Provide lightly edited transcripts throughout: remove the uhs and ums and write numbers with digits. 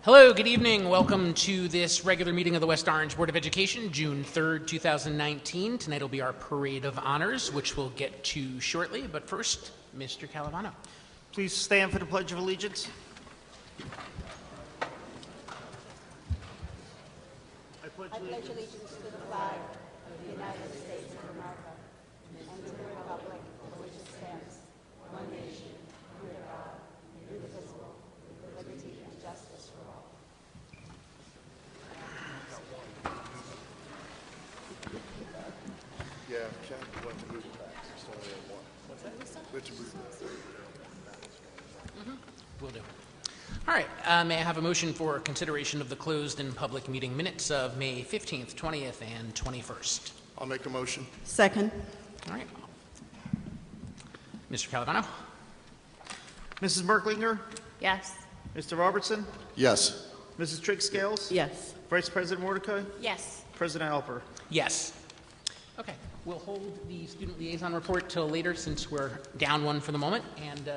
Hello, good evening. Welcome to this regular meeting of the West Orange Board of Education, June 3rd, 2019. Tonight will be our Parade of Honors, which we'll get to shortly. But first, Mr. Calavano. Please stand for the Pledge of Allegiance. I pledge allegiance to the flag of the United States of America and to the republic for which it stands, one nation, under God, indivisible, with liberty and justice for all. Yeah, Chad went to move it back. It's only at one. What's that? We have to move it. Will do. All right, may I have a motion for consideration of the closed and public meeting minutes of May 15th, 20th, and 21st? I'll make a motion. Second. All right. Mr. Calavano? Mrs. Merklinger, Yes. Mr. Robertson, Yes. Mrs. Trigg-Scales, Yes. Vice President Mordecai, Yes. President Alper. Yes. Okay, we'll hold the student liaison report till later since we're down one for the moment. And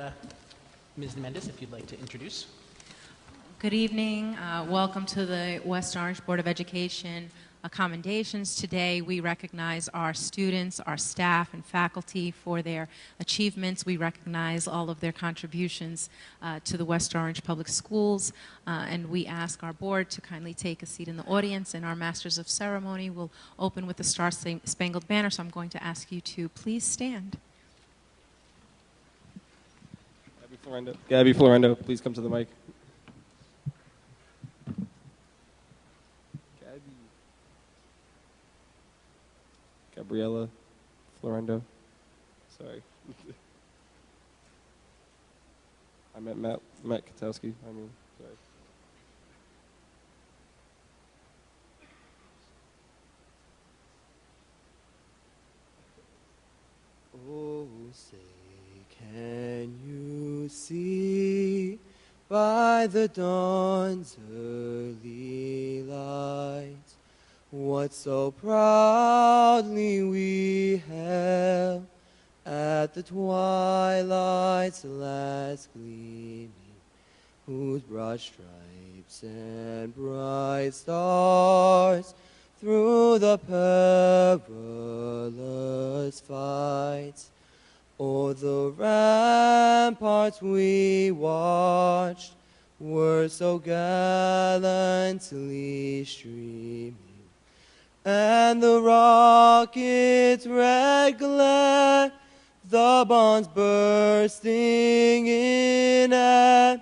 Ms. Mendes, if you'd like to introduce. Good evening. Welcome to the West Orange Board of Education Commendations. Today we recognize our students, our staff, and faculty for their achievements. We recognize all of their contributions to the West Orange Public Schools, and we ask our board to kindly take a seat in the audience, and our Masters of Ceremony will open with the Star-Spangled Banner, so I'm going to ask you to please stand. Gabby Florendo, please come to the mic. Gabriella Florendo. Sorry. I meant Matt Katowski. Sorry. Oh, say, can you see by the dawn's early light what so proudly we hailed at the twilight's last gleaming, whose broad stripes and bright stars through the perilous fights o'er the ramparts we watched were so gallantly streaming, and the rocket's red glare, the bombs bursting in air,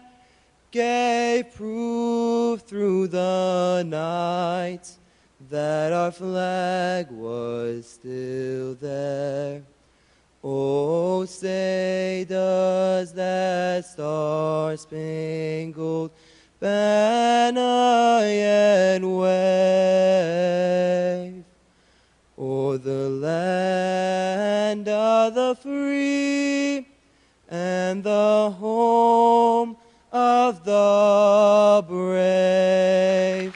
gave proof through the night that our flag was still there. Oh, say does that star-spangled banner yet wave o'er the land of the free and the home of the brave?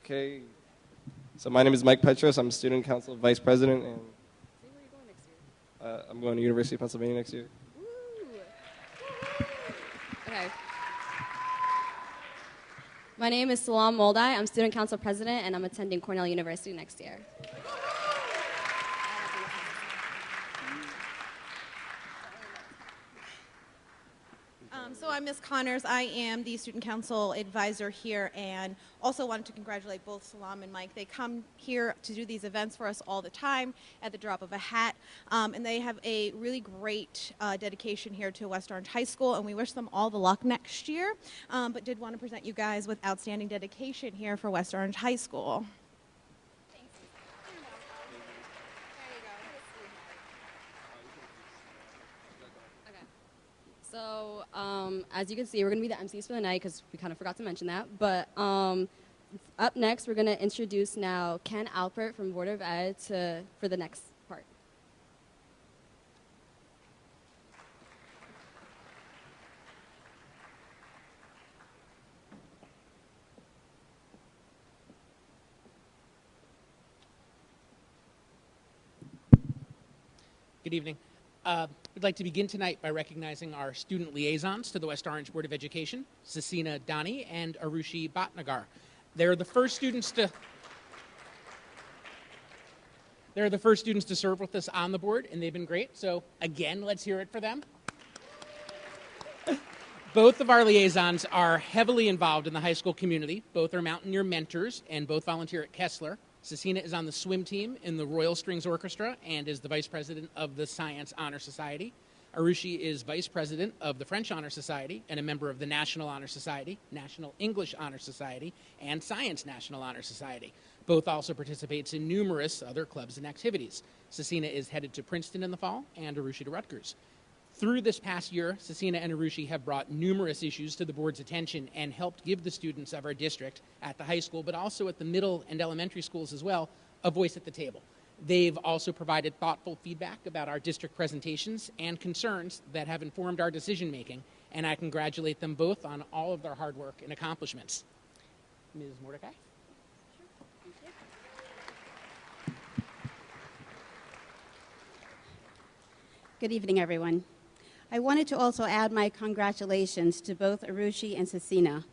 Okay. So my name is Mike Petros. I'm student council vice president, and I'm going to University of Pennsylvania next year. Okay. My name is Salam Moldai. I'm student council president, and I'm attending Cornell University next year. So I'm Ms. Connors. I am the student council advisor here, and also wanted to congratulate both Salam and Mike. They come here to do these events for us all the time at the drop of a hat, and they have a really great dedication here to West Orange High School, and we wish them all the luck next year, but did want to present you guys with outstanding dedication here for West Orange High School. So, as you can see, we're going to be the MCs for the night because we kind of forgot to mention that. But up next, we're going to introduce now Ken Alpert from Board of Ed for the next part. Good evening. We'd like to begin tonight by recognizing our student liaisons to the West Orange Board of Education, Cecina Dani and Arushi Bhatnagar. They're the first students to serve with us on the board, and they've been great. So again, let's hear it for them. Both of our liaisons are heavily involved in the high school community. Both are Mountaineer mentors and both volunteer at Kessler. Cecina is on the swim team in the Royal Strings Orchestra and is the vice president of the Science Honor Society. Arushi is vice president of the French Honor Society and a member of the National Honor Society, National English Honor Society, and Science National Honor Society. Both also participates in numerous other clubs and activities. Cecina is headed to Princeton in the fall and Arushi to Rutgers. Through this past year, Cecina and Arushi have brought numerous issues to the board's attention and helped give the students of our district at the high school, but also at the middle and elementary schools as well, a voice at the table. They've also provided thoughtful feedback about our district presentations and concerns that have informed our decision-making, and I congratulate them both on all of their hard work and accomplishments. Ms. Mordecai? Good evening, everyone. I wanted to also add my congratulations to both Arushi and Cecina.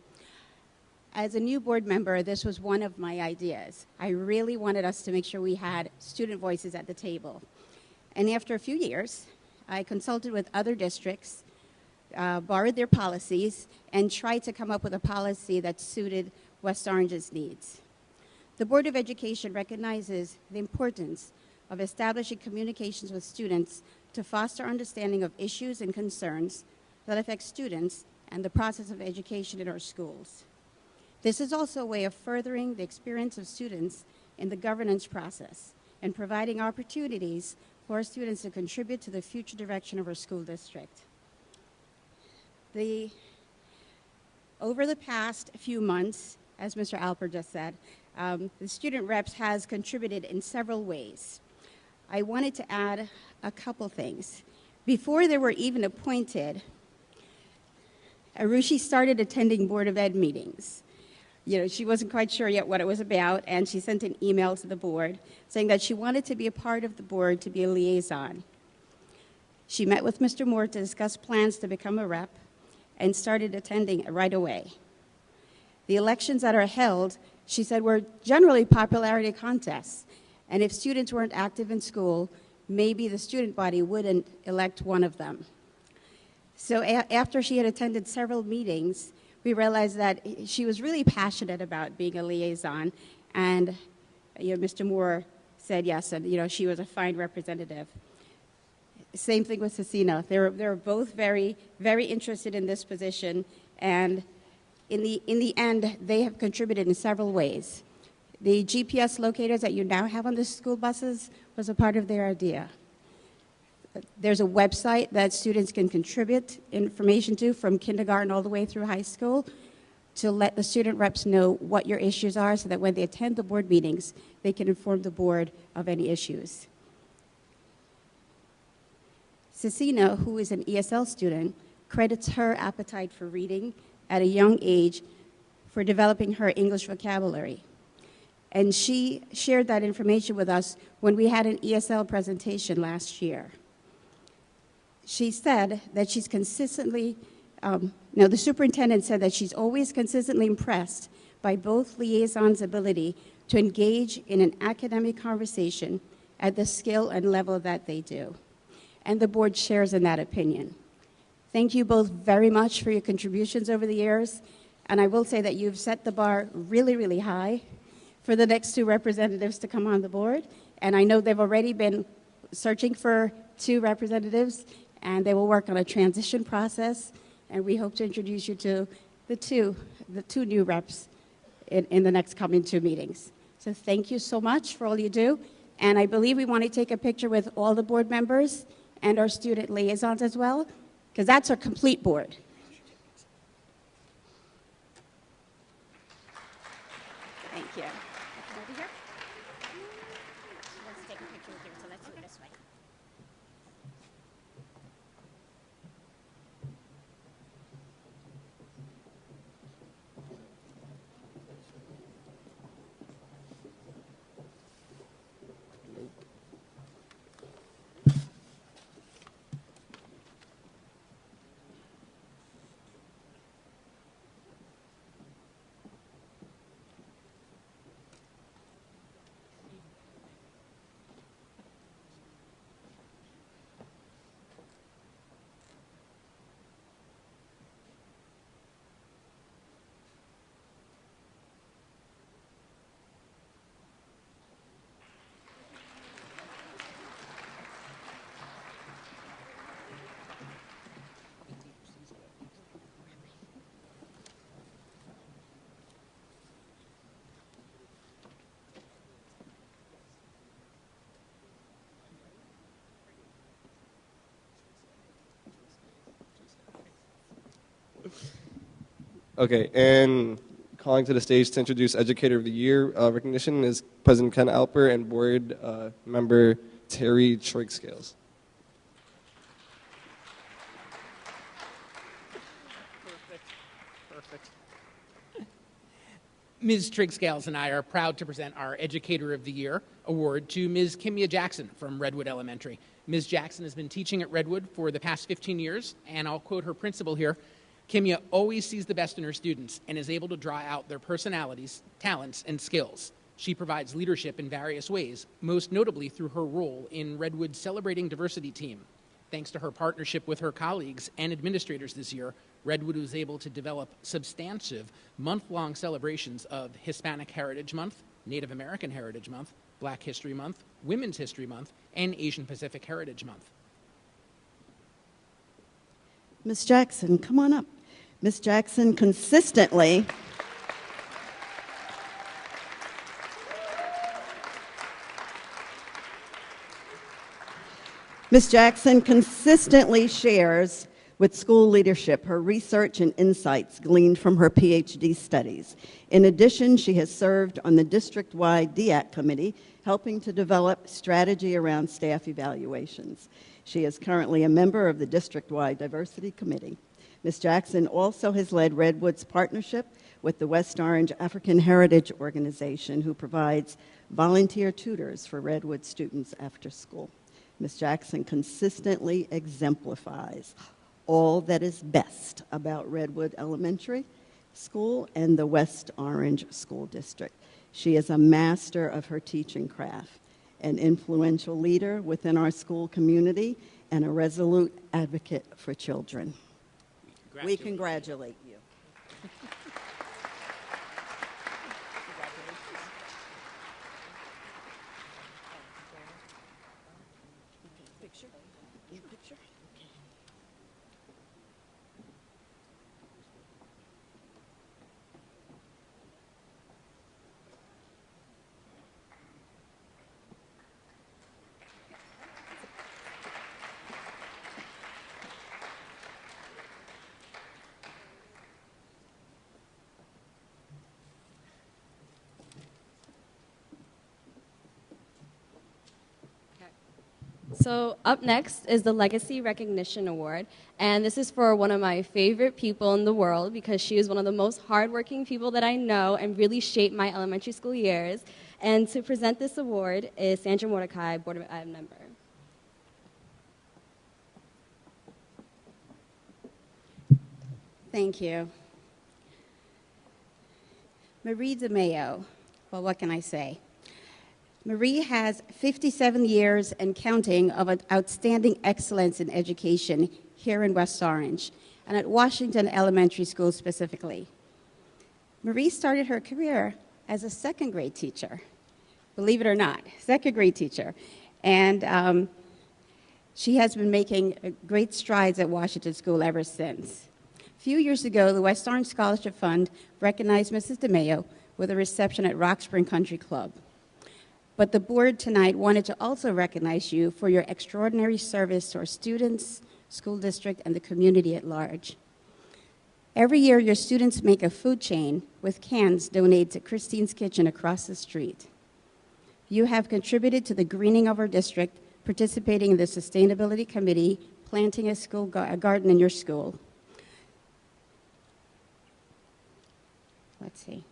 As a new board member, this was one of my ideas. I really wanted us to make sure we had student voices at the table. And after a few years, I consulted with other districts, borrowed their policies, and tried to come up with a policy that suited West Orange's needs. The Board of Education recognizes the importance of establishing communications with students to foster understanding of issues and concerns that affect students and the process of education in our schools. This is also a way of furthering the experience of students in the governance process and providing opportunities for our students to contribute to the future direction of our school district. Over the past few months, as Mr. Alpert just said, the student reps has contributed in several ways. I wanted to add a couple things. Before they were even appointed, Arushi started attending Board of Ed meetings. She wasn't quite sure yet what it was about, and she sent an email to the board saying that she wanted to be a part of the board, to be a liaison. She met with Mr. Moore to discuss plans to become a rep and started attending right away. The elections that are held, she said, were generally popularity contests. And if students weren't active in school, maybe the student body wouldn't elect one of them. So after she had attended several meetings, we realized that she was really passionate about being a liaison. And Mr. Moore said yes, and she was a fine representative. Same thing with Cecina. They're both very, very interested in this position. And in the end, they have contributed in several ways. The GPS locators that you now have on the school buses was a part of their idea. There's a website that students can contribute information to from kindergarten all the way through high school to let the student reps know what your issues are so that when they attend the board meetings, they can inform the board of any issues. Cecina, who is an ESL student, credits her appetite for reading at a young age for developing her English vocabulary. And she shared that information with us when we had an ESL presentation last year. She said that she's consistently, the superintendent said that she's always consistently impressed by both liaisons' ability to engage in an academic conversation at the skill and level that they do. And the board shares in that opinion. Thank you both very much for your contributions over the years. And I will say that you've set the bar really, really high for the next two representatives to come on the board. And I know they've already been searching for two representatives, and they will work on a transition process. And we hope to introduce you to the two new reps in the next coming two meetings. So thank you so much for all you do. And I believe we want to take a picture with all the board members and our student liaisons as well, because that's our complete board. Thank you. Over here. Let's take a picture with you, so let's do it this way. Okay, and calling to the stage to introduce Educator of the Year recognition is President Ken Alper and Board Member Terry Troikscales. Perfect. Ms. Triggscales and I are proud to present our Educator of the Year award to Ms. Kimya Jackson from Redwood Elementary. Ms. Jackson has been teaching at Redwood for the past 15 years, and I'll quote her principal here. Kimya always sees the best in her students and is able to draw out their personalities, talents, and skills. She provides leadership in various ways, most notably through her role in Redwood's Celebrating Diversity team. Thanks to her partnership with her colleagues and administrators this year, Redwood was able to develop substantive month-long celebrations of Hispanic Heritage Month, Native American Heritage Month, Black History Month, Women's History Month, and Asian Pacific Heritage Month. Ms. Jackson, come on up. Ms. Jackson consistently shares with school leadership her research and insights gleaned from her PhD studies. In addition, she has served on the district-wide DIAC committee, helping to develop strategy around staff evaluations. She is currently a member of the district-wide diversity committee. Ms. Jackson also has led Redwood's partnership with the West Orange African Heritage Organization, who provides volunteer tutors for Redwood students after school. Ms. Jackson consistently exemplifies all that is best about Redwood Elementary School and the West Orange School District. She is a master of her teaching craft, an influential leader within our school community, and a resolute advocate for children. We congratulate you. Picture? Picture? So up next is the Legacy Recognition Award, and this is for one of my favorite people in the world because she is one of the most hardworking people that I know and really shaped my elementary school years. And to present this award is Sandra Mordecai, Board of Ed member. Thank you. Marie DeMayo. Well, what can I say? Marie has 57 years and counting of outstanding excellence in education here in West Orange and at Washington Elementary School specifically. Marie started her career as a second grade teacher, believe it or not, second grade teacher. And she has been making great strides at Washington School ever since. A few years ago, the West Orange Scholarship Fund recognized Mrs. DeMayo with a reception at Rock Spring Country Club. But the board tonight wanted to also recognize you for your extraordinary service to our students, school district, and the community at large. Every year, your students make a food chain with cans donated to Christine's Kitchen across the street. You have contributed to the greening of our district, participating in the Sustainability Committee, planting a garden in your school. Let's see.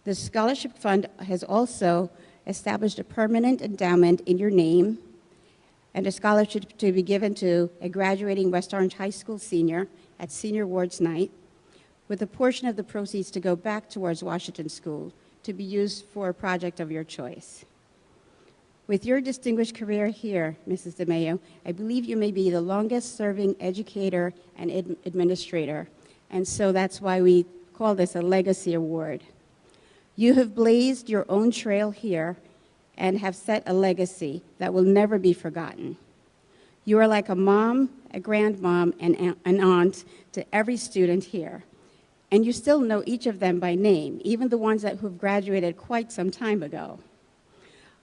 The Scholarship Fund has also established a permanent endowment in your name and a scholarship to be given to a graduating West Orange High School senior at Senior Awards Night, with a portion of the proceeds to go back towards Washington School to be used for a project of your choice. With your distinguished career here, Mrs. DeMayo, I believe you may be the longest-serving educator and administrator, and so that's why we call this a legacy award. You have blazed your own trail here and have set a legacy that will never be forgotten. You are like a mom, a grandmom, and an aunt to every student here. And you still know each of them by name, even the ones who've graduated quite some time ago.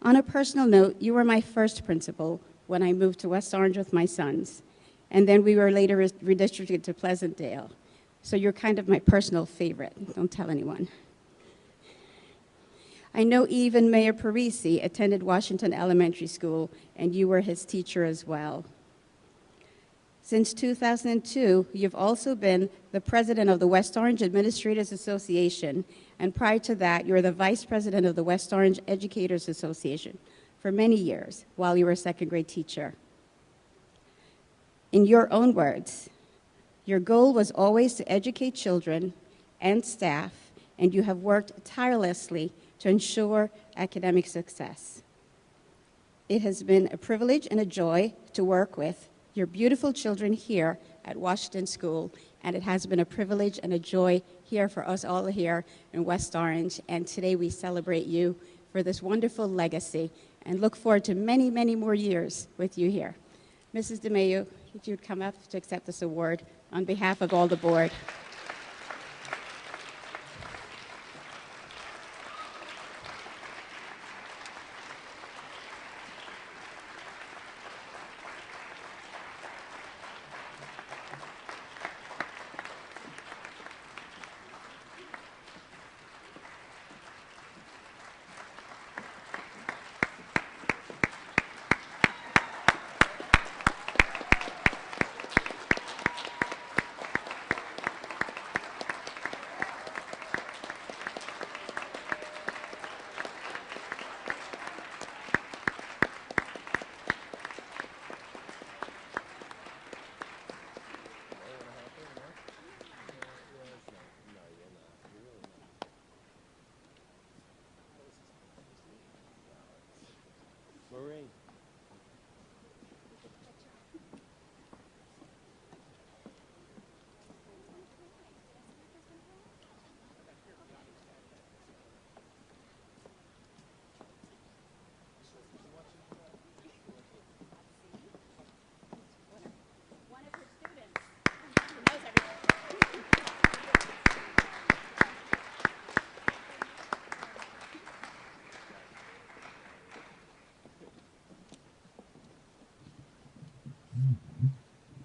On a personal note, you were my first principal when I moved to West Orange with my sons, and then we were later redistricted to Pleasantdale. So you're kind of my personal favorite. Don't tell anyone. I know even Mayor Parisi attended Washington Elementary School, and you were his teacher as well. Since 2002, you've also been the president of the West Orange Administrators Association, and prior to that, you were the vice president of the West Orange Educators Association for many years while you were a second grade teacher. In your own words, your goal was always to educate children and staff, and you have worked tirelessly to ensure academic success. It has been a privilege and a joy to work with your beautiful children here at Washington School, and it has been a privilege and a joy here for us all here in West Orange, and today we celebrate you for this wonderful legacy and look forward to many, many more years with you here. Mrs. DeMayo, if you'd come up to accept this award on behalf of all the board.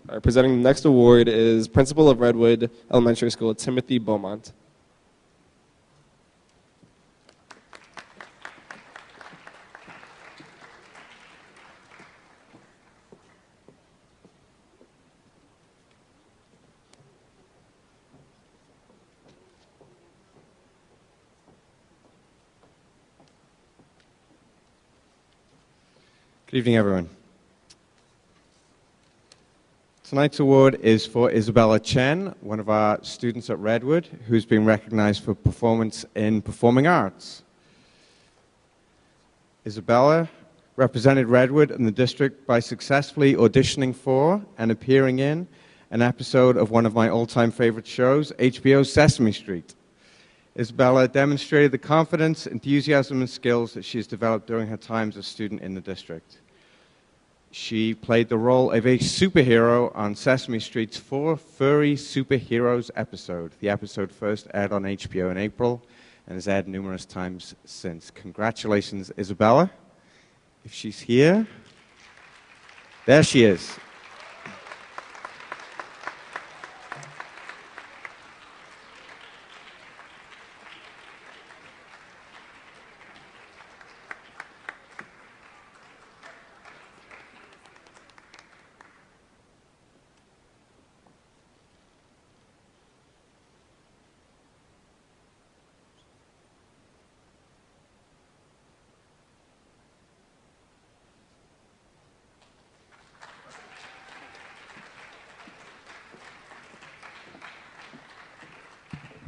All right, presenting the next award is Principal of Redwood Elementary School, Timothy Beaumont. Good evening, everyone. Tonight's award is for Isabella Chen, one of our students at Redwood, who's been recognized for performance in performing arts. Isabella represented Redwood and the district by successfully auditioning for and appearing in an episode of one of my all-time favorite shows, HBO's Sesame Street. Isabella demonstrated the confidence, enthusiasm, and skills that she has developed during her time as a student in the district. She played the role of a superhero on Sesame Street's For Furry Superheroes episode. The episode first aired on HBO in April and has aired numerous times since. Congratulations, Isabella. If she's here, there she is.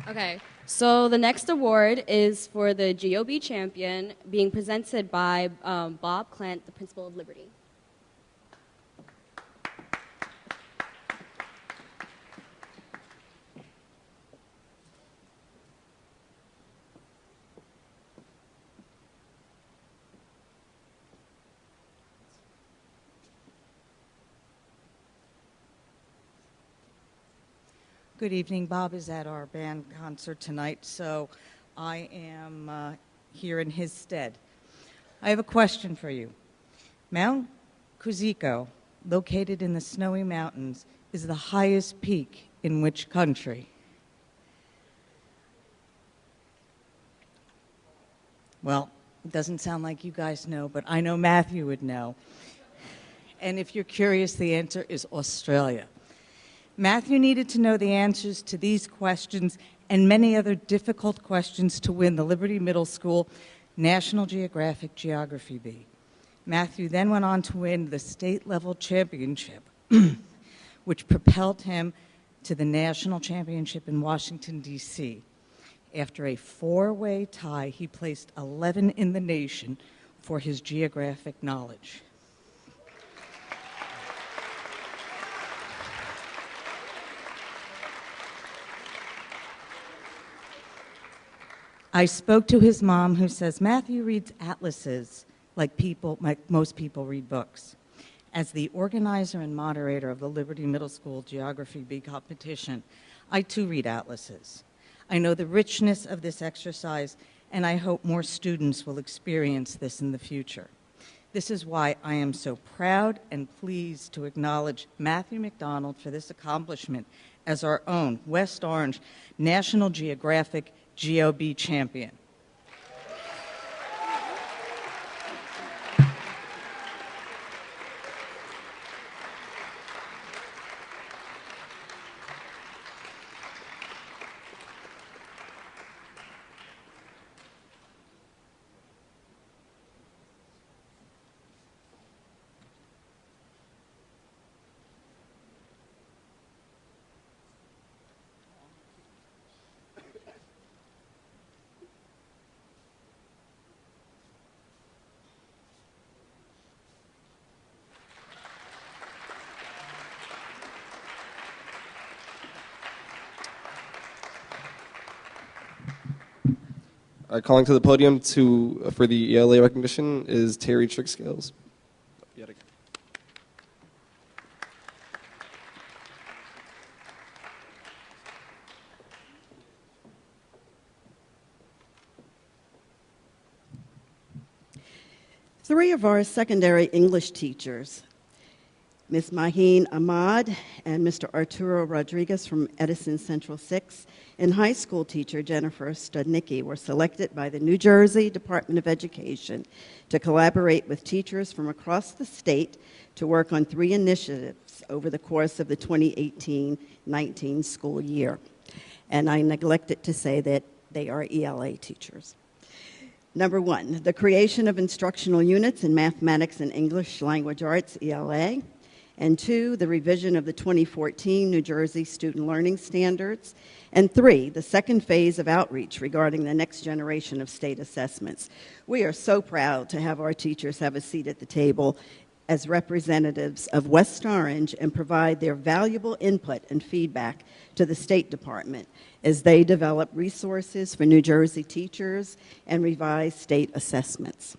Okay, so the next award is for the GOB champion, being presented by Bob Clant, the Principal of Liberty. Good evening. Bob is at our band concert tonight, so I am here in his stead. I have a question for you. Mount Kuzico, located in the snowy mountains, is the highest peak in which country? Well, it doesn't sound like you guys know, but I know Matthew would know. And if you're curious, the answer is Australia. Matthew needed to know the answers to these questions and many other difficult questions to win the Liberty Middle School National Geographic Geography Bee. Matthew then went on to win the state-level championship, which propelled him to the national championship in Washington, D.C. After a four-way tie, he placed 11 in the nation for his geographic knowledge. I spoke to his mom, who says Matthew reads atlases like most people read books. As the organizer and moderator of the Liberty Middle School Geography Bee competition, I too read atlases. I know the richness of this exercise, and I hope more students will experience this in the future. This is why I am so proud and pleased to acknowledge Matthew McDonald for this accomplishment as our own West Orange National Geographic GOB champion. Calling to the podium for the ELA recognition is Terry Trickscales. Yet again. Three of our secondary English teachers, Ms. Maheen Ahmad and Mr. Arturo Rodriguez from Edison Central 6, and high school teacher Jennifer Studnicki were selected by the New Jersey Department of Education to collaborate with teachers from across the state to work on 3 initiatives over the course of the 2018-19 school year. And I neglected to say that they are ELA teachers. Number one, the creation of instructional units in mathematics and English language arts, ELA. And two, the revision of the 2014 New Jersey Student Learning Standards. And three, the second phase of outreach regarding the next generation of state assessments. We are so proud to have our teachers have a seat at the table as representatives of West Orange and provide their valuable input and feedback to the State Department as they develop resources for New Jersey teachers and revise state assessments.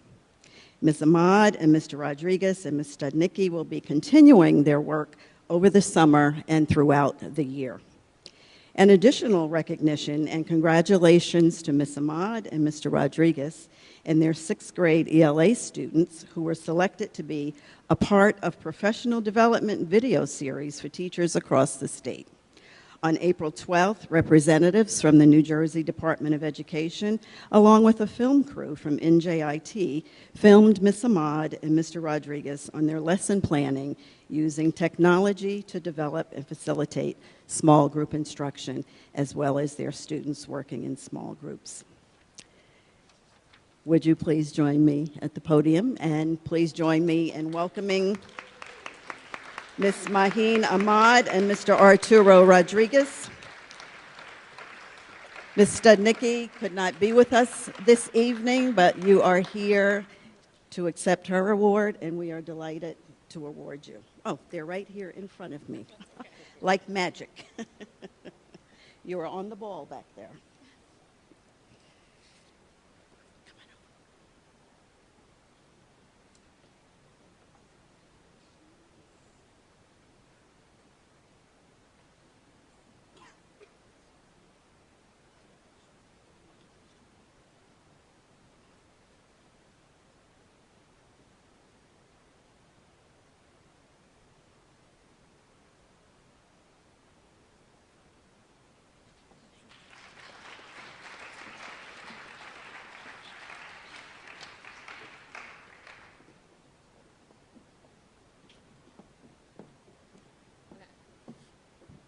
Ms. Ahmad and Mr. Rodriguez and Ms. Studnicki will be continuing their work over the summer and throughout the year. An additional recognition and congratulations to Ms. Ahmad and Mr. Rodriguez and their 6th grade ELA students who were selected to be a part of professional development video series for teachers across the state. On April 12th, representatives from the New Jersey Department of Education, along with a film crew from NJIT, filmed Ms. Ahmad and Mr. Rodriguez on their lesson planning using technology to develop and facilitate small group instruction, as well as their students working in small groups. Would you please join me at the podium, and please join me in welcoming Ms. Maheen Ahmad and Mr. Arturo Rodriguez. Ms. Studnicki could not be with us this evening, but you are here to accept her award, and we are delighted to award you. Oh, they're right here in front of me, like magic. You are on the ball back there.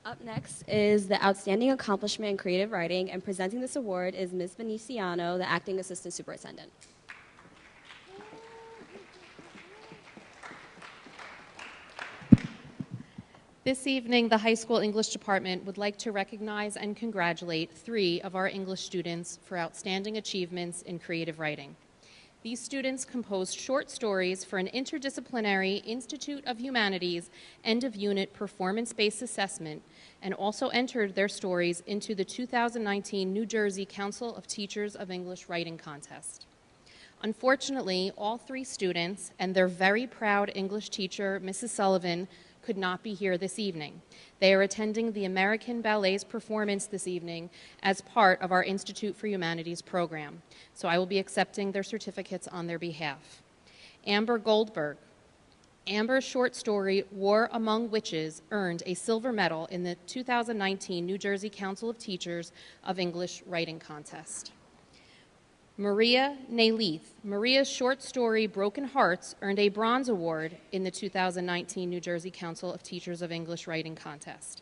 Up next is the Outstanding Accomplishment in Creative Writing, and presenting this award is Ms. Veneciano, the Acting Assistant Superintendent. This evening, the high school English department would like to recognize and congratulate 3 of our English students for outstanding achievements in creative writing. These students composed short stories for an interdisciplinary Institute of Humanities end-of-unit performance-based assessment, and also entered their stories into the 2019 New Jersey Council of Teachers of English Writing Contest. Unfortunately, all 3 students and their very proud English teacher, Mrs. Sullivan, could not be here this evening. They are attending the American Ballet's performance this evening as part of our Institute for Humanities program, so I will be accepting their certificates on their behalf. Amber Goldberg. Amber's short story, War Among Witches, earned a silver medal in the 2019 New Jersey Council of Teachers of English Writing Contest. Maria Naleith. Maria's short story, Broken Hearts, earned a bronze award in the 2019 New Jersey Council of Teachers of English Writing Contest.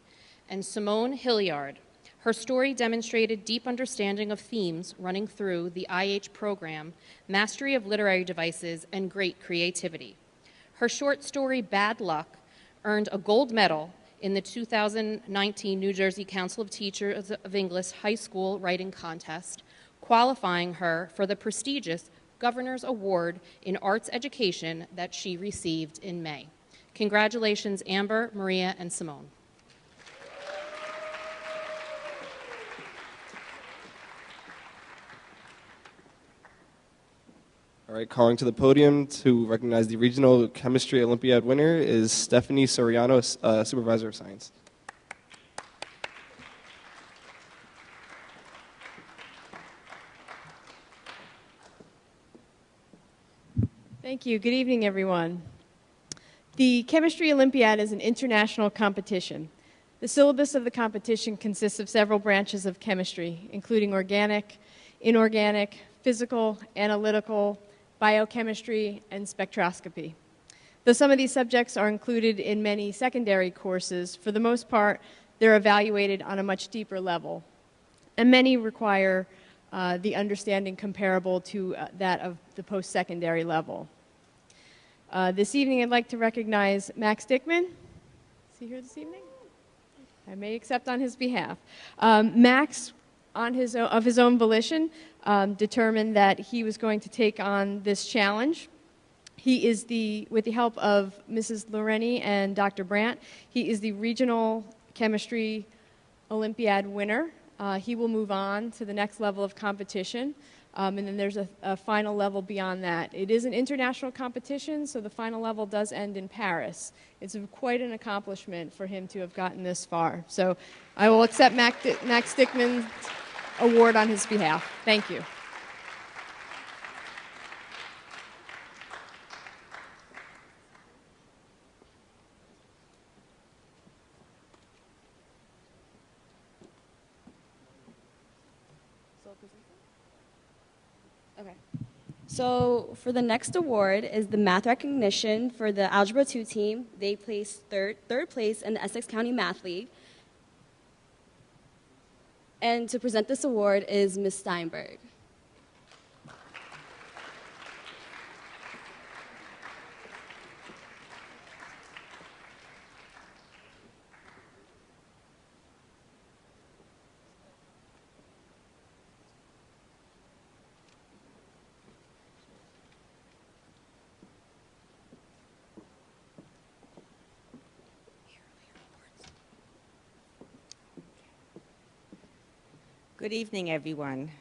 And Simone Hilliard. Her story demonstrated deep understanding of themes running through the IH program, mastery of literary devices, and great creativity. Her short story, Bad Luck, earned a gold medal in the 2019 New Jersey Council of Teachers of English High School Writing Contest, qualifying her for the prestigious Governor's Award in Arts Education that she received in May. Congratulations, Amber, Maria, and Simone. All right, calling to the podium to recognize the Regional Chemistry Olympiad winner is Stephanie Soriano, Supervisor of Science. Thank you. Good evening, everyone. The Chemistry Olympiad is an international competition. The syllabus of the competition consists of several branches of chemistry, including organic, inorganic, physical, analytical, biochemistry, and spectroscopy. Though some of these subjects are included in many secondary courses, for the most part, they're evaluated on a much deeper level. And many require the understanding comparable to that of the post-secondary level. This evening, I'd like to recognize Max Dickman. Is he here this evening? I may accept on his behalf. Max, of his own volition, determined that he was going to take on this challenge. He is with the help of Mrs. Loreni and Dr. Brandt, he is the regional chemistry Olympiad winner. He will move on to the next level of competition, and then there's a final level beyond that. It is an international competition, so the final level does end in Paris. It's quite an accomplishment for him to have gotten this far. So I will accept Max Dickman's award on his behalf. Thank you. Okay. So for the next award is the math recognition for the Algebra 2 team. They placed third place in the Essex County Math League. And to present this award is Ms. Steinberg. Good evening, everyone.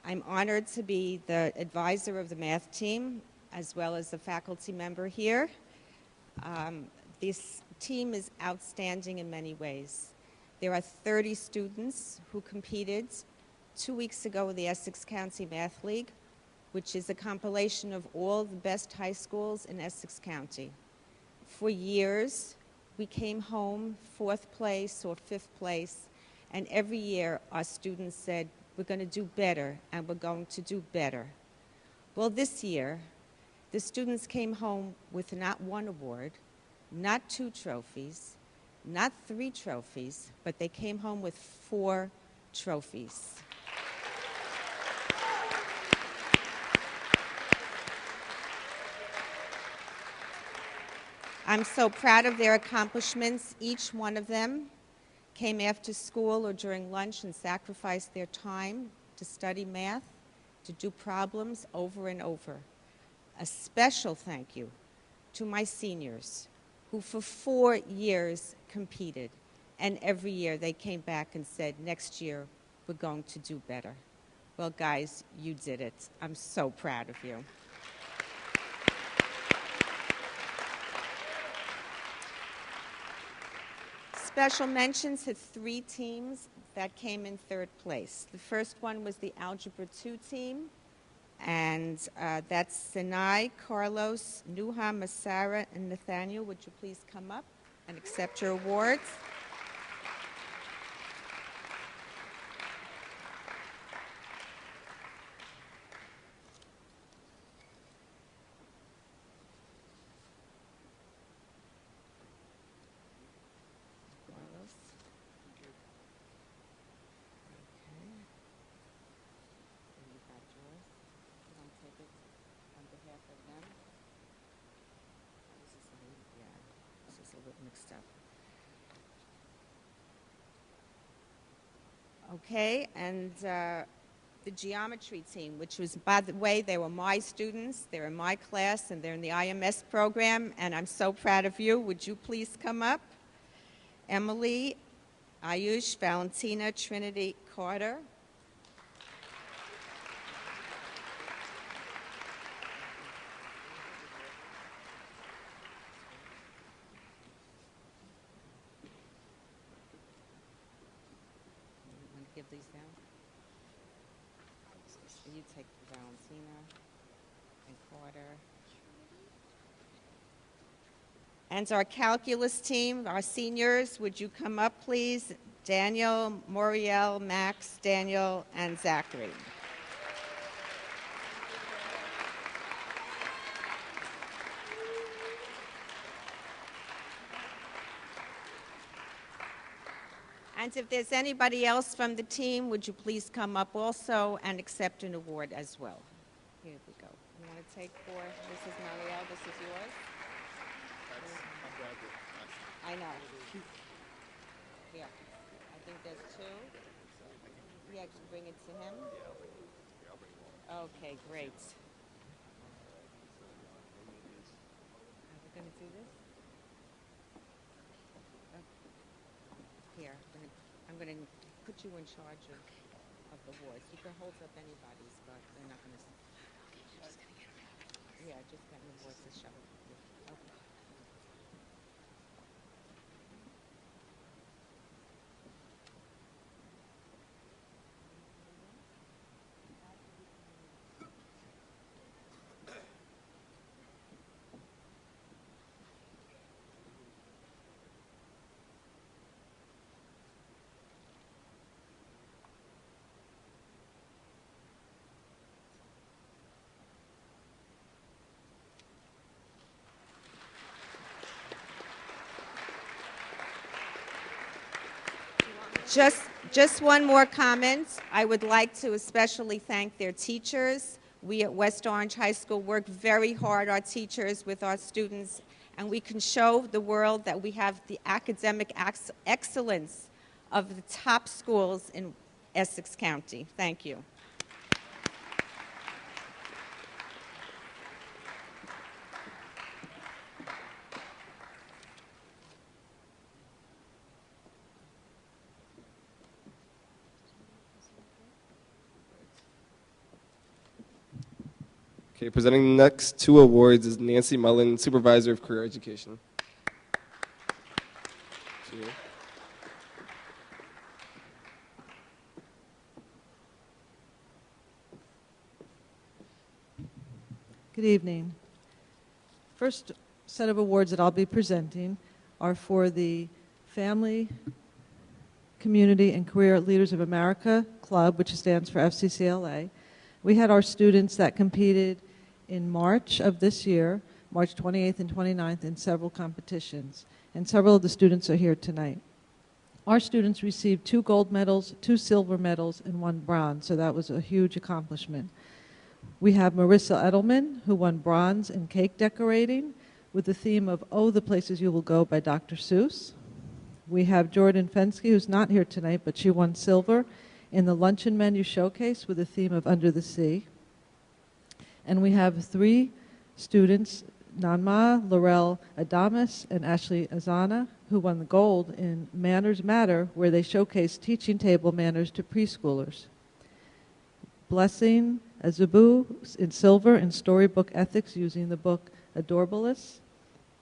I'm honored to be the advisor of the math team, as well as the faculty member here. This team is outstanding in many ways. There are 30 students who competed 2 weeks ago in the Essex County Math League, which is a compilation of all the best high schools in Essex County. For years, we came home 4th place or 5th place, and every year our students said, we're going to do better, and we're going to do better. Well, this year, the students came home with not 1 award, not 2 trophies, not 3 trophies, but they came home with 4 trophies. I'm so proud of their accomplishments. Each one of them came after school or during lunch and sacrificed their time to study math, to do problems over and over. A special thank you to my seniors, who for 4 years competed, and every year they came back and said, next year we're going to do better. Well, guys, you did it. I'm so proud of you. Special mentions to 3 teams that came in 3rd place. The first one was the Algebra 2 team, and that's Sinai, Carlos, Nuha, Masara, and Nathaniel. Would you please come up and accept your awards? Okay, and the geometry team, which was, by the way, they were my students, they're in my class, and they're in the IMS program, and I'm so proud of you. Would you please come up? Emily, Ayush, Valentina, Trinity, Carter. Give these down. So you take Valentina and Carter. And our calculus team, our seniors, would you come up, please? Daniel, Moriel, Max, Daniel, and Zachary. And if there's anybody else from the team, would you please come up also and accept an award as well? Here we go. You want to take for Mrs. Marielle? This is yours. I know. Here. I think there's two. Yeah, just bring it to him. Okay, great. Are we going to do this? Here, I'm going to put you in charge of the awards. You can hold up anybody's, but they're not going to. Yeah, just get the awards to show. Okay. Just one more comment. I would like to especially thank their teachers. We at West Orange High School work very hard, our teachers, with our students, and we can show the world that we have the academic excellence of the top schools in Essex County. Thank you. Okay, presenting the next two awards is Nancy Mullen, Supervisor of Career Education. Good evening. First set of awards that I'll be presenting are for the Family, Community, and Career Leaders of America Club, which stands for FCCLA. We had our students that competed in March of this year, March 28th and 29th, in several competitions, and several of the students are here tonight. Our students received 2 gold medals, 2 silver medals, and 1 bronze, so that was a huge accomplishment. We have Marissa Edelman, who won bronze in cake decorating with the theme of Oh, the Places You Will Go by Dr. Seuss. We have Jordan Fensky, who's not here tonight, but she won silver in the luncheon menu showcase with the theme of Under the Sea. And we have 3 students, Nanma, Laurel Adamus, and Ashley Azana, who won the gold in Manners Matter, where they showcased teaching table manners to preschoolers. Blessing Azubu in silver in storybook ethics using the book Adorabilis.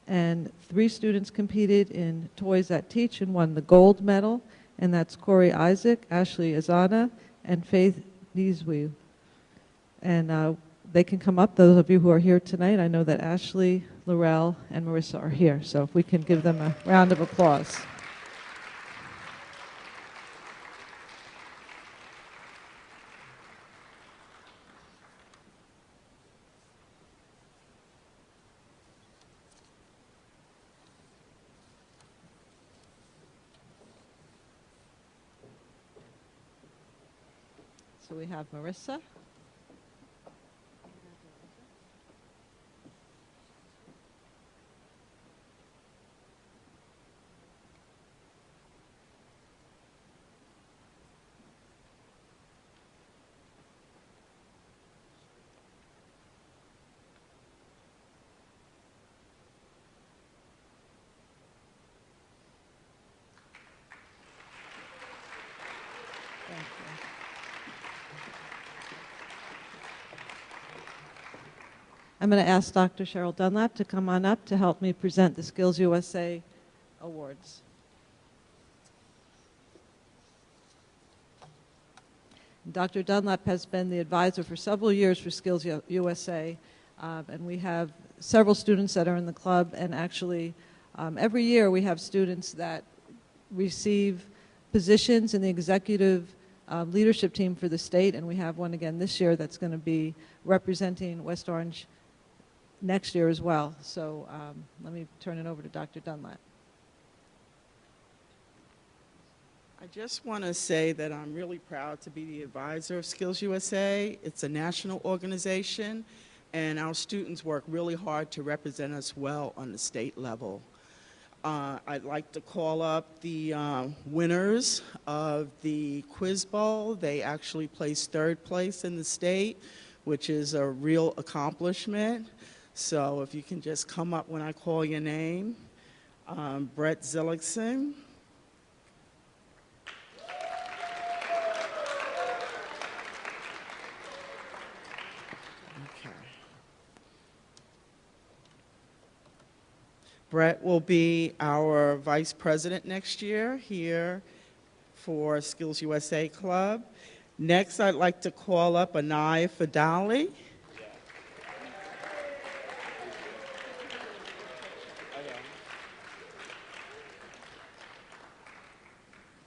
And 3 students competed in Toys That Teach and won the gold medal, and that's Corey Isaac, Ashley Azana, and Faith Nizwi. And they can come up, those of you who are here tonight. I know that Ashley, Laurel, and Marissa are here, so if we can give them a round of applause. So we have Marissa. I'm going to ask Dr. Cheryl Dunlap to come on up to help me present the Skills USA Awards. Dr. Dunlap has been the advisor for several years for Skills USA, and we have several students that are in the club, and actually every year we have students that receive positions in the executive leadership team for the state, and we have one again this year that's going to be representing West Orange next year as well. So let me turn it over to Dr. Dunlap. I just want to say that I'm really proud to be the advisor of Skills USA. It's a national organization, and our students work really hard to represent us well on the state level. I'd like to call up the winners of the Quiz Bowl. They actually placed third place in the state, which is a real accomplishment. So if you can just come up when I call your name. Brett Zillickson. Brett will be our vice president next year here for Skills USA Club. Next, I'd like to call up Anaya Fadali.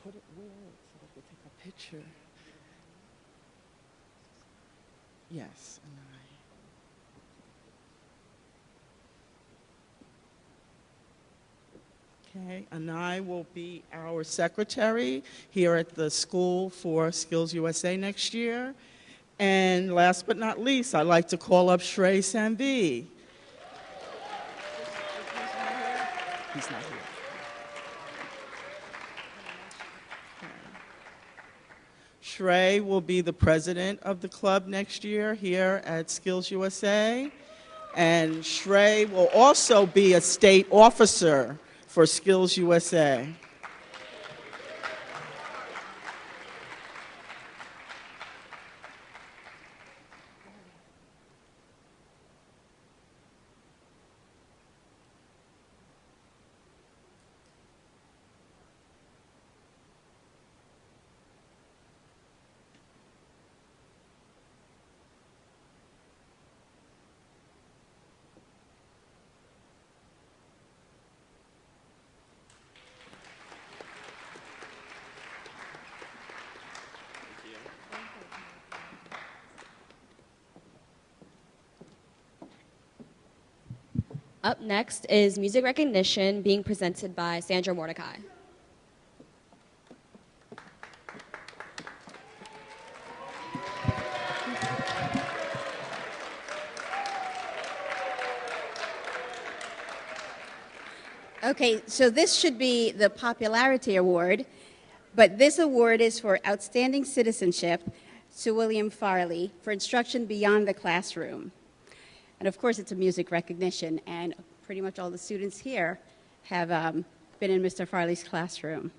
Put it where so I can take a picture. Yes, Anaya. Okay, Anai will be our secretary here at the School for Skills USA next year. And last but not least, I'd like to call up Shrey Sanvi. He's not here. Shrey will be the president of the club next year here at Skills USA. And Shrey will also be a state officer for Skills USA. Up next is music recognition being presented by Sandra Mordecai. Okay, so this should be the Popularity Award, but this award is for Outstanding Citizenship to William Farley for instruction beyond the classroom. And of course, it's a music recognition, and pretty much all the students here have been in Mr. Farley's classroom.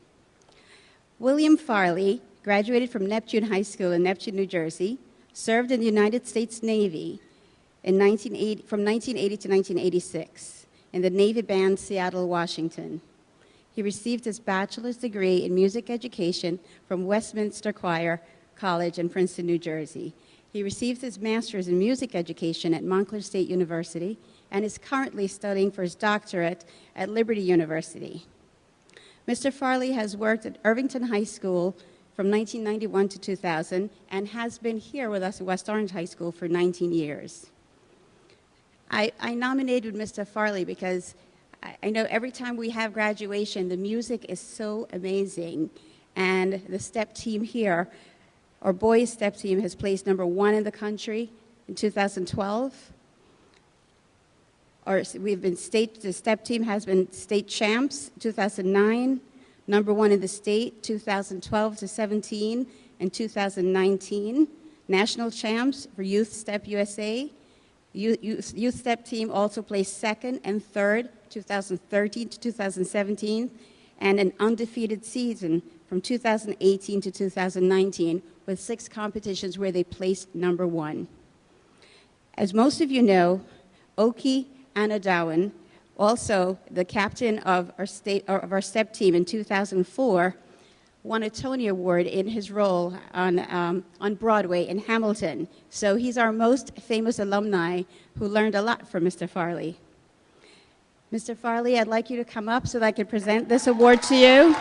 William Farley graduated from Neptune High School in Neptune, New Jersey, served in the United States Navy from 1980 to 1986 in the Navy Band, Seattle, Washington. He received his bachelor's degree in music education from Westminster Choir College in Princeton, New Jersey. He received his master's in music education at Montclair State University and is currently studying for his doctorate at Liberty University. Mr. Farley has worked at Irvington High School from 1991 to 2000 and has been here with us at West Orange High School for 19 years. I nominated Mr. Farley because I know every time we have graduation, the music is so amazing, and the step team here, our boys step team, has placed #1 in the country in 2012. The step team has been state champs 2009, #1 in the state 2012 to 17 and 2019, national champs for Youth Step USA. Youth Step team also placed 2nd and 3rd 2013 to 2017, and an undefeated season from 2018 to 2019 with 6 competitions where they placed #1. As most of you know, Oki Anadawan, also the captain of our step team in 2004, won a Tony Award in his role on Broadway in Hamilton. So he's our most famous alumni who learned a lot from Mr. Farley. Mr. Farley, I'd like you to come up so that I can present this award to you.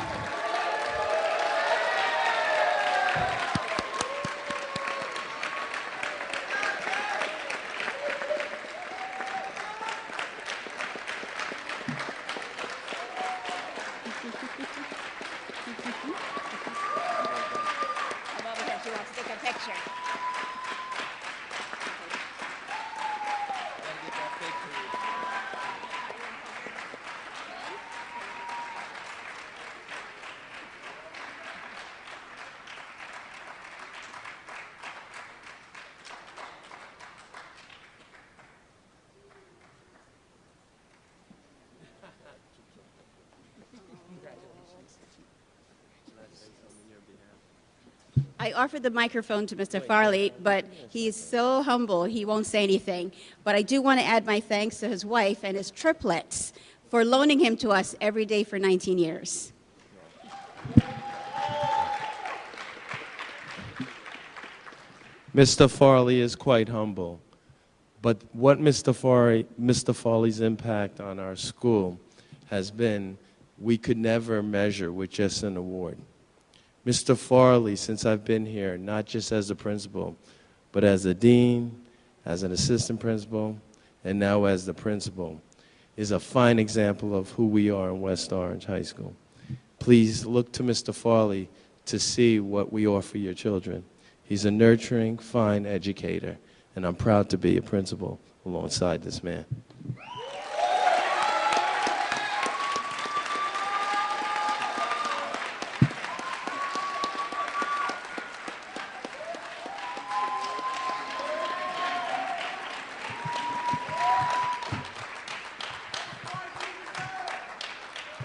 I offered the microphone to Mr. Farley, but he's so humble, he won't say anything. But I do want to add my thanks to his wife and his triplets for loaning him to us every day for 19 years. Mr. Farley is quite humble, but what Mr. Farley's impact on our school has been, we could never measure with just an award. Mr. Farley, since I've been here, not just as a principal, but as a dean, as an assistant principal, and now as the principal, is a fine example of who we are in West Orange High School. Please look to Mr. Farley to see what we offer your children. He's a nurturing, fine educator, and I'm proud to be a principal alongside this man.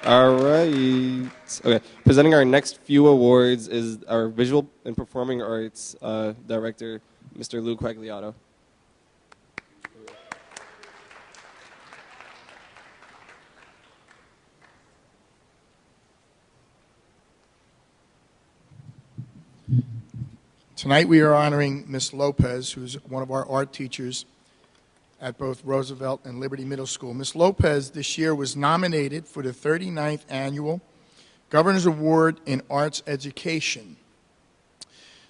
All right. Okay. Presenting our next few awards is our Visual and Performing Arts Director, Mr. Lou Quagliato. Tonight we are honoring Ms. Lopez, who's one of our art teachers at both Roosevelt and Liberty Middle School. Ms. Lopez this year was nominated for the 39th Annual Governor's Award in Arts Education.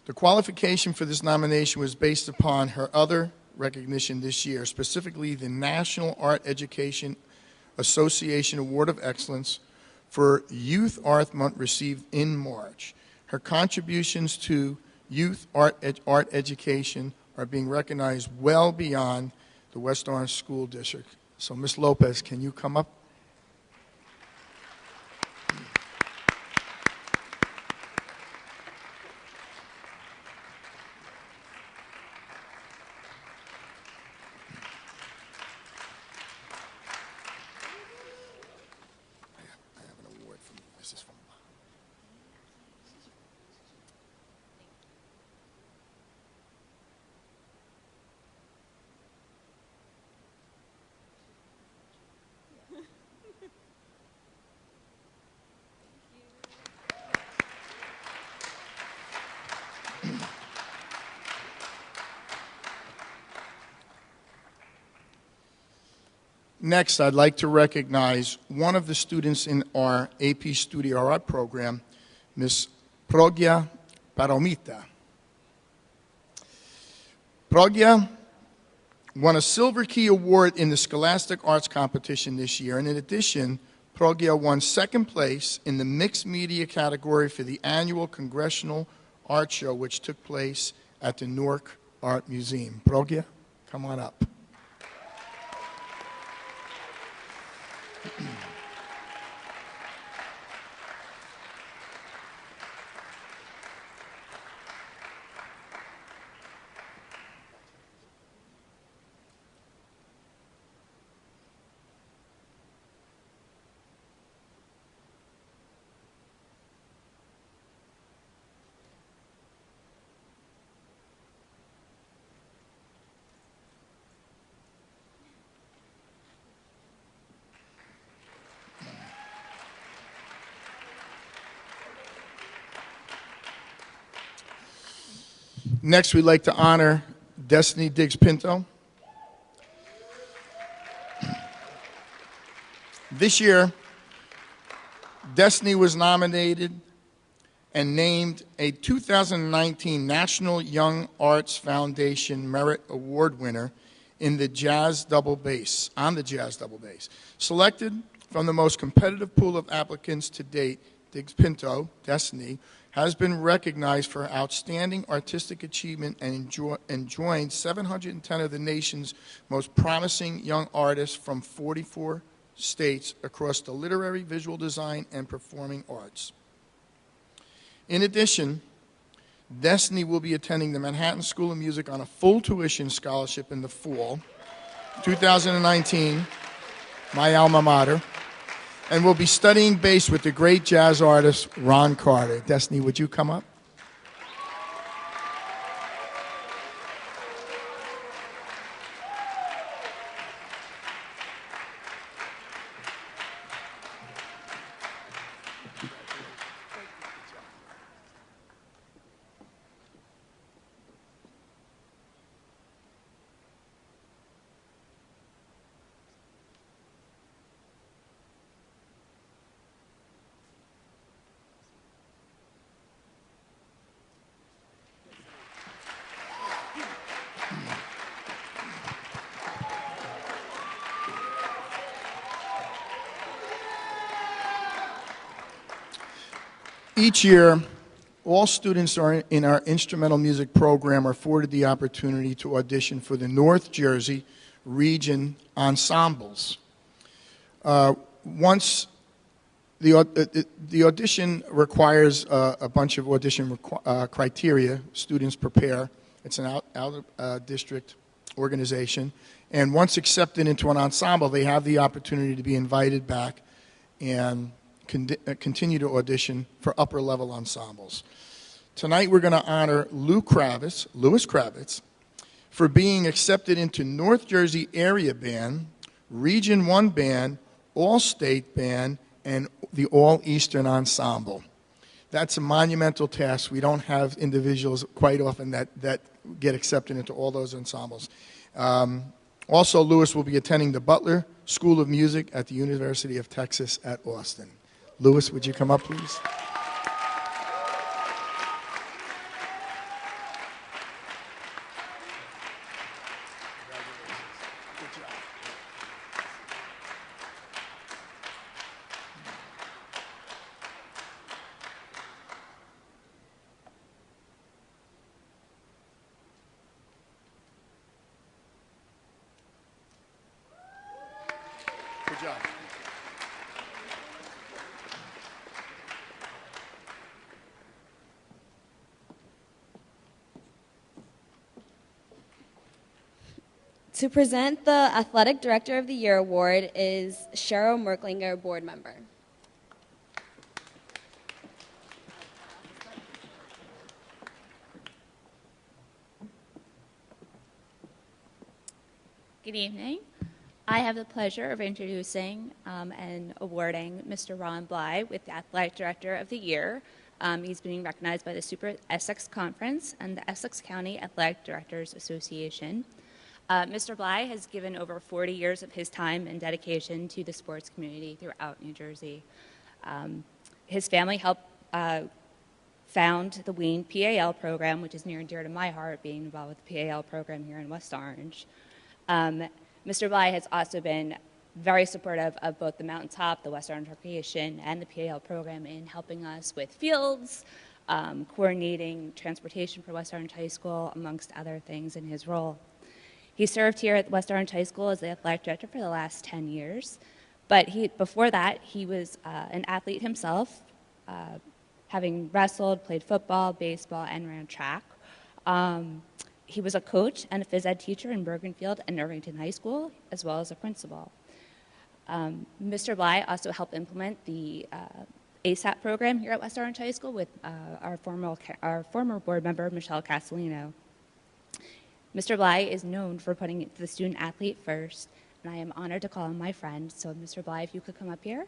The qualification for this nomination was based upon her other recognition this year, specifically the National Art Education Association Award of Excellence for Youth Art Month received in March. Her contributions to youth art education are being recognized well beyond the West Orange School District. So, Ms. Lopez, can you come up? I have an award from Mrs. Fong. Next, I'd like to recognize one of the students in our AP Studio Art program, Ms. Progya Paromita. Progya won a Silver Key Award in the Scholastic Arts Competition this year, and in addition, Progya won second place in the Mixed Media category for the annual Congressional Art Show, which took place at the Newark Art Museum. Progya, come on up. Next, we'd like to honor Destiny Diggs-Pinto. This year, Destiny was nominated and named a 2019 National Young Arts Foundation Merit Award winner in the jazz double bass, Selected from the most competitive pool of applicants to date, Diggs-Pinto, Destiny, has been recognized for outstanding artistic achievement and joined 710 of the nation's most promising young artists from 44 states across the literary, visual design, and performing arts. In addition, Destiny will be attending the Manhattan School of Music on a full tuition scholarship in the fall, 2019, my alma mater, and will be studying bass with the great jazz artist Ron Carter. Destiny, would you come up? Each year, all students in our instrumental music program are afforded the opportunity to audition for the North Jersey Region Ensembles. Once the audition requires a bunch of audition criteria students prepare. It's an out-of-district organization. And once accepted into an ensemble, they have the opportunity to be invited back and continue to audition for upper-level ensembles. Tonight we're going to honor Louis Kravitz, for being accepted into North Jersey Area Band, Region 1 Band, All-State Band, and the All-Eastern Ensemble. That's a monumental task. We don't have individuals quite often that get accepted into all those ensembles. Also, Louis will be attending the Butler School of Music at the University of Texas at Austin. Louis, would you come up, please? Good job. To present the Athletic Director of the Year award is Cheryl Merklinger, board member. Good evening. I have the pleasure of introducing and awarding Mr. Ron Bly with the Athletic Director of the Year. He's being recognized by the Super Essex Conference and the Essex County Athletic Directors Association. Mr. Bly has given over 40 years of his time and dedication to the sports community throughout New Jersey. His family helped found the Wien PAL program, which is near and dear to my heart, being involved with the PAL program here in West Orange. Mr. Bly has also been very supportive of both the Mountaintop, the West Orange Recreation, and the PAL program in helping us with fields, coordinating transportation for West Orange High School, amongst other things in his role. He served here at West Orange High School as the athletic director for the last 10 years, but before that, he was an athlete himself, having wrestled, played football, baseball, and ran track. He was a coach and a phys ed teacher in Bergenfield and Irvington High School, as well as a principal. Mr. Bly also helped implement the ASAP program here at West Orange High School with our former board member, Michelle Castellino. Mr. Bly is known for putting the student athlete first, and I am honored to call him my friend. So, Mr. Bly, if you could come up here.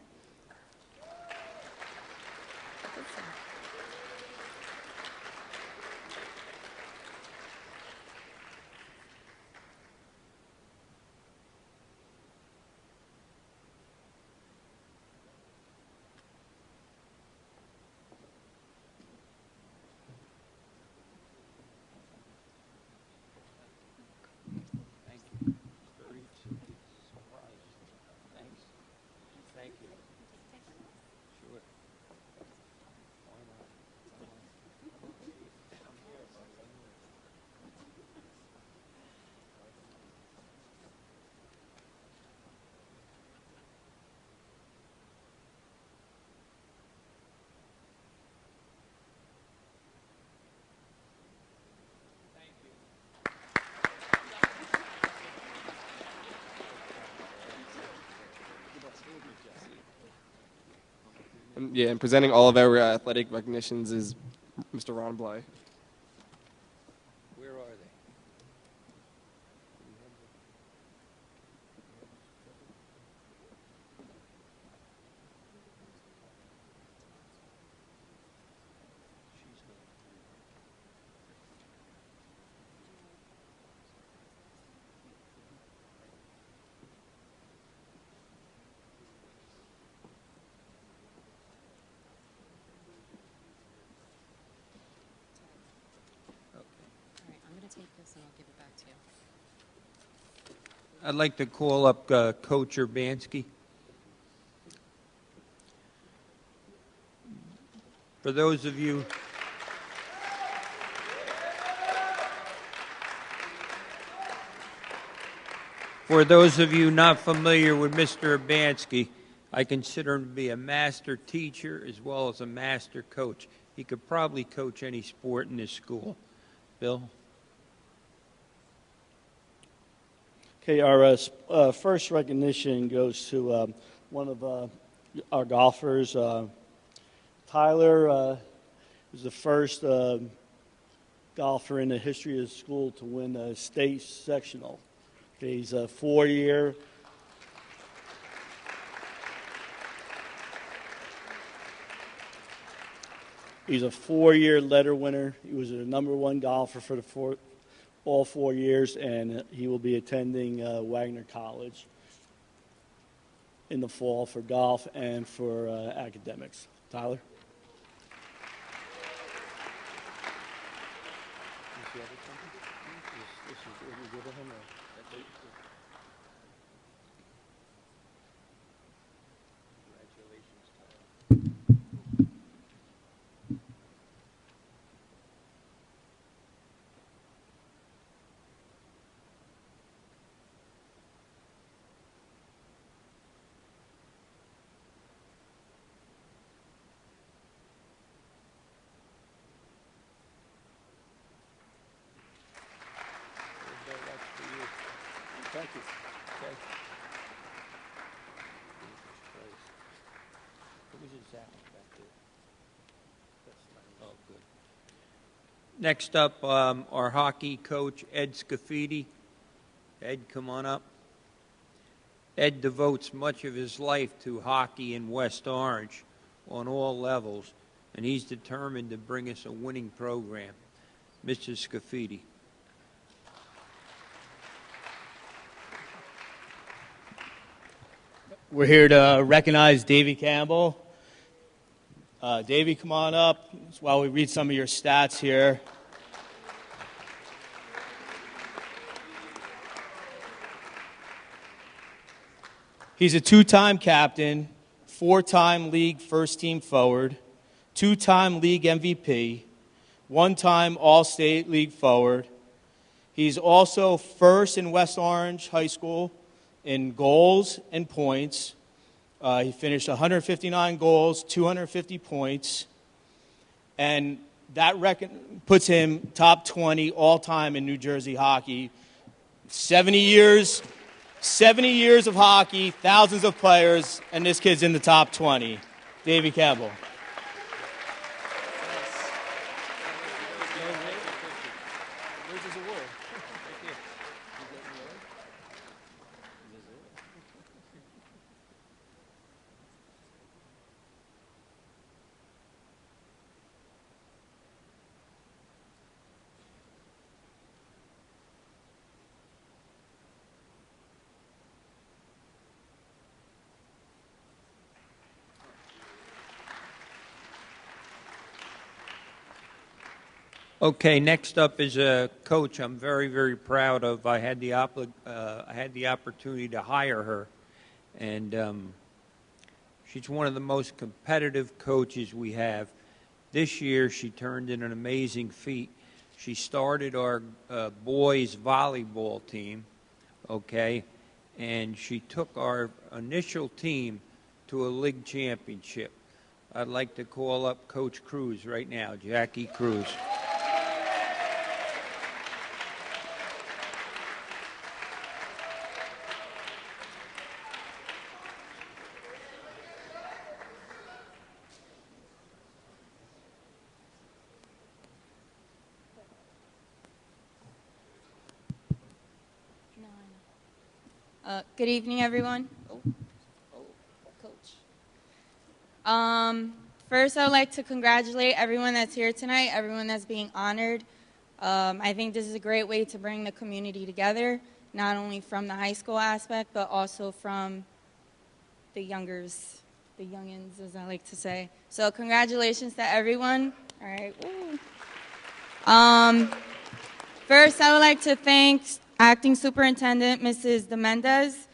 And presenting all of our athletic recognitions is Mr. Ron Bly. Where are they? I'd like to call up Coach Urbanski. For those of you not familiar with Mr. Urbanski, I consider him to be a master teacher as well as a master coach. He could probably coach any sport in this school. Bill? Okay, our first recognition goes to one of our golfers. Tyler was the first golfer in the history of the school to win a state sectional. Okay, he's a 4-year. He's a 4-year letter winner. He was the #1 golfer for all 4 years, and he will be attending Wagner College in the fall for golf and for academics. Tyler? Thank you. Okay. Oh, good. Next up, our hockey coach, Ed Scafidi. Ed, come on up. Ed devotes much of his life to hockey in West Orange on all levels, and he's determined to bring us a winning program. Mr. Scafidi. We're here to recognize Davey Campbell. Davey, come on up while we read some of your stats here. He's a 2-time captain, 4-time league first-team forward, 2-time league MVP, 1-time All-State League forward. He's also first in West Orange High School in goals and points. He finished 159 goals, 250 points, and that puts him top 20 all-time in New Jersey hockey. 70 years of hockey, thousands of players, and this kid's in the top 20. Davey Campbell. Okay, next up is a coach I'm very, very proud of. I had the opportunity to hire her, and she's one of the most competitive coaches we have. This year, she turned in an amazing feat. She started our boys volleyball team, okay, and she took our initial team to a league championship. I'd like to call up Coach Cruz right now, Jackie Cruz. Good evening, everyone. Coach. First, I would like to congratulate everyone that's here tonight, everyone that's being honored. I think this is a great way to bring the community together, not only from the high school aspect, but also from the youngins, as I like to say. So congratulations to everyone. All right. Woo. First, I would like to thank Acting Superintendent Mrs. DeMendez.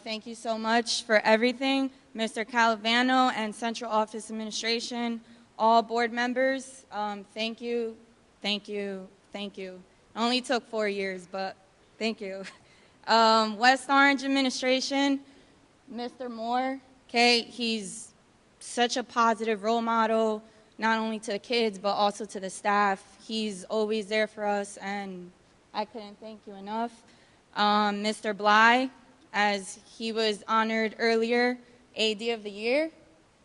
Thank you so much for everything. Mr. Calavano and Central Office Administration, all board members, thank you, thank you, thank you. It only took 4 years, but thank you. West Orange administration, Mr. Moore, okay, he's such a positive role model, not only to the kids, but also to the staff. He's always there for us, and I couldn't thank you enough. Mr. Bly, as he was honored earlier, AD of the Year.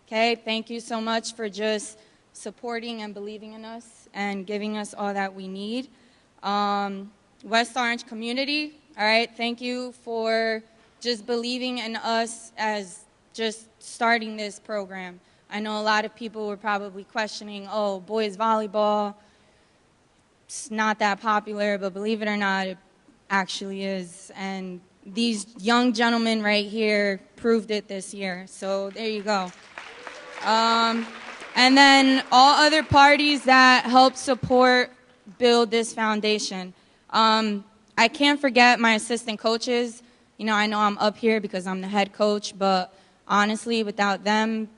Okay, thank you so much for just supporting and believing in us and giving us all that we need. West Orange community, all right, thank you for just believing in us as just starting this program. I know a lot of people were probably questioning, oh, boys volleyball, it's not that popular, but believe it or not, it actually is. And these young gentlemen right here proved it this year. So there you go. And then all other parties that help support, build this foundation. I can't forget my assistant coaches. You know, I know I'm up here because I'm the head coach, but honestly, without them,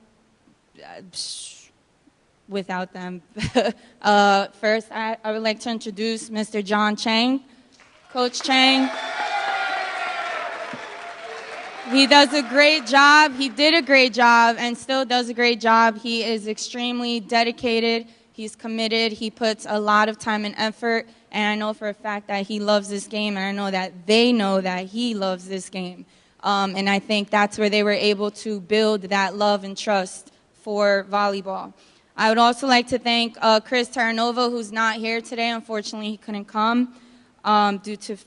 first, I would like to introduce Mr. John Chang. Coach Chang. He does a great job. He did a great job and still does a great job. He is extremely dedicated. He's committed. He puts a lot of time and effort. And I know for a fact that he loves this game. And I know that they know that he loves this game. And I think that's where they were able to build that love and trust for volleyball. I would also like to thank Chris Terranova, who's not here today. Unfortunately, he couldn't come due to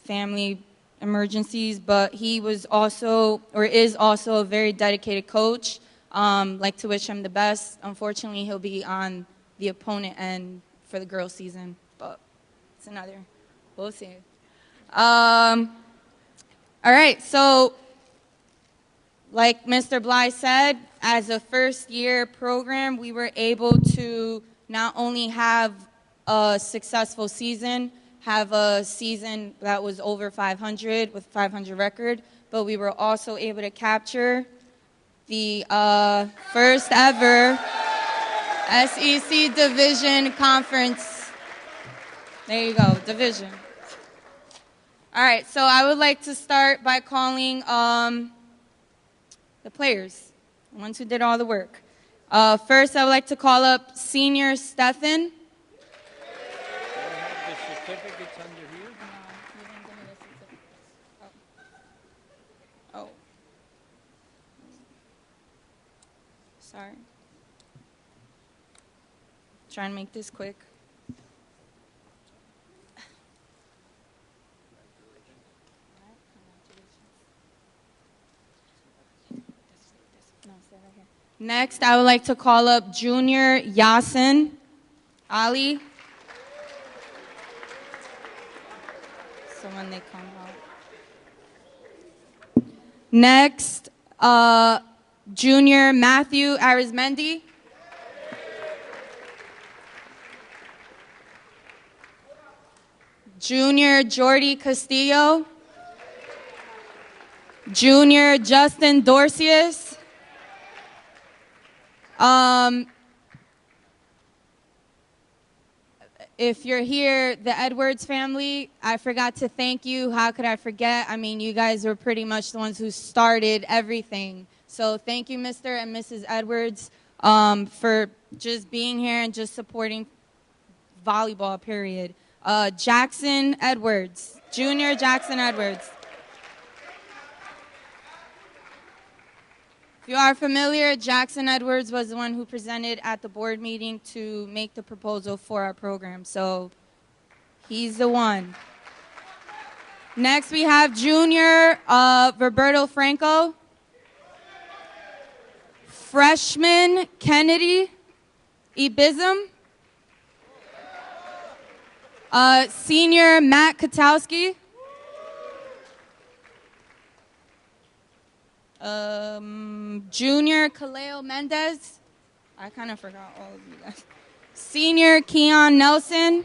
family emergencies, but he was also, or is also, a very dedicated coach. Like to wish him the best. Unfortunately, he'll be on the opponent end for the girls' season, but it's another, we'll see. All right, so like Mr. Bly said, as a first-year program, we were able to not only have a successful season, have a season that was over 500 with 500 record, but we were also able to capture the first ever SEC Division Conference. There you go, Division. All right, so I would like to start by calling the players, the ones who did all the work. First, I would like to call up Senior Stefan. Certificates under here? Oh. Sorry. Trying to make this quick. Next, I would like to call up Junior Yasin Ali. So when they come out. Next, Junior Matthew Arizmendi. Junior Jordy Castillo. Junior Justin Dorcius. If you're here, the Edwards family, I forgot to thank you. How could I forget? I mean, you guys were pretty much the ones who started everything. So thank you, Mr. and Mrs. Edwards, for just being here and just supporting volleyball, period. Jackson Edwards, Junior Jackson Edwards. If you are familiar, Jackson Edwards was the one who presented at the board meeting to make the proposal for our program. So he's the one. Next, we have Junior Roberto Franco. Freshman Kennedy Ibizum. Senior Matt Katowski. Junior Kaleo Mendez. I kind of forgot all of you guys. Senior Keon Nelson.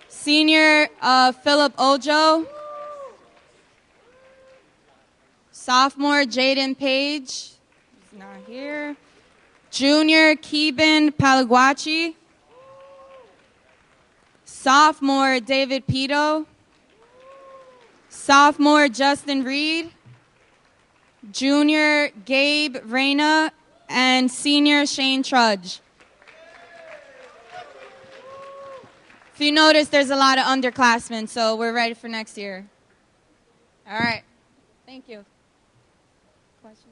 Senior Philip Ojo. Sophomore Jaden Page. He's not here. Junior Keeban Palaguachi. Sophomore David Pito. Sophomore Justin Reed. Junior Gabe Reyna. And senior Shane Trudge. If you notice, there's a lot of underclassmen, so we're ready for next year. All right. Thank you. Questions?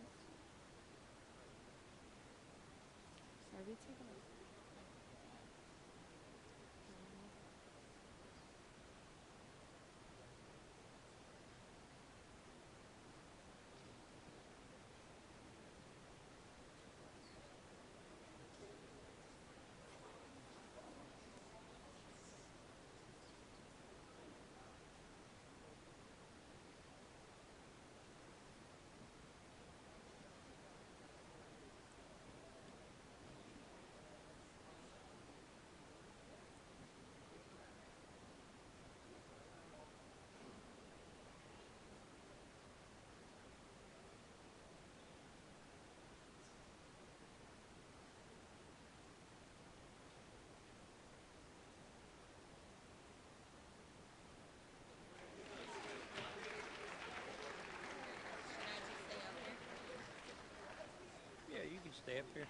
Yeah, you can stay up here.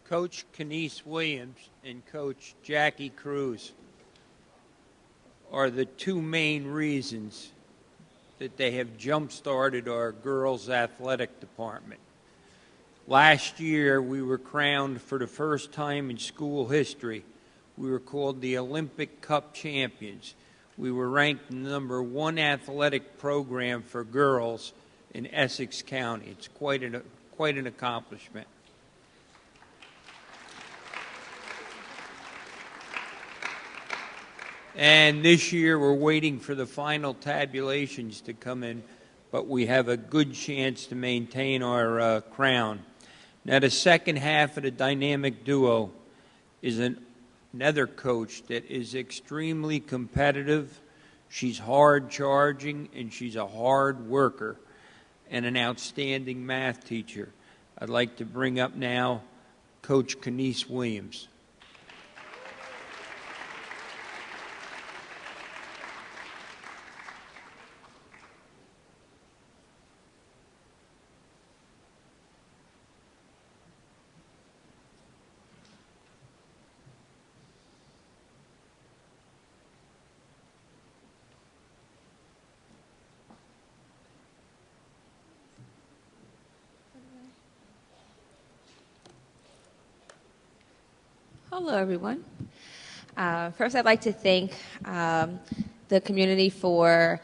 Coach Kenise Williams and Coach Jackie Cruz are the two main reasons that they have jump-started our girls' athletic department. Last year, we were crowned for the first time in school history. We were called the Olympic Cup champions. We were ranked the #1 athletic program for girls in Essex County. It's quite an accomplishment. And this year, we're waiting for the final tabulations to come in, but we have a good chance to maintain our crown. Now, the second half of the dynamic duo is another coach that is extremely competitive. She's hard-charging, and she's a hard worker and an outstanding math teacher. I'd like to bring up now Coach Kenise Williams. Hello, everyone. First, I'd like to thank the community for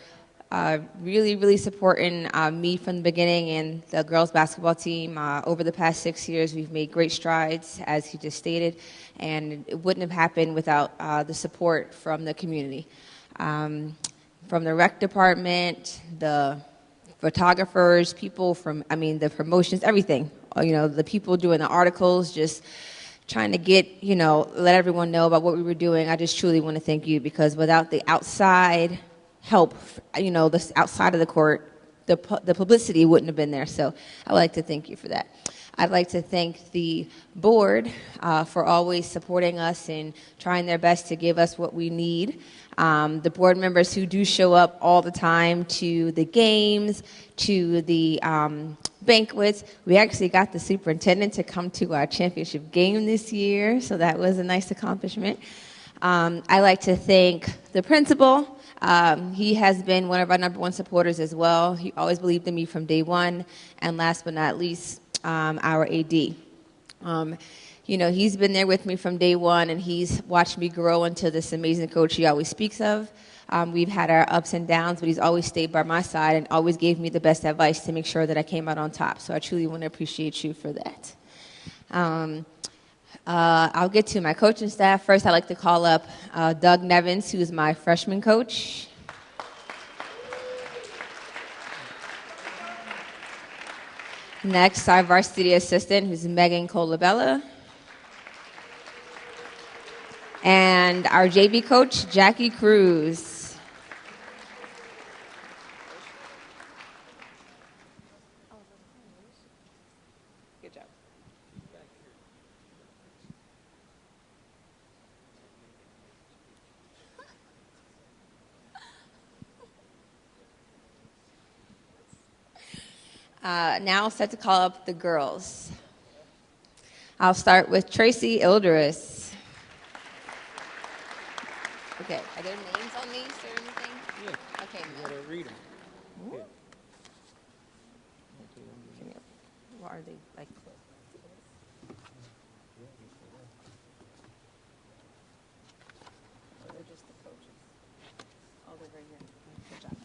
really supporting me from the beginning and the girls basketball team. Over the past 6 years, we've made great strides, as he just stated, and it wouldn't have happened without the support from the community. From the rec department, the photographers, people from, the promotions, everything. The people doing the articles, just trying to let everyone know about what we were doing. I just truly want to thank you, because without the outside help, the outside of the court, the publicity wouldn't have been there. So I would like to thank you for that. I'd like to thank the board for always supporting us and trying their best to give us what we need. The board members who do show up all the time to the games, to the banquets. We actually got the superintendent to come to our championship game this year, so that was a nice accomplishment. I'd like to thank the principal. He has been one of our #1 supporters as well. He always believed in me from day one. And last but not least, our AD. He's been there with me from day one, and he's watched me grow into this amazing coach he always speaks of. We've had our ups and downs, but he's always stayed by my side and always gave me the best advice to make sure that I came out on top. So I truly want to appreciate you for that. I'll get to my coaching staff. First, I'd like to call up Doug Nevins, who is my freshman coach. Next, our varsity assistant, who's Megan Colabella. And our JV coach, Jackie Cruz. Good job. Now set to call up the girls. I'll start with Tracy Ilderis. Okay, are there names on these or anything? Yeah. Okay. You gotta read them. Ooh. What are they like? They're just the coaches. Oh, they're right here. Good job.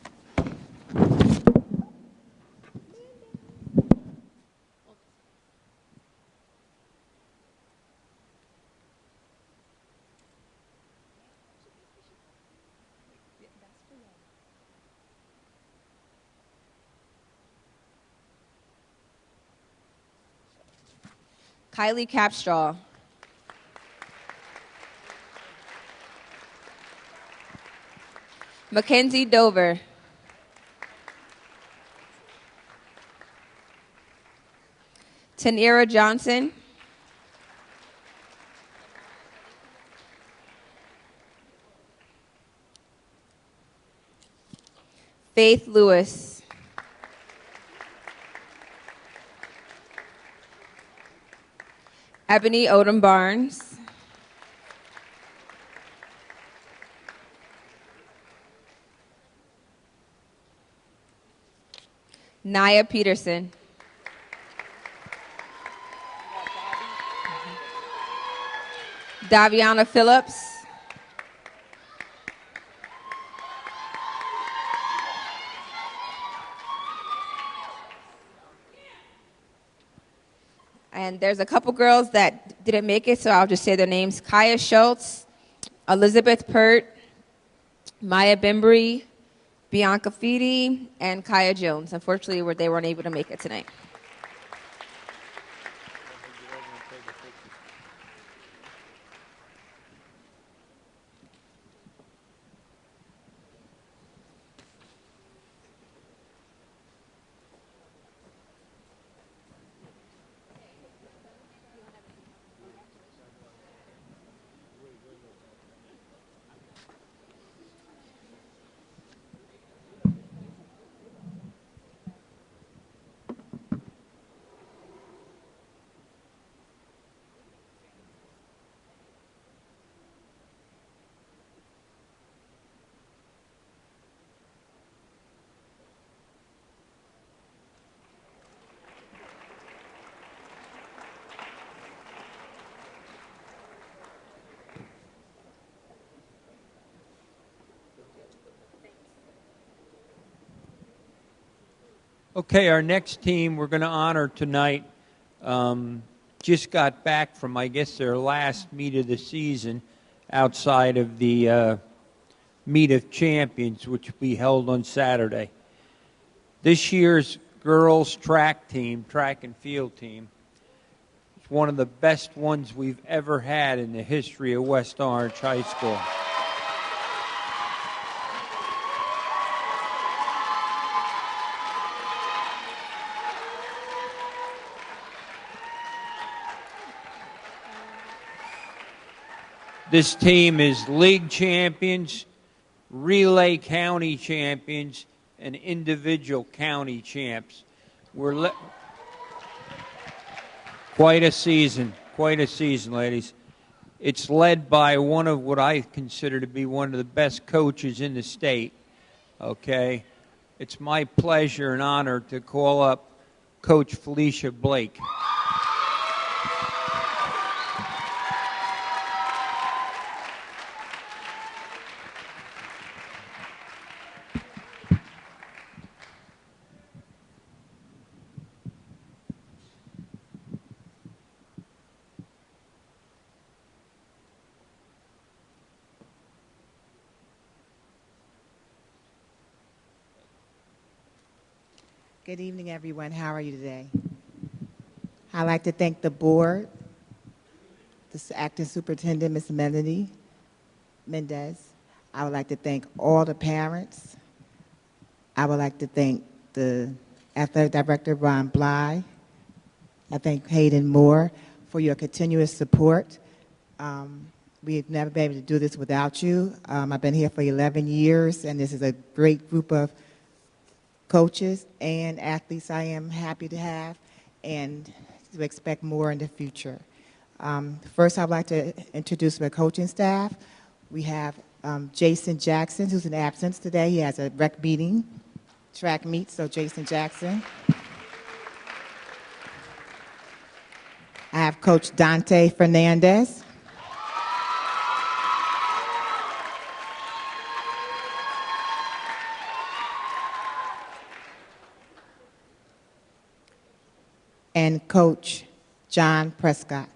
Kylie Capstraw. Mackenzie Dover. Tanira Johnson. Faith Lewis. Ebony Odom Barnes. Naya Peterson. Daviana Phillips. And there's a couple girls that didn't make it, so I'll just say their names. Kaya Schultz, Elizabeth Pert, Maya Bimbry, Bianca Feedy, and Kaya Jones. Unfortunately, they weren't able to make it tonight. Okay, our next team we're going to honor tonight just got back from, I guess, their last meet of the season outside of the Meet of Champions, which will be held on Saturday. This year's girls track team, track and field team, is one of the best ones we've ever had in the history of West Orange High School. This team is league champions, relay county champions, and individual county champs. Quite a season, ladies. It's led by one of what I consider to be one of the best coaches in the state. Okay, it's my pleasure and honor to call up Coach Felicia Blake. Good evening, everyone. How are you today? I'd like to thank the board, the acting superintendent, Ms. Melanie Mendez. I would like to thank all the parents. I would like to thank the athletic director, Ron Bly. I thank Hayden Moore for your continuous support. We've never been able to do this without you. I've been here for 11 years, and this is a great group of coaches and athletes I am happy to have and to expect more in the future. First, I'd like to introduce my coaching staff. We have Jason Jackson, who's in absence today. He has a rec meeting, track meet, so Jason Jackson. I have Coach Dante Fernandez. And Coach John Prescott.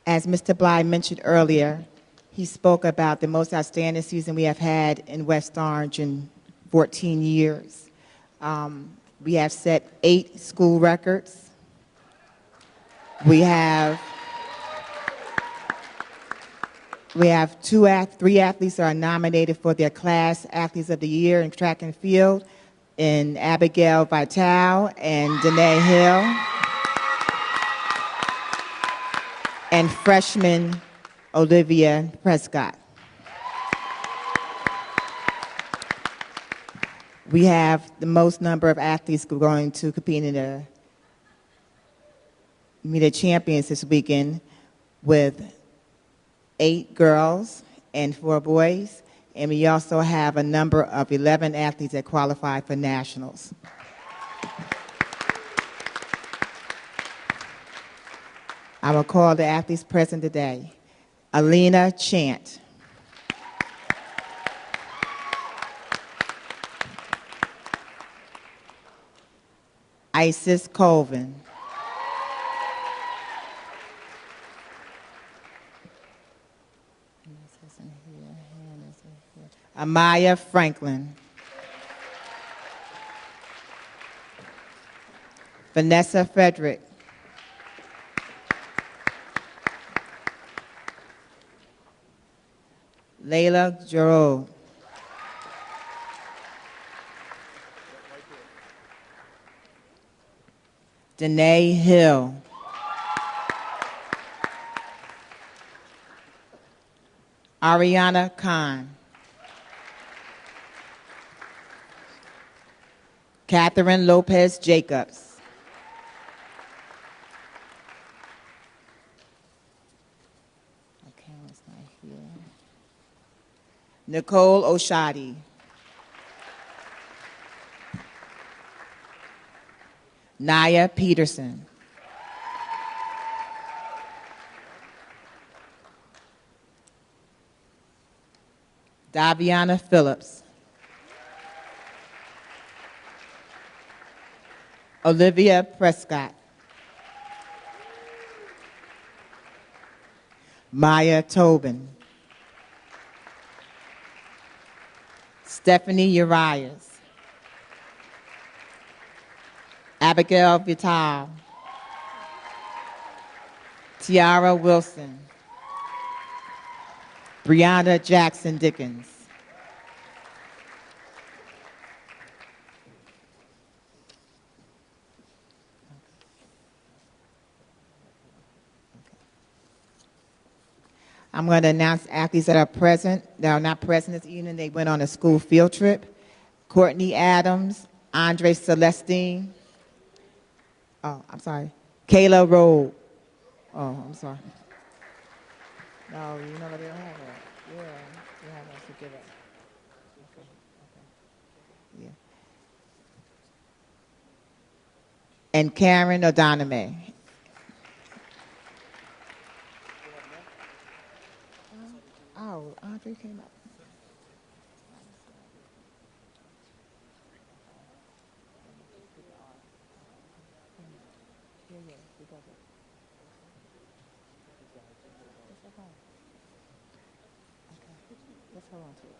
As Mr. Bly mentioned earlier, he spoke about the most outstanding season we have had in West Orange in 14 years. We have set 8 school records. We have 3 athletes that are nominated for their class Athletes of the Year in track and field, in Abigail Vital and Danae Hill, and freshman Olivia Prescott. We have the most number of athletes going to compete in the Meet the Champions this weekend, with 8 girls and 4 boys, and we also have a number of 11 athletes that qualify for nationals. I will call the athletes present today. Alina Chant. Isis Colvin. Amaya Franklin. Vanessa Frederick. Layla Giroux. Danae Hill. Ariana Khan. Catherine Lopez Jacobs. Okay, it's not here. Nicole Oshadi. Naya Peterson. Daviana Phillips. Olivia Prescott. Maya Tobin. Stephanie Urias. Abigail Vital. Tiara Wilson. Brianna Jackson Dickens. I'm going to announce athletes that are not present this evening. They went on a school field trip. Courtney Adams, Andre Celestine. Oh, I'm sorry. Kayla Rowe. Oh, I'm sorry. No, you know they don't have that. Yeah, you have that. So give it. Okay. Yeah. And Karen O'Donoghue. Oh, Andre came up. hold on to it.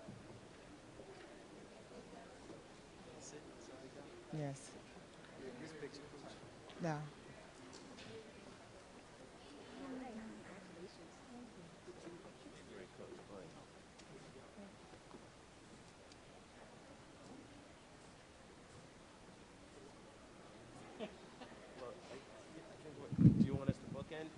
Yes. No. Do you want us to bookend?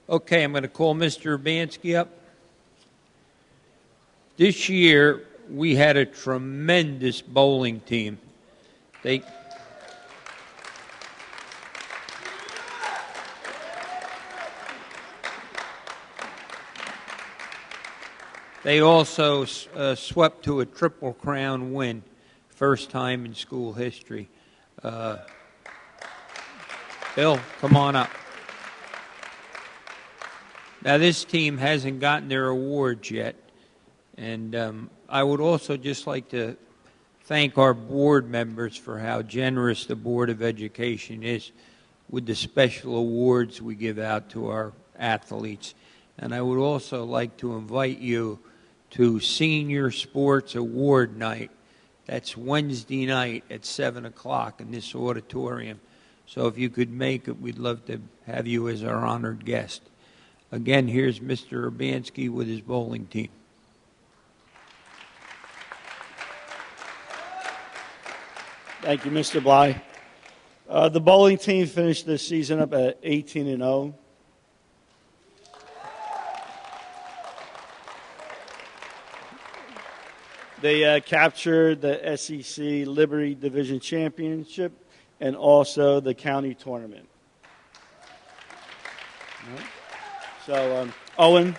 Okay, I'm going to call Mr. Urbanski up. This year, we had a tremendous bowling team. They also swept to a Triple Crown win, first time in school history. Bill, come on up. Now, this team hasn't gotten their awards yet, and I would also just like to thank our board members for how generous the Board of Education is with the special awards we give out to our athletes. And I would also like to invite you to Senior Sports Award Night. That's Wednesday night at 7 o'clock in this auditorium. So if you could make it, we'd love to have you as our honored guest. Again, here's Mr. Urbanski with his bowling team. Thank you, Mr. Bly. The bowling team finished this season up at 18-0. They captured the SEC Liberty Division Championship and also the county tournament. All right. So, Owen.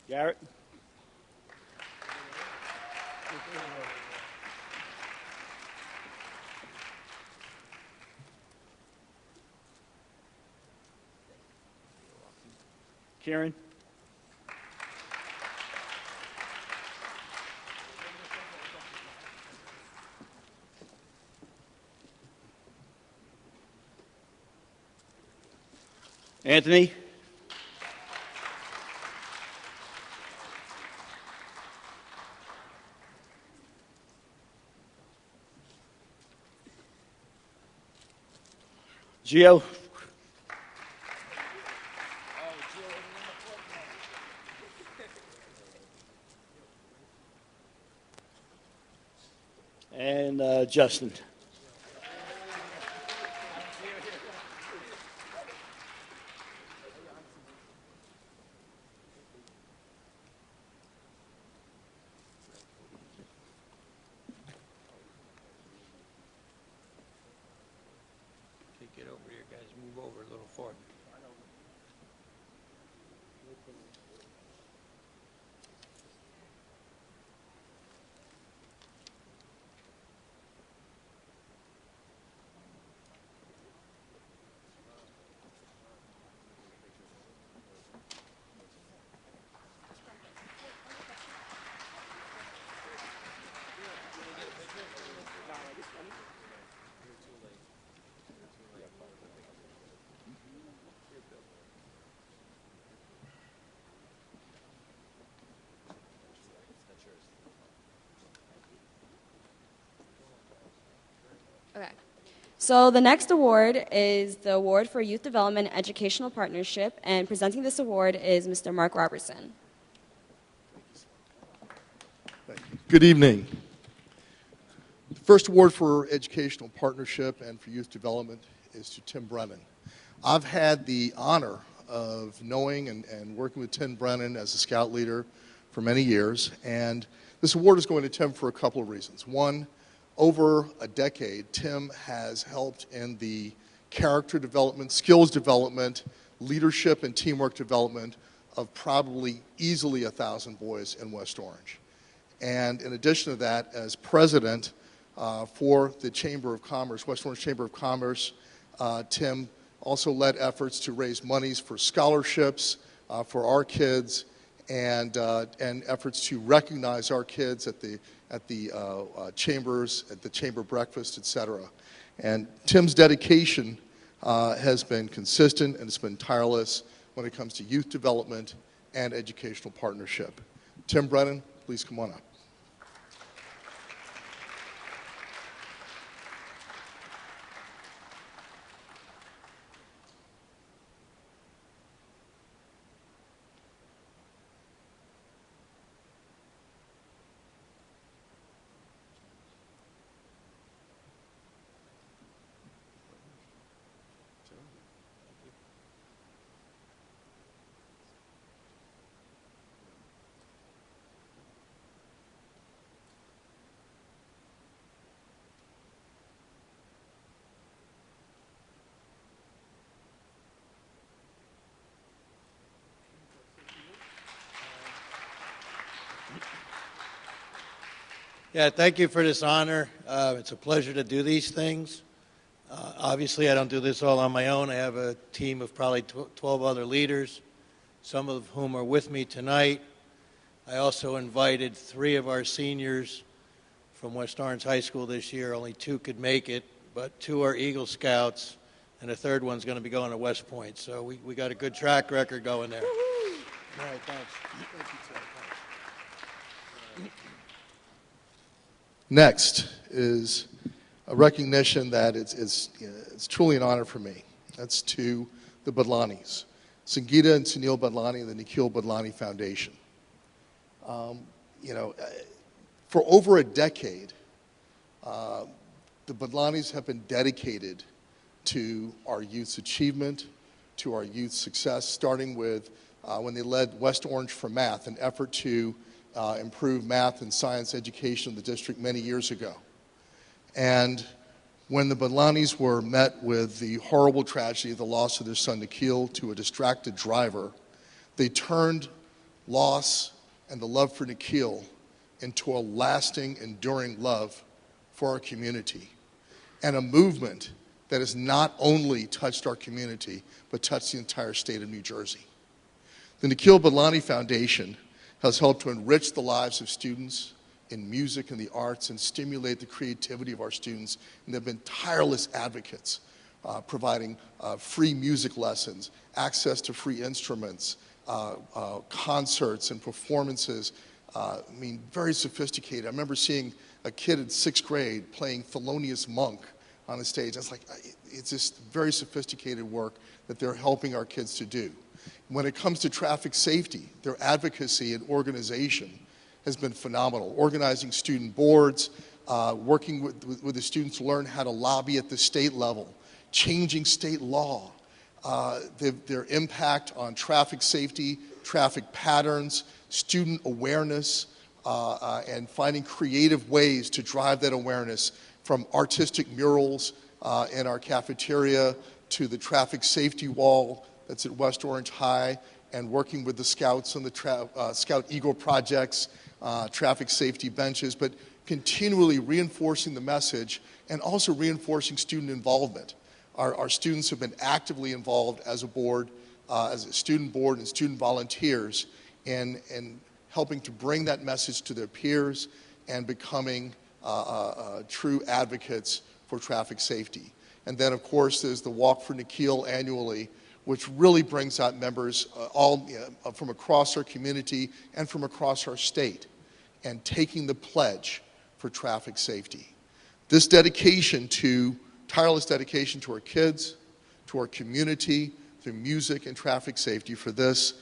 Garrett. Kieran. Anthony. Gio. And Justin. Take it over here, guys. Move over a little farther. Okay. So the next award is the Award for Youth Development and Educational Partnership, and presenting this award is Mr. Mark Robertson. Good evening. The first award for educational partnership and for youth development is to Tim Brennan. I've had the honor of knowing and working with Tim Brennan as a scout leader for many years, and this award is going to Tim for a couple of reasons. One, over a decade, Tim has helped in the character development, skills development, leadership and teamwork development of probably easily 1,000 boys in West Orange. And in addition to that, as president for the Chamber of Commerce, West Orange Chamber of Commerce, Tim also led efforts to raise monies for scholarships for our kids and efforts to recognize our kids at the chambers, at the chamber breakfast, etc. And Tim's dedication has been consistent and it's been tireless when it comes to youth development and educational partnership. Tim Brennan, please come on up. Yeah, thank you for this honor. It's a pleasure to do these things. Obviously, I don't do this all on my own. I have a team of probably 12 other leaders, some of whom are with me tonight. I also invited 3 of our seniors from West Orange High School this year. Only 2 could make it, but 2 are Eagle Scouts, and a 3rd one's going to be going to West Point. So we got a good track record going there. All right, thanks. Thank you, Tim. Next is a recognition that it's truly an honor for me. That's to the Badlanis, Sangeeta and Sunil Badlani and the Nikhil Badlani Foundation. For over a decade, the Badlanis have been dedicated to our youth's achievement, to our youth's success, starting with when they led West Orange for Math, an effort to improve math and science education in the district many years ago. And when the Badlanis were met with the horrible tragedy of the loss of their son Nikhil to a distracted driver, they turned loss and the love for Nikhil into a lasting, enduring love for our community and a movement that has not only touched our community, but touched the entire state of New Jersey. The Nikhil Badlani Foundation has helped to enrich the lives of students in music and the arts and stimulate the creativity of our students, and they've been tireless advocates, providing free music lessons, access to free instruments, concerts and performances. Very sophisticated. I remember seeing a kid in 6th grade playing Thelonious Monk on the stage. It's just very sophisticated work that they're helping our kids to do. When it comes to traffic safety, their advocacy and organization has been phenomenal. Organizing student boards, working with the students to learn how to lobby at the state level, changing state law, their impact on traffic safety, traffic patterns, student awareness, and finding creative ways to drive that awareness, from artistic murals in our cafeteria to the traffic safety wall that's at West Orange High, and working with the Scouts and the Scout Eagle projects, traffic safety benches, but continually reinforcing the message and also reinforcing student involvement. Our students have been actively involved as a board, as a student board and student volunteers in helping to bring that message to their peers and becoming true advocates for traffic safety. And then, of course, there's the Walk for Nikhil annually, which really brings out members from across our community and from across our state, and taking the pledge for traffic safety. This dedication to tireless dedication to our kids, to our community, through music and traffic safety. For this,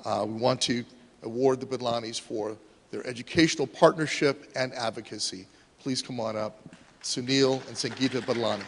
we want to award the Badlanis for their educational partnership and advocacy. Please come on up, Sunil and Sangeeta Badlani.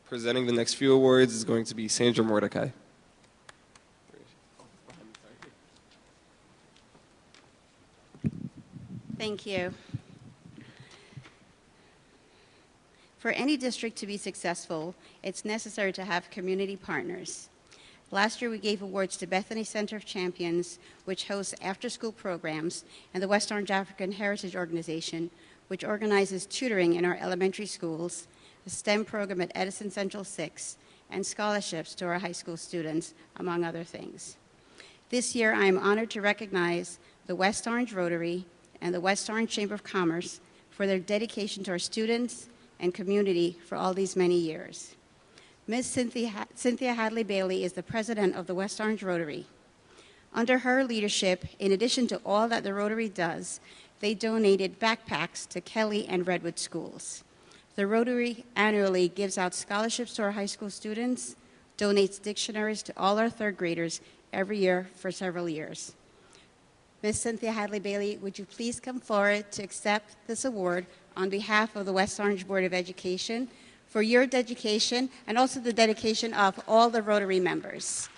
Presenting the next few awards is going to be Sandra Mordecai. Thank you. For any district to be successful, it's necessary to have community partners. Last year, we gave awards to Bethany Center of Champions, which hosts after-school programs, and the West Orange African Heritage Organization, which organizes tutoring in our elementary schools, a STEM program at Edison Central 6, and scholarships to our high school students, among other things. This year, I am honored to recognize the West Orange Rotary and the West Orange Chamber of Commerce for their dedication to our students and community for all these many years. Ms. Cynthia Hadley Bailey is the president of the West Orange Rotary. Under her leadership, in addition to all that the Rotary does, they donated backpacks to Kelly and Redwood schools. The Rotary annually gives out scholarships to our high school students, donates dictionaries to all our third graders every year for several years. Ms. Cynthia Hadley Bailey, would you please come forward to accept this award on behalf of the West Orange Board of Education for your dedication and also the dedication of all the Rotary members.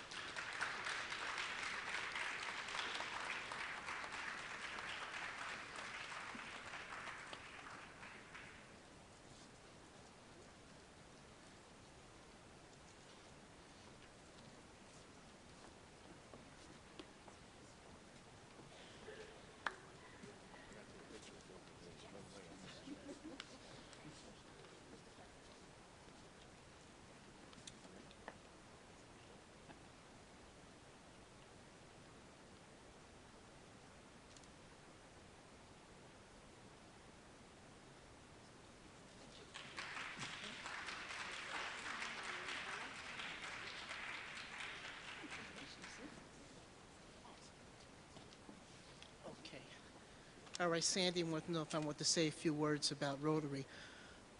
All right, Sandy wants to know if I want to say a few words about Rotary.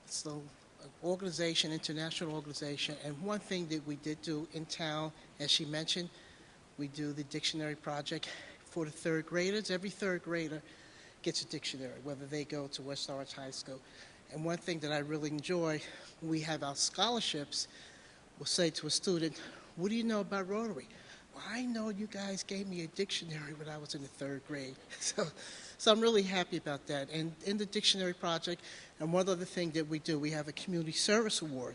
It's an organization, international organization, and one thing that we did do in town, as she mentioned, we do the dictionary project for the third graders. Every third grader gets a dictionary, whether they go to West Orange High School. And one thing that I really enjoy, when we have our scholarships, we'll say to a student, what do you know about Rotary? Well, I know you guys gave me a dictionary when I was in the third grade. So I'm really happy about that. And in the dictionary project, and one other thing that we do, we have a community service award.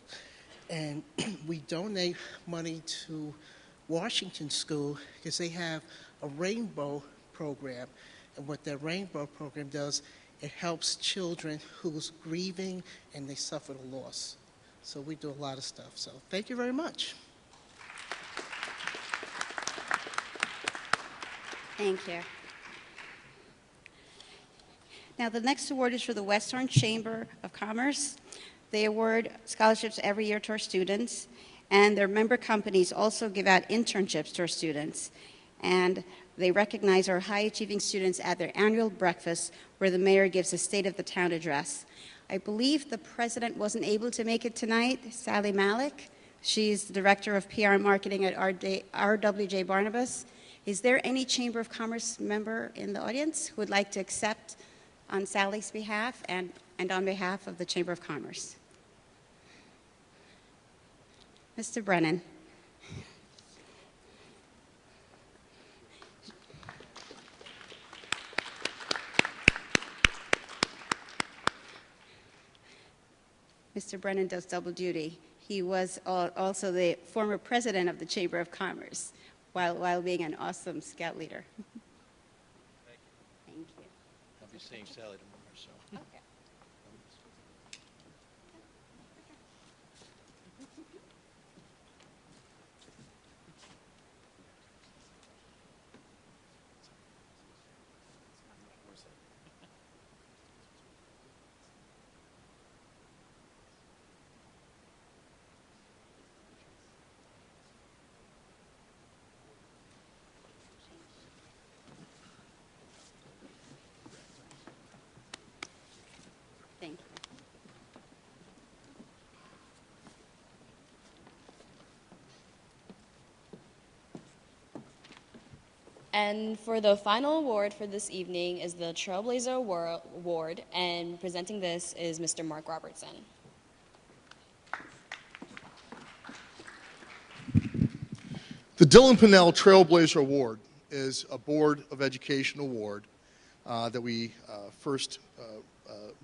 And we donate money to Washington School because they have a rainbow program. And what that rainbow program does, it helps children who's grieving and they suffered a loss. So we do a lot of stuff. So thank you very much. Thank you. Now, the next award is for the West Orange Chamber of Commerce. They award scholarships every year to our students, and their member companies also give out internships to our students. And They recognize our high-achieving students at their annual breakfast where the mayor gives a State of the Town address. I believe the president wasn't able to make it tonight, Sally Malik. She's the director of PR and marketing at RWJ Barnabas. Is there any Chamber of Commerce member in the audience who would like to accept on Sally's behalf and on behalf of the Chamber of Commerce? Mr. Brennan. Mr. Brennan does double duty. He was also the former president of the Chamber of Commerce while being an awesome scout leader. Thank you. I'll be seeing Sally tomorrow, so. Okay. Thank you. And for the final award for this evening is the Trailblazer Award, and presenting this is Mr. Mark Robertson. The Dylan Pinnell Trailblazer Award is a Board of Education award that we first,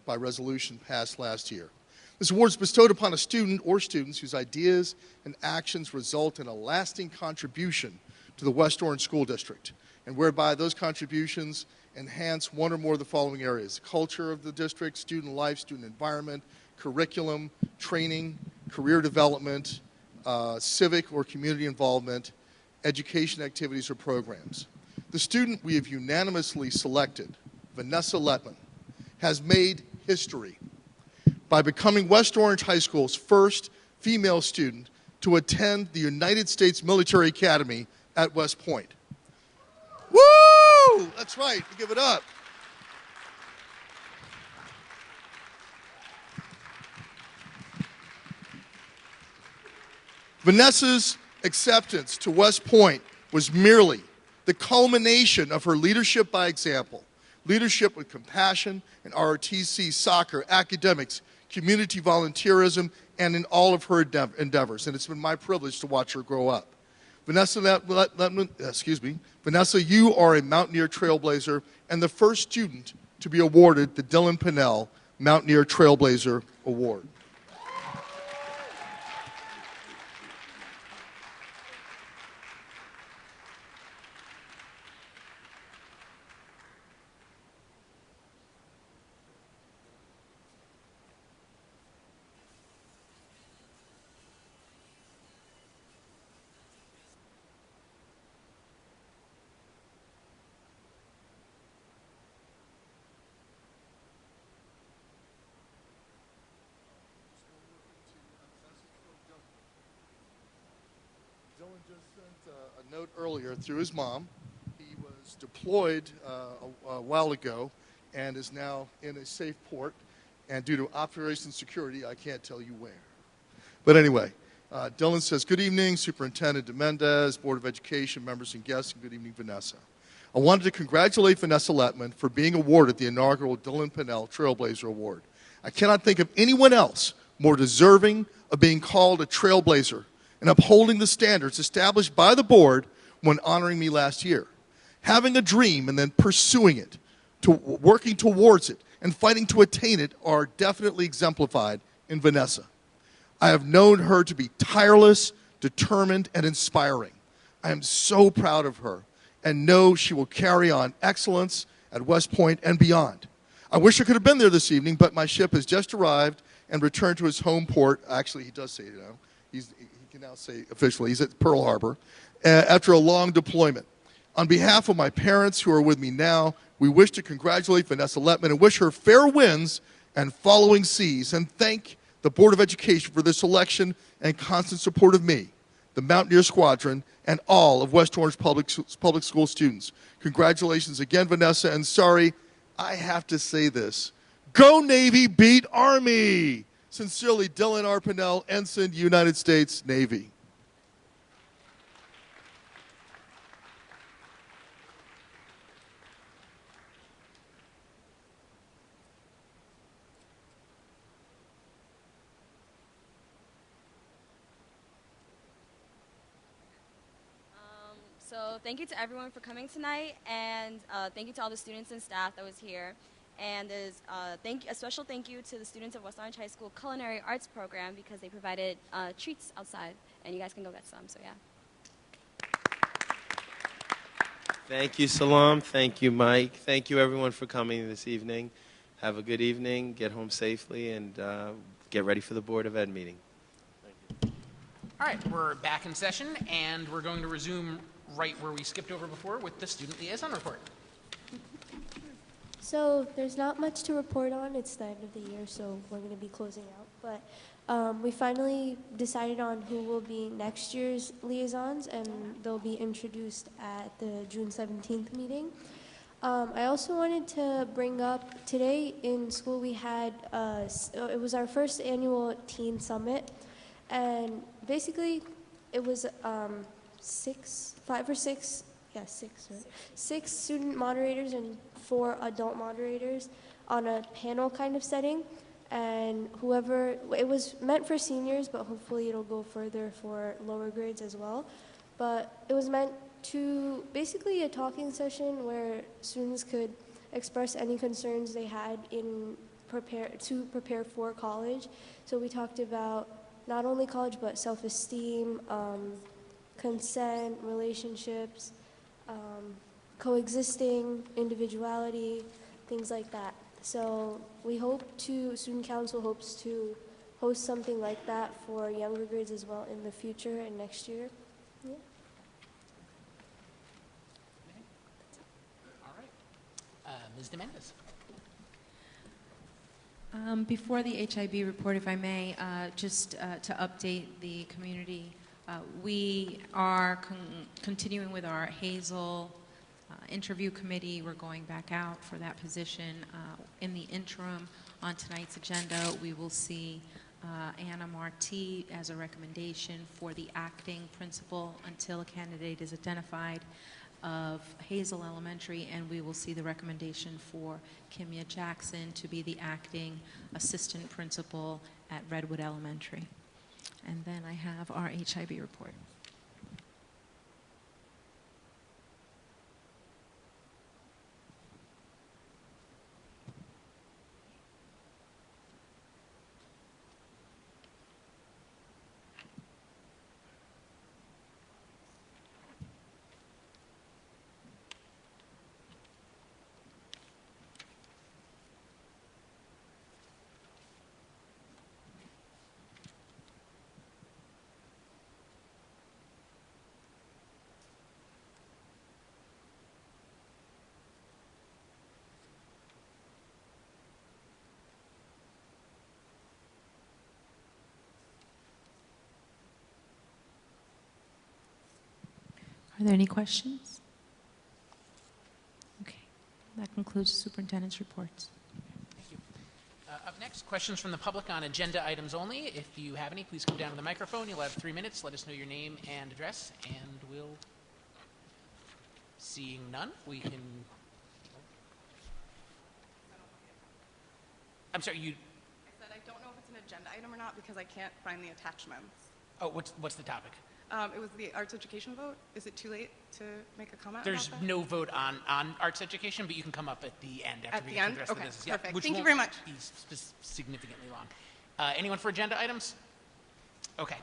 by resolution, passed last year. This award is bestowed upon a student or students whose ideas and actions result in a lasting contribution to the West Orange School District, and whereby those contributions enhance one or more of the following areas: culture of the district, student life, student environment, curriculum, training, career development, civic or community involvement, education activities or programs. The student we have unanimously selected, Vanessa Letman, has made history by becoming West Orange High School's first female student to attend the United States Military Academy at West Point. Woo! That's right, give it up. Vanessa's acceptance to West Point was merely the culmination of her leadership by example, leadership with compassion in ROTC, soccer, academics, community volunteerism, and in all of her endeavors. And it's been my privilege to watch her grow up. Vanessa, Vanessa, you are a Mountaineer Trailblazer and the first student to be awarded the Dylan Pinnell Mountaineer Trailblazer Award. Dylan just sent a note earlier through his mom. He was deployed a while ago and is now in a safe port. And due to Operation Security, I can't tell you where. But anyway, Dylan says, good evening, Superintendent de Mendez, Board of Education, members and guests, and good evening, Vanessa. I wanted to congratulate Vanessa Letman for being awarded the inaugural Dylan Pinnell Trailblazer Award. I cannot think of anyone else more deserving of being called a trailblazer and upholding the standards established by the board when honoring me last year. Having a dream and then pursuing it, working towards it, and fighting to attain it are definitely exemplified in Vanessa. I have known her to be tireless, determined, and inspiring. I am so proud of her and know she will carry on excellence at West Point and beyond. I wish I could have been there this evening, but my ship has just arrived and returned to his home port. Actually, he does say, he can now say officially, he's at Pearl Harbor, after a long deployment. On behalf of my parents who are with me now, we wish to congratulate Vanessa Letman and wish her fair winds and following seas, and thank the Board of Education for their selection and constant support of me. the Mountaineer Squadron, and all of West Orange Public School students. Congratulations again, Vanessa, and sorry, I have to say this. Go Navy, beat Army! Sincerely, Dylan R. Pinnell, Ensign, United States Navy. So thank you to everyone for coming tonight, and thank you to all the students and staff that was here. And there's a special thank you to the students of West Orange High School Culinary Arts Program because they provided treats outside, and you guys can go get some, so yeah. Thank you, Salam. Thank you, Mike. Thank you, everyone, for coming this evening. Have a good evening. Get home safely, and get ready for the Board of Ed meeting. All right, we're back in session, and we're going to resume right where we skipped over before with the student liaison report. So there's not much to report on. It's the end of the year, so we're going to be closing out. But we finally decided on who will be next year's liaisons, and they'll be introduced at the June 17th meeting. I also wanted to bring up, today in school we had, it was our first annual teen summit, and basically it was six student moderators and 4 adult moderators on a panel kind of setting. And it was meant for seniors, but hopefully it'll go further for lower grades as well. But it was meant to basically a talking session where students could express any concerns they had to prepare for college. So we talked about not only college, but self-esteem, consent, relationships, coexisting, individuality, things like that. So student council hopes to host something like that for younger grades as well in the future and next year. Yeah. All right. Ms. Dominguez. Before the HIB report, if I may, just to update the community, we are continuing with our Hazel interview committee. We're going back out for that position. In the interim, on tonight's agenda, we will see Anna Marti as a recommendation for the acting principal until a candidate is identified of Hazel Elementary, and we will see the recommendation for Kimya Jackson to be the acting assistant principal at Redwood Elementary. And then I have our HIB report. Are there any questions? Okay, that concludes the superintendent's reports. Thank you. Up next, questions from the public on agenda items only. If you have any, please come down to the microphone. You'll have 3 minutes. Let us know your name and address, and we'll... Seeing none, we can... I'm sorry, you... I said I don't know if it's an agenda item or not because I can't find the attachments. Oh, what's the topic? It was the arts education vote. Is it too late to make a comment There's about that? no vote on arts education, but you can come up at the end after At we the end? address Okay, the business. perfect. Which Thank you won't very much. Be significantly long. Anyone for agenda items? Okay.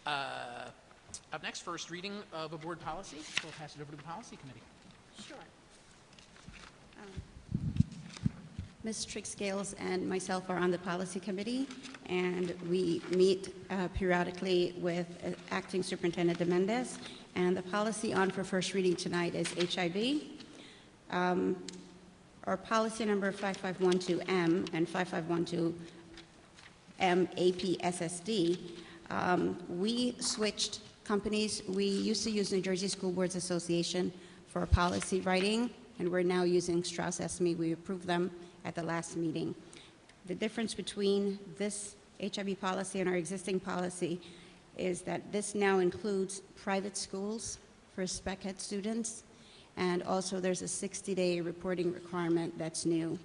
Up next, first reading of a board policy. We'll pass it over to the policy committee. Sure. Ms. Trix Gales and myself are on the policy committee, and we meet periodically with acting superintendent Mendez. And the policy on for first reading tonight is HIB. Our policy number 5512M and 5512M APSSD, we switched companies. We used to use New Jersey School Boards Association for policy writing, and we're now using Strauss Esme. We approved them at the last meeting. The difference between this HIB policy and our existing policy is that this now includes private schools for spec ed students, and also there's a 60-day reporting requirement that's new.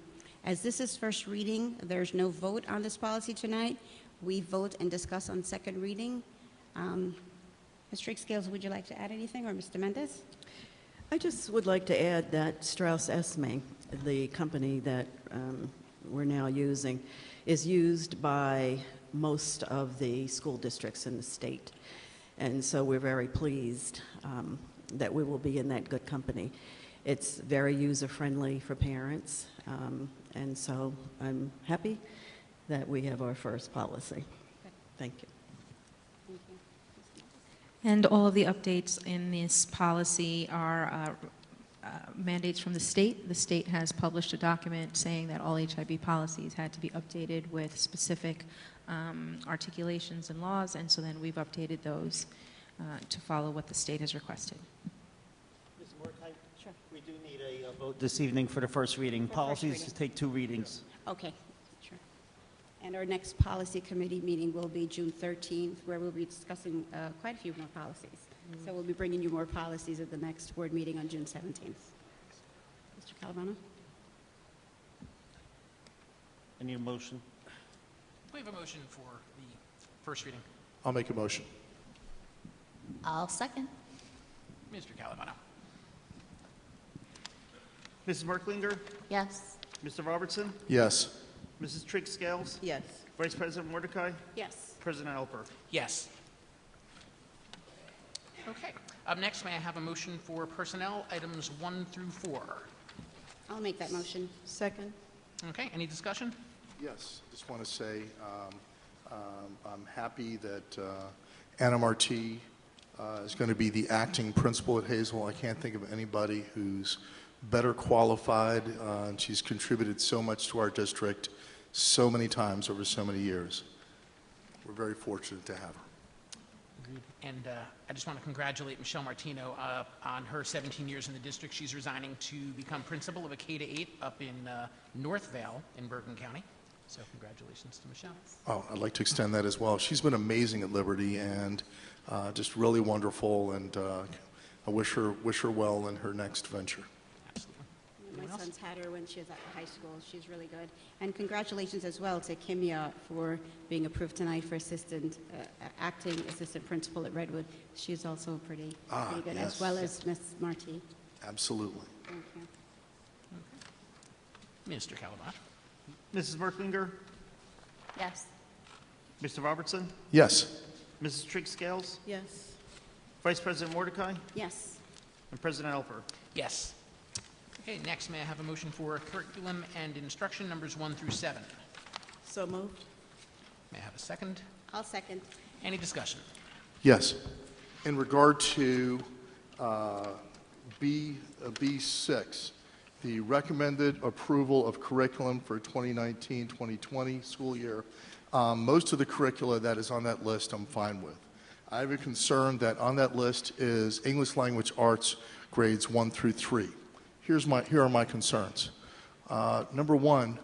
As this is first reading, there's no vote on this policy tonight. We vote and discuss on second reading. Ms. Trigg-Scales, would you like to add anything, or Mr. Mendez? I just would like to add that Strauss Esme, the company that we're now using, is used by most of the school districts in the state. And so we're very pleased that we will be in that good company. It's very user-friendly for parents, and so I'm happy that we have our first policy. Thank you. Thank you. And all of the updates in this policy are mandates from the state. The state has published a document saying that all HIB policies had to be updated with specific articulations and laws, and so then we've updated those to follow what the state has requested. Ms. Mordecai, sure. We do need a vote this evening for the first reading. Policies take 2 readings. Okay, sure. And our next policy committee meeting will be June 13th, where we'll be discussing quite a few more policies. So we'll be bringing you more policies at the next board meeting on June 17th. Mr. Calavano? I need a motion. We have a motion for the first reading. I'll make a motion. I'll second. Mr. Calavano. Mrs. Merklinger? Yes. Mr. Robertson? Yes. Mrs. Trigg-Scales? Yes. Vice President Mordecai? Yes. President Alper? Yes. Okay. Up next, may I have a motion for personnel items 1 through 4? I'll make that motion. Second. Okay. Any discussion? Yes, just want to say I'm happy that Anna Marti is going to be the acting principal at Hazel. I can't think of anybody who's better qualified, and she's contributed so much to our district so many times over so many years. We're very fortunate to have her. And I just want to congratulate Michelle Martino on her 17 years in the district. She's resigning to become principal of a K-8 up in Northvale in Bergen County. So congratulations to Michelle. Oh, I'd like to extend that as well. She's been amazing at Liberty and just really wonderful, and I wish her well in her next venture. My son's had her when she was at the high school. She's really good. And congratulations as well to Kimya for being approved tonight for acting assistant principal at Redwood. She's also pretty good, yes. as well as Miss Marti. Absolutely. Thank you. Mr. Calabash. Mrs. Merklinger? Yes. Mr. Robertson? Yes. Mrs. Trigg-Scales? Yes. Vice President Mordecai? Yes. And President Alper? Yes. Okay, next, may I have a motion for curriculum and instruction numbers 1 through 7? So moved. May I have a second? I'll second. Any discussion? Yes. In regard to B6, the recommended approval of curriculum for 2019-2020 school year, most of the curricula that is on that list I'm fine with. I have a concern that on that list is English language arts grades 1 through 3. Here are my concerns. Number one,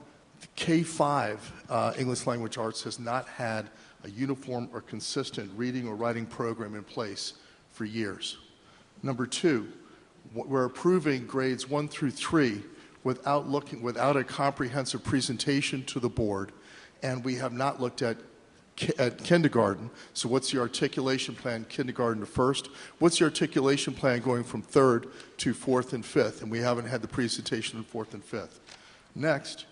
K-5 English language arts has not had a uniform or consistent reading or writing program in place for years. Number two, we're approving grades 1 through 3 without a comprehensive presentation to the board, and we have not looked at kindergarten. So what's the articulation plan, kindergarten to first? What's the articulation plan going from third to fourth and fifth? And we haven't had the presentation in fourth and fifth. Next,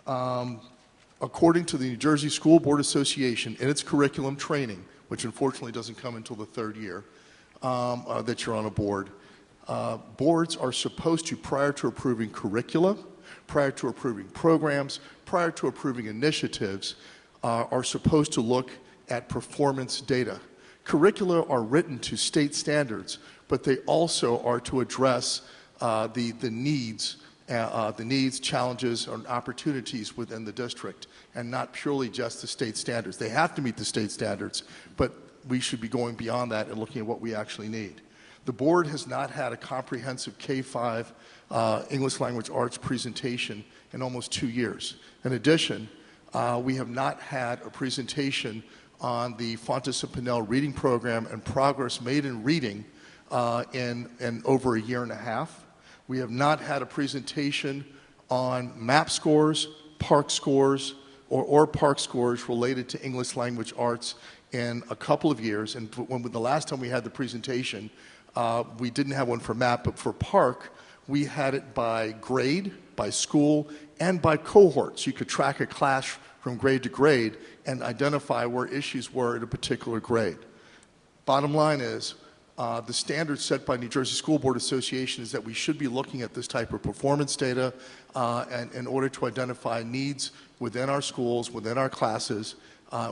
according to the New Jersey School Board Association, in its curriculum training, which unfortunately doesn't come until the third year that you're on a board, boards are supposed to, prior to approving curricula, prior to approving programs, prior to approving initiatives, are supposed to look at performance data. Curricula are written to state standards, but they also are to address the needs, challenges, and opportunities within the district, and not purely just the state standards. They have to meet the state standards, but we should be going beyond that and looking at what we actually need. The board has not had a comprehensive K-5 English language arts presentation in almost 2 years. In addition, we have not had a presentation on the Fontes and Pinnell reading program and progress made in reading in over a year and a half. We have not had a presentation on MAP scores, PARC scores, or PARC scores related to English language arts in a couple of years. And when the last time we had the presentation, we didn't have one for MAP, but for PARC, we had it by grade, by school, and by cohorts. You could track a class from grade to grade and identify where issues were at a particular grade. Bottom line is, the standard set by New Jersey School Board Association is that we should be looking at this type of performance data and in order to identify needs within our schools, within our classes,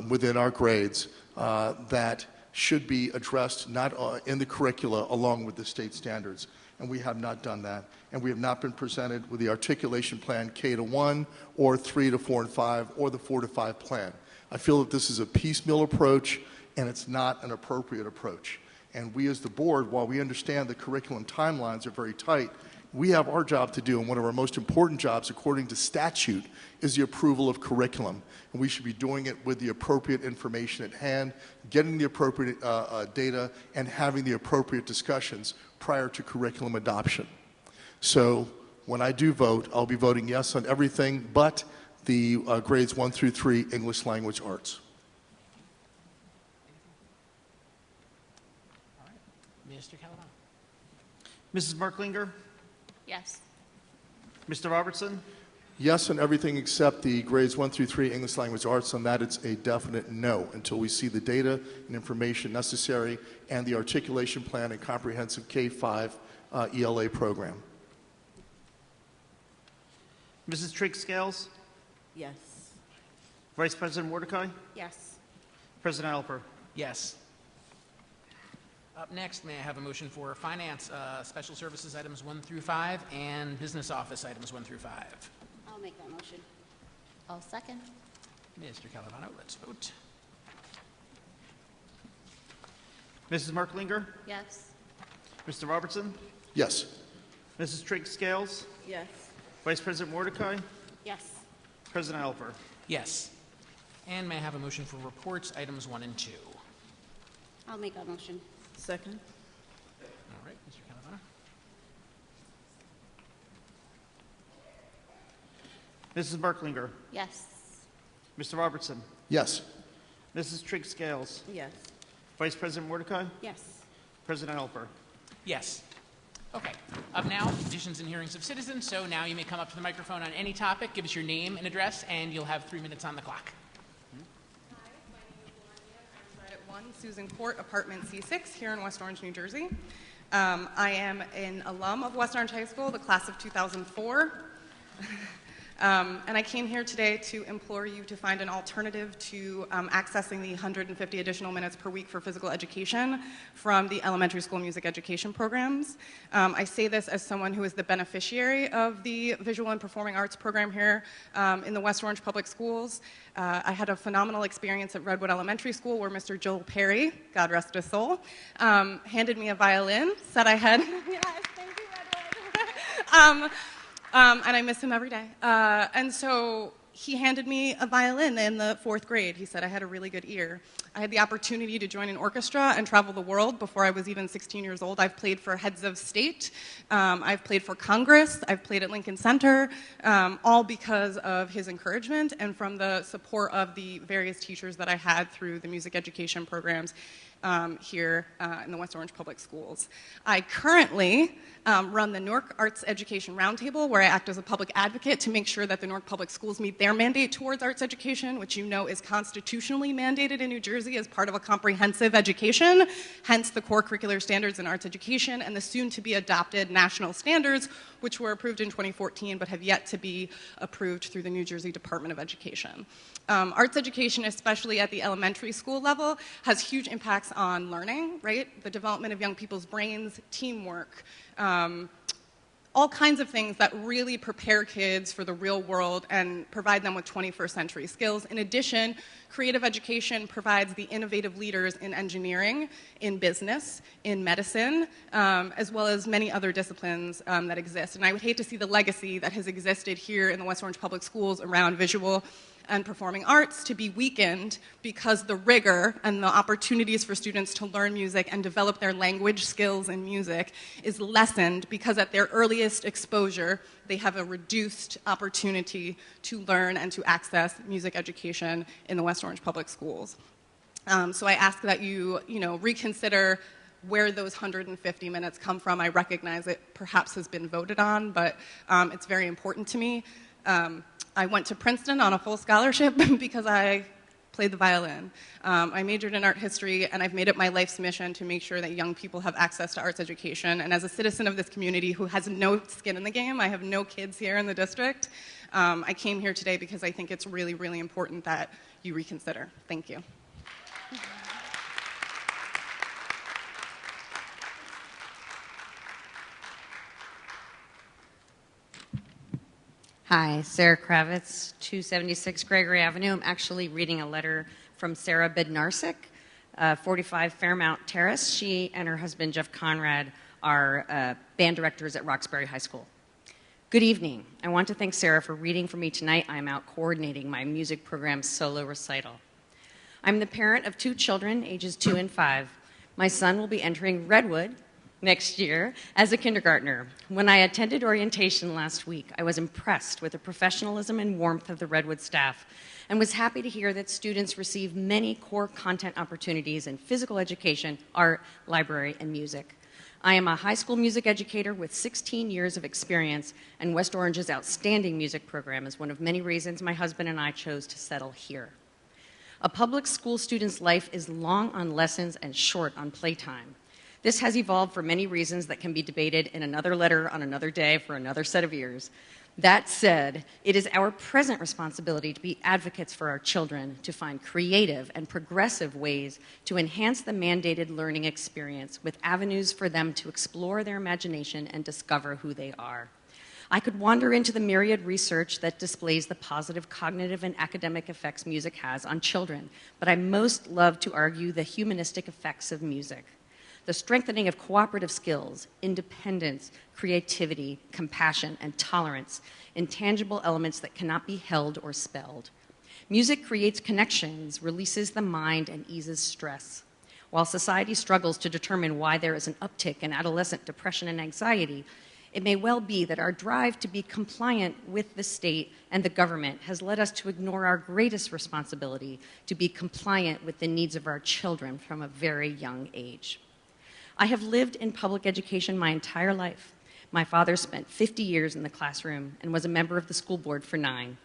within our grades that should be addressed not in the curricula along with the state standards. And we have not done that. And we have not been presented with the articulation plan K-1 or 3 to 4 and 5 or the 4 to 5 plan. I feel that this is a piecemeal approach and it's not an appropriate approach. And we as the board, while we understand the curriculum timelines are very tight, we have our job to do, and one of our most important jobs according to statute is the approval of curriculum. And we should be doing it with the appropriate information at hand, getting the appropriate data, and having the appropriate discussions prior to curriculum adoption. So when I do vote, I'll be voting yes on everything but the grades 1 through 3 English language arts. Mr. Calavano. Mrs. Merklinger? Yes. Mr. Robertson? Yes on everything except the grades 1 through 3 English language arts. On that, it's a definite no until we see the data and information necessary and the articulation plan and comprehensive K-5 ELA program. Mrs. Trigg-Scales? Yes. Vice President Mordecai? Yes. President Alper? Yes. Up next, may I have a motion for finance, special services items 1 through 5, and business office items 1 through 5? I'll make that motion. I'll second. Mr. Calavano, let's vote. Mrs. Merklinger? Yes. Mr. Robertson? Yes. Mrs. Trigg-Scales? Yes. Vice President Mordecai? Yes. President Alper? Yes. And may I have a motion for reports, items 1 and 2? I'll make that motion. Second. All right, Mr. Calavano. Mrs. Merklinger? Yes. Mr. Robertson? Yes. Mrs. Trigg-Scales? Yes. Vice President Mordecai? Yes. President Alper? Yes. Okay. Up now, petitions and hearings of citizens. So now you may come up to the microphone on any topic, give us your name and address, and you'll have 3 minutes on the clock. At 1 Susan Court, apartment C6, here in West Orange, New Jersey. I am an alum of West Orange High School, the class of 2004. And I came here today to implore you to find an alternative to accessing the 150 additional minutes per week for physical education from the elementary school music education programs. I say this as someone who is the beneficiary of the visual and performing arts program here in the West Orange Public Schools. I had a phenomenal experience at Redwood Elementary School where Mr. Joel Perry, God rest his soul, handed me a violin, said I had, yes, thank you, Redwood. And I miss him every day. And so he handed me a violin in the 4th grade. He said I had a really good ear. I had the opportunity to join an orchestra and travel the world before I was even 16 years old. I've played for heads of state. I've played for Congress. I've played at Lincoln Center, all because of his encouragement and from the support of the various teachers that I had through the music education programs here in the West Orange Public Schools. I currently run the Newark Arts Education Roundtable, where I act as a public advocate to make sure that the Newark Public Schools meet their mandate towards arts education, which you know is constitutionally mandated in New Jersey as part of a comprehensive education, hence the core curricular standards in arts education and the soon-to-be adopted national standards, which were approved in 2014 but have yet to be approved through the New Jersey Department of Education. Arts education, especially at the elementary school level, has huge impacts on learning, right? The development of young people's brains, teamwork, all kinds of things that really prepare kids for the real world and provide them with 21st century skills. In addition, creative education provides the innovative leaders in engineering, in business, in medicine, as well as many other disciplines that exist. And I would hate to see the legacy that has existed here in the West Orange Public Schools around visual and performing arts to be weakened because the rigor and the opportunities for students to learn music and develop their language skills in music is lessened because at their earliest exposure, they have a reduced opportunity to learn and to access music education in the West Orange Public Schools. So I ask that you reconsider where those 150 minutes come from. I recognize it perhaps has been voted on, but it's very important to me. I went to Princeton on a full scholarship because I played the violin. I majored in art history, and I've made it my life's mission to make sure that young people have access to arts education. And as a citizen of this community who has no skin in the game, I have no kids here in the district, I came here today because I think it's really, really important that you reconsider. Thank you. Hi, Sarah Kravitz, 276 Gregory Avenue. I'm actually reading a letter from Sarah Bednarsik, 45 Fairmount Terrace. She and her husband, Jeff Conrad, are band directors at Roxbury High School. Good evening. I want to thank Sarah for reading for me tonight. I'm out coordinating my music program's solo recital. I'm the parent of 2 children, ages 2 and 5. My son will be entering Redwood next year as a kindergartner. When I attended orientation last week, I was impressed with the professionalism and warmth of the Redwood staff and was happy to hear that students receive many core content opportunities in physical education, art, library, and music. I am a high school music educator with 16 years of experience, and West Orange's outstanding music program is one of many reasons my husband and I chose to settle here. A public school student's life is long on lessons and short on playtime. This has evolved for many reasons that can be debated in another letter on another day for another set of years. That said, it is our present responsibility to be advocates for our children, to find creative and progressive ways to enhance the mandated learning experience with avenues for them to explore their imagination and discover who they are. I could wander into the myriad research that displays the positive cognitive and academic effects music has on children, but I most love to argue the humanistic effects of music. The strengthening of cooperative skills, independence, creativity, compassion, and tolerance, intangible elements that cannot be held or spelled. Music creates connections, releases the mind, and eases stress. While society struggles to determine why there is an uptick in adolescent depression and anxiety, it may well be that our drive to be compliant with the state and the government has led us to ignore our greatest responsibility to be compliant with the needs of our children from a very young age. I have lived in public education my entire life. My father spent 50 years in the classroom and was a member of the school board for 9.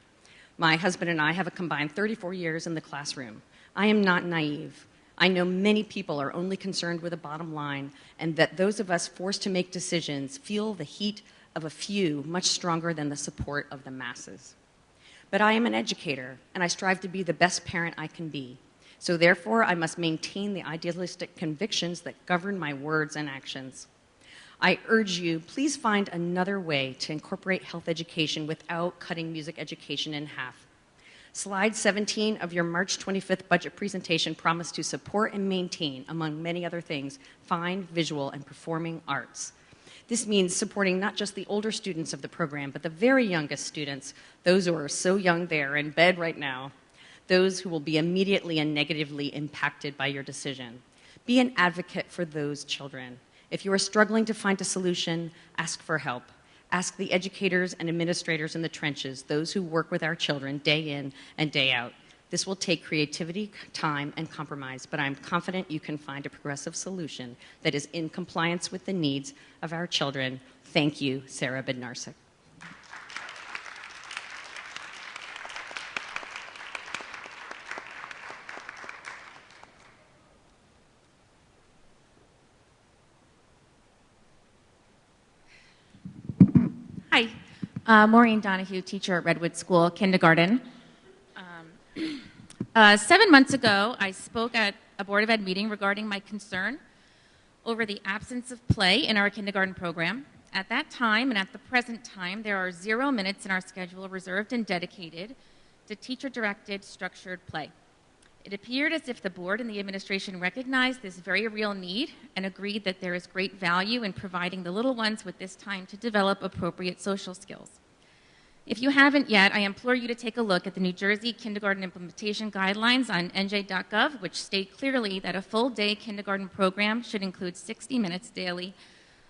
My husband and I have a combined 34 years in the classroom. I am not naive. I know many people are only concerned with a bottom line, and that those of us forced to make decisions feel the heat of a few much stronger than the support of the masses. But I am an educator, and I strive to be the best parent I can be. So therefore, I must maintain the idealistic convictions that govern my words and actions. I urge you, please find another way to incorporate health education without cutting music education in half. Slide 17 of your March 25th budget presentation promised to support and maintain, among many other things, fine visual and performing arts. This means supporting not just the older students of the program, but the very youngest students, those who are so young they're in bed right now, those who will be immediately and negatively impacted by your decision. Be an advocate for those children. If you are struggling to find a solution, ask for help. Ask the educators and administrators in the trenches, those who work with our children day in and day out. This will take creativity, time, and compromise, but I'm confident you can find a progressive solution that is in compliance with the needs of our children. Thank you, Sarah Bednarsik. Hi, Maureen Donahue, teacher at Redwood School, kindergarten. 7 months ago, I spoke at a Board of Ed meeting regarding my concern over the absence of play in our kindergarten program. At that time and at the present time, there are 0 minutes in our schedule reserved and dedicated to teacher-directed structured play. It appeared as if the board and the administration recognized this very real need and agreed that there is great value in providing the little ones with this time to develop appropriate social skills. If you haven't yet, I implore you to take a look at the New Jersey Kindergarten Implementation Guidelines on nj.gov, which state clearly that a full-day kindergarten program should include 60 minutes daily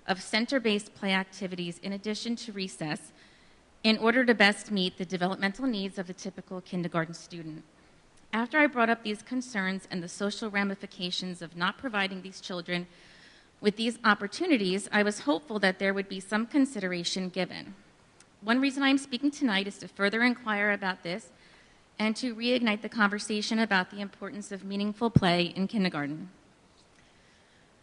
of center-based play activities in addition to recess in order to best meet the developmental needs of the typical kindergarten student. After I brought up these concerns and the social ramifications of not providing these children with these opportunities, I was hopeful that there would be some consideration given. One reason I'm speaking tonight is to further inquire about this and to reignite the conversation about the importance of meaningful play in kindergarten.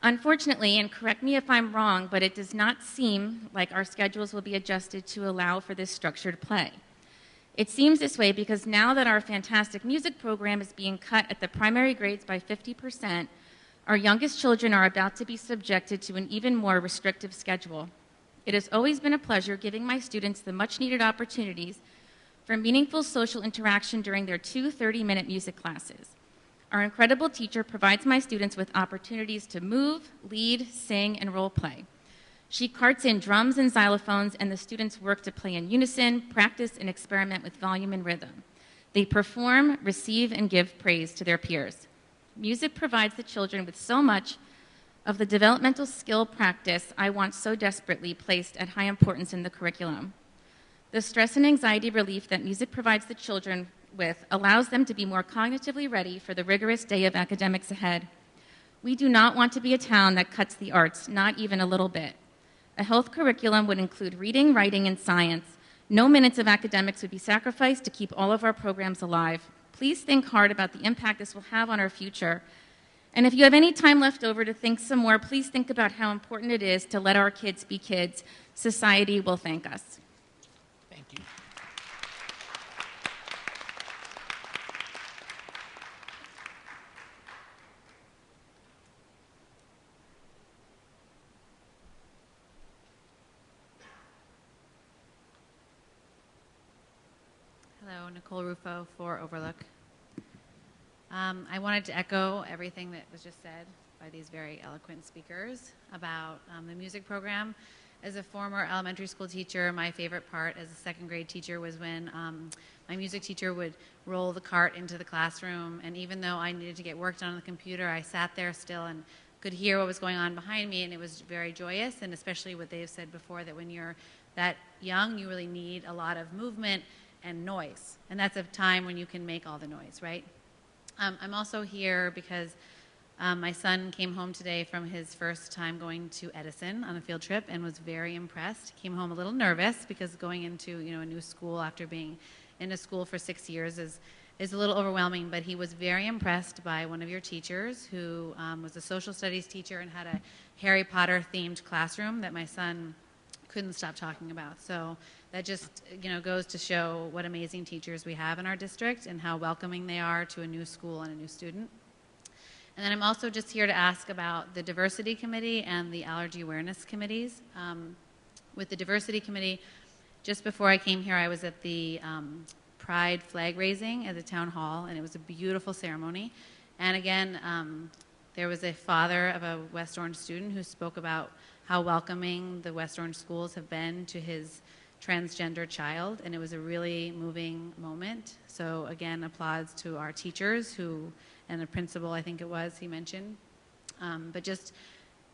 Unfortunately, and correct me if I'm wrong, but it does not seem like our schedules will be adjusted to allow for this structured play. It seems this way because now that our fantastic music program is being cut at the primary grades by 50%, our youngest children are about to be subjected to an even more restrictive schedule. It has always been a pleasure giving my students the much-needed opportunities for meaningful social interaction during their 2 30-minute music classes. Our incredible teacher provides my students with opportunities to move, lead, sing, and role play. She carts in drums and xylophones, and the students work to play in unison, practice, and experiment with volume and rhythm. They perform, receive, and give praise to their peers. Music provides the children with so much of the developmental skill practice I want so desperately placed at high importance in the curriculum. The stress and anxiety relief that music provides the children with allows them to be more cognitively ready for the rigorous day of academics ahead. We do not want to be a town that cuts the arts, not even a little bit. A health curriculum would include reading, writing, and science. No minutes of academics would be sacrificed to keep all of our programs alive. Please think hard about the impact this will have on our future. And if you have any time left over to think some more, please think about how important it is to let our kids be kids. Society will thank us. Thank you. Hello, Nicole Rufo for Overlook. I wanted to echo everything that was just said by these very eloquent speakers about the music program. As a former elementary school teacher, my favorite part as a second grade teacher was when my music teacher would roll the cart into the classroom, and even though I needed to get work done on the computer, I sat there still and could hear what was going on behind me, and it was very joyous, and especially what they've said before, that when you're that young, you really need a lot of movement and noise, and that's a time when you can make all the noise, right? I'm also here because my son came home today from his first time going to Edison on a field trip and was very impressed. Came home a little nervous because going into a new school after being in a school for 6 years is a little overwhelming, but he was very impressed by one of your teachers who was a social studies teacher and had a Harry Potter themed classroom that my son couldn't stop talking about. So that just goes to show what amazing teachers we have in our district and how welcoming they are to a new school and a new student. And then I'm also just here to ask about the Diversity Committee and the Allergy Awareness Committees. With the Diversity Committee, just before I came here, I was at the Pride flag raising at the town hall, and it was a beautiful ceremony. And again, there was a father of a West Orange student who spoke about how welcoming the West Orange schools have been to his transgender child, and it was a really moving moment. So again, applause to our teachers and the principal, I think it was, he mentioned. But just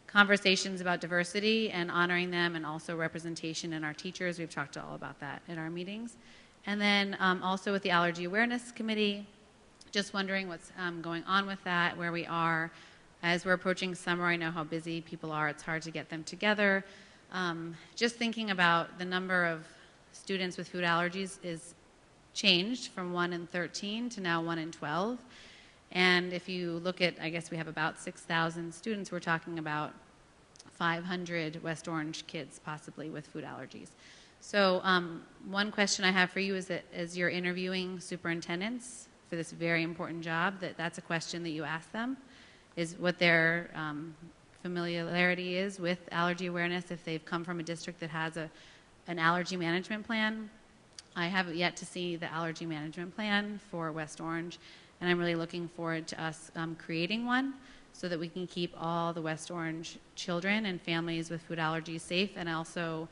conversations about diversity and honoring them, and also representation in our teachers. We've talked all about that in our meetings. And then also with the Allergy Awareness Committee, just wondering what's going on with that, where we are. As we're approaching summer, I know how busy people are. It's hard to get them together. Just thinking about the number of students with food allergies is changed from 1 in 13 to now 1 in 12. And if you look at, I guess we have about 6,000 students, we're talking about 500 West Orange kids possibly with food allergies. So one question I have for you is that as you're interviewing superintendents for this very important job, that's a question that you ask them, is what their familiarity is with allergy awareness if they've come from a district that has an allergy management plan. I haven't yet to see the allergy management plan for West Orange, and I'm really looking forward to us creating one so that we can keep all the West Orange children and families with food allergies safe, and also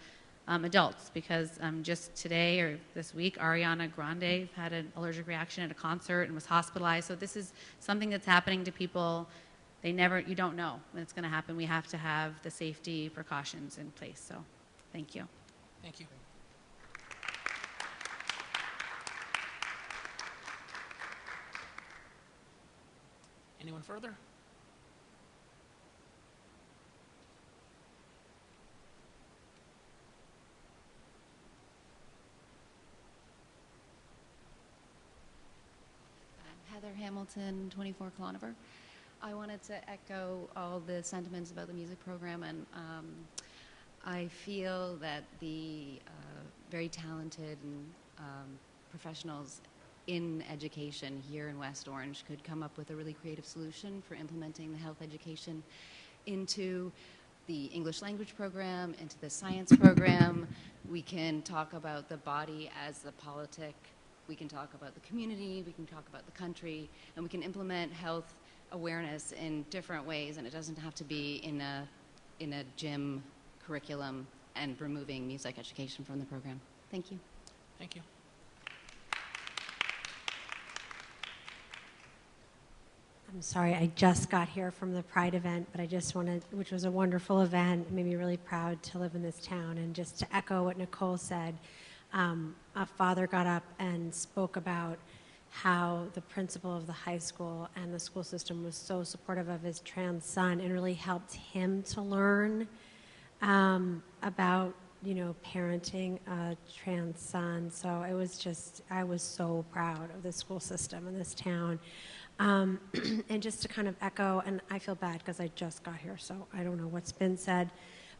adults, because just today or this week, Ariana Grande had an allergic reaction at a concert and was hospitalized. So this is something that's happening to people. You don't know when it's going to happen. We have to have the safety precautions in place. So thank you. Thank you. Anyone further? Heather Hamilton, 24 Clonover. I wanted to echo all the sentiments about the music program, and I feel that the very talented and professionals in education here in West Orange could come up with a really creative solution for implementing the health education into the English language program, into the science program. We can talk about the body as the politic. We can talk about the community, we can talk about the country, and we can implement health awareness in different ways, and it doesn't have to be in a gym curriculum and removing music education from the program. Thank you. Thank you. I'm sorry, I just got here from the Pride event, but I just wanted, which was a wonderful event. It made me really proud to live in this town. And just to echo what Nicole said, a father got up and spoke about how the principal of the high school and the school system was so supportive of his trans son and really helped him to learn about, parenting a trans son. So it was just, I was so proud of the school system in this town. And just to kind of echo, and I feel bad because I just got here, so I don't know what's been said,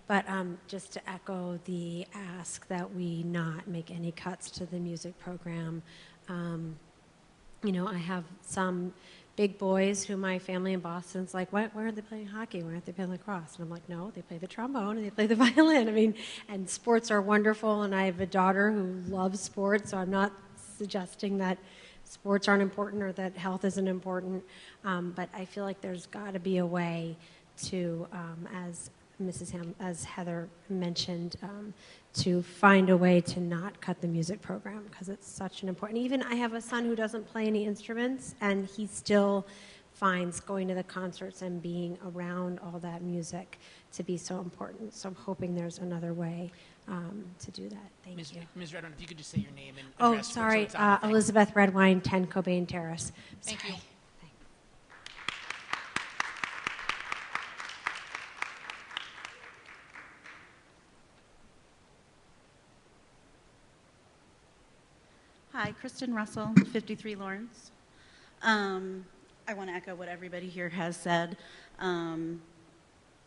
but just to echo the ask that we not make any cuts to the music program. I have some big boys who my family in Boston's like, why aren't they playing hockey? Why aren't they playing lacrosse? And I'm like, no, they play the trombone and they play the violin. And sports are wonderful, and I have a daughter who loves sports, so I'm not suggesting that sports aren't important or that health isn't important, but I feel like there's got to be a way to, as Heather mentioned, to find a way to not cut the music program, because it's such an important. Even I have a son who doesn't play any instruments, and he still finds going to the concerts and being around all that music to be so important. So I'm hoping there's another way to do that. Thank you. Ms. Redwine, if you could just say your name and Oh, address. sorry, so it's on the thing. Elizabeth Redwine, 10 Cobain Terrace. Thank you. Hi, Kristen Russell, 53 Lawrence. I want to echo what everybody here has said,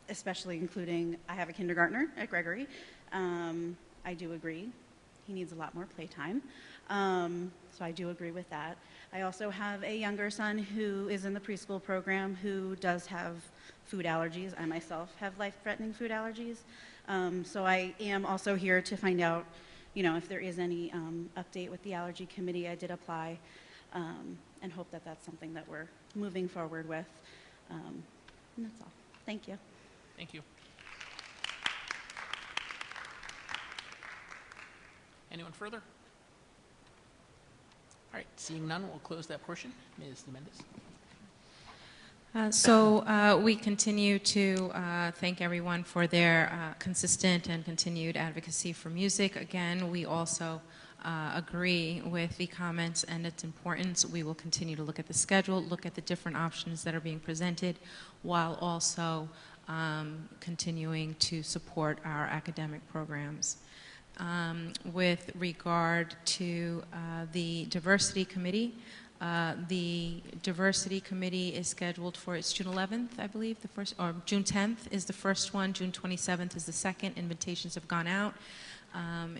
especially including I have a kindergartner at Gregory. I do agree. He needs a lot more playtime. So I do agree with that. I also have a younger son who is in the preschool program who does have food allergies. I myself have life-threatening food allergies. So I am also here to find out, if there is any update with the allergy committee. I did apply and hope that that's something that we're moving forward with. And that's all. Thank you. Thank you. Anyone further? All right, seeing none, we'll close that portion. Ms. Mendes. We continue to thank everyone for their consistent and continued advocacy for music. Again, we also agree with the comments and its importance. We will continue to look at the schedule, look at the different options that are being presented, while also continuing to support our academic programs. With regard to the diversity committee is scheduled for it's June 11th, I believe, the first, or June 10th is the first one, June 27th is the second. Invitations have gone out.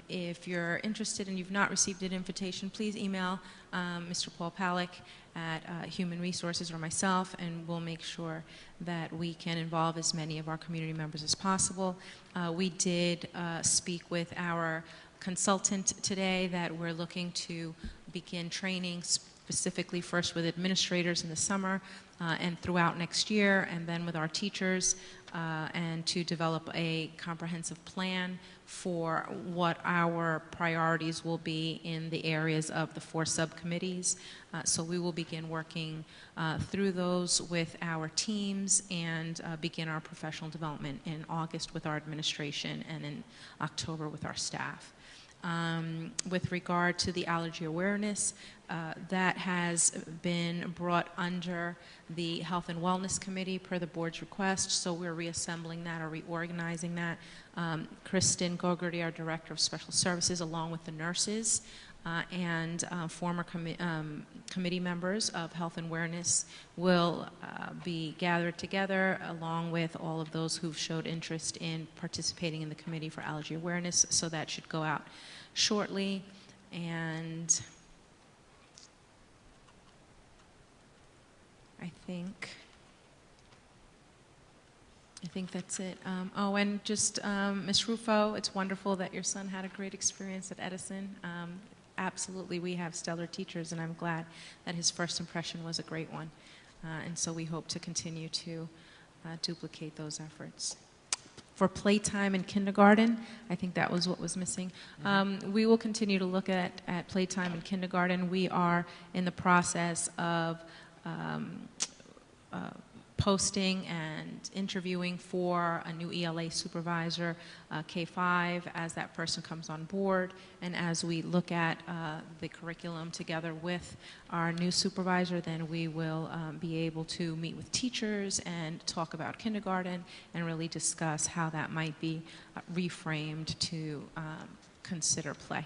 If you're interested and you've not received an invitation, please email Mr. Paul Palick at Human Resources or myself, and we'll make sure that we can involve as many of our community members as possible. We did speak with our consultant today that we're looking to begin training specifically first with administrators in the summer and throughout next year, and then with our teachers, and to develop a comprehensive plan for what our priorities will be in the areas of the 4 subcommittees. So we will begin working through those with our teams and begin our professional development in August with our administration and in October with our staff. With regard to the allergy awareness, that has been brought under the Health and Wellness Committee per the board's request, so we're reassembling that or reorganizing that. Kristen Gogarty, our Director of Special Services, along with the nurses and former committee members of Health and Awareness will be gathered together along with all of those who've showed interest in participating in the Committee for Allergy Awareness, so that should go out shortly. And I think that's it. Oh, and just Ms. Rufo, it's wonderful that your son had a great experience at Edison. Absolutely, we have stellar teachers, and I'm glad that his first impression was a great one. And so we hope to continue to duplicate those efforts. For playtime in kindergarten, I think that was what was missing. We will continue to look at playtime in kindergarten. We are in the process of posting and interviewing for a new ELA supervisor, K-5, as that person comes on board, and as we look at the curriculum together with our new supervisor, then we will be able to meet with teachers and talk about kindergarten and really discuss how that might be reframed to consider play.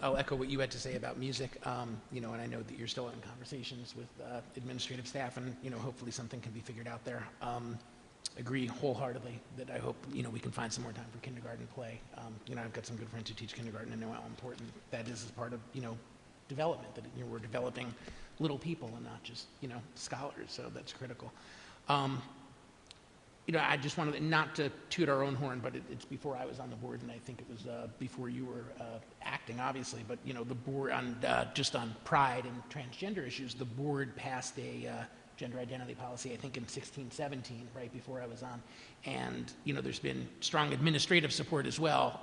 I'll echo what you had to say about music, and I know that you're still in conversations with administrative staff, and, hopefully something can be figured out there. Agree wholeheartedly that I hope, we can find some more time for kindergarten play. I've got some good friends who teach kindergarten and know how important that is as part of, development, that we're developing little people and not just, scholars, so that's critical. I just wanted not to toot our own horn, but it's before I was on the board, and I think it was before you were acting, obviously. But the board just on pride and transgender issues, the board passed a gender identity policy, I think in 16-17, right before I was on, and there's been strong administrative support as well.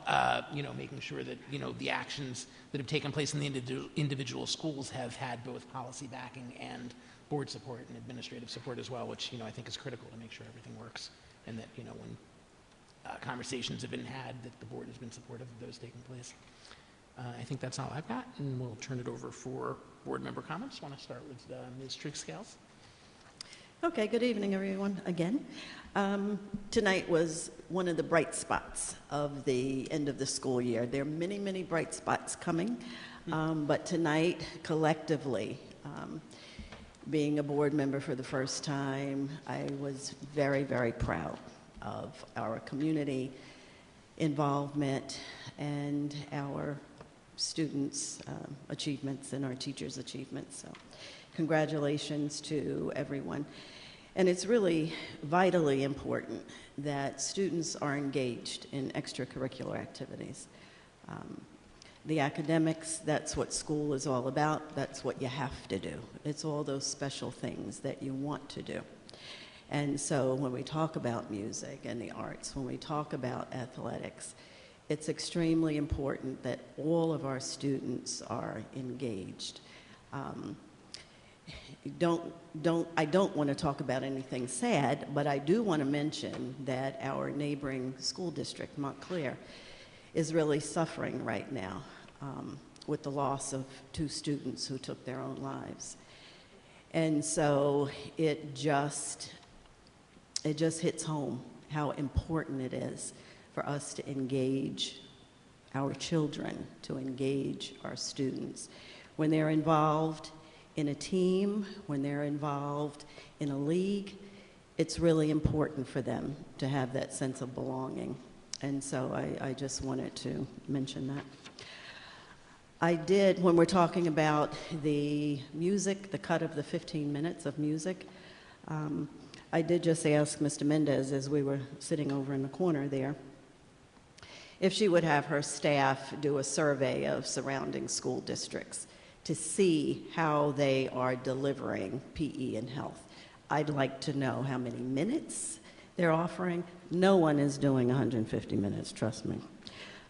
Making sure that the actions that have taken place in the individual schools have had both policy backing and board support and administrative support as well, which I think is critical to make sure everything works, and that when conversations have been had, that the board has been supportive of those taking place. I think that's all I've got, and we'll turn it over for board member comments. I want to start with Ms. Trigg-Scales. Okay, good evening, everyone, again. Tonight was one of the bright spots of the end of the school year. There are many, many bright spots coming, but tonight, collectively, being a board member for the first time, I was very, very proud of our community involvement and our students' achievements and our teachers' achievements. So congratulations to everyone. And it's really vitally important that students are engaged in extracurricular activities. The academics, that's what school is all about. That's what you have to do. It's all those special things that you want to do. And so when we talk about music and the arts, when we talk about athletics, it's extremely important that all of our students are engaged. I don't want to talk about anything sad, but I do want to mention that our neighboring school district, Montclair, is really suffering right now with the loss of 2 students who took their own lives. And so it just hits home how important it is for us to engage our children, to engage our students. When they're involved in a team, when they're involved in a league, it's really important for them to have that sense of belonging. And so I just wanted to mention that. I did, when we're talking about the music, the cut of the 15 minutes of music, I did just ask Mr. Mendez as we were sitting over in the corner there if she would have her staff do a survey of surrounding school districts to see how they are delivering PE and health. I'd like to know how many minutes they're offering. No one is doing 150 minutes, trust me.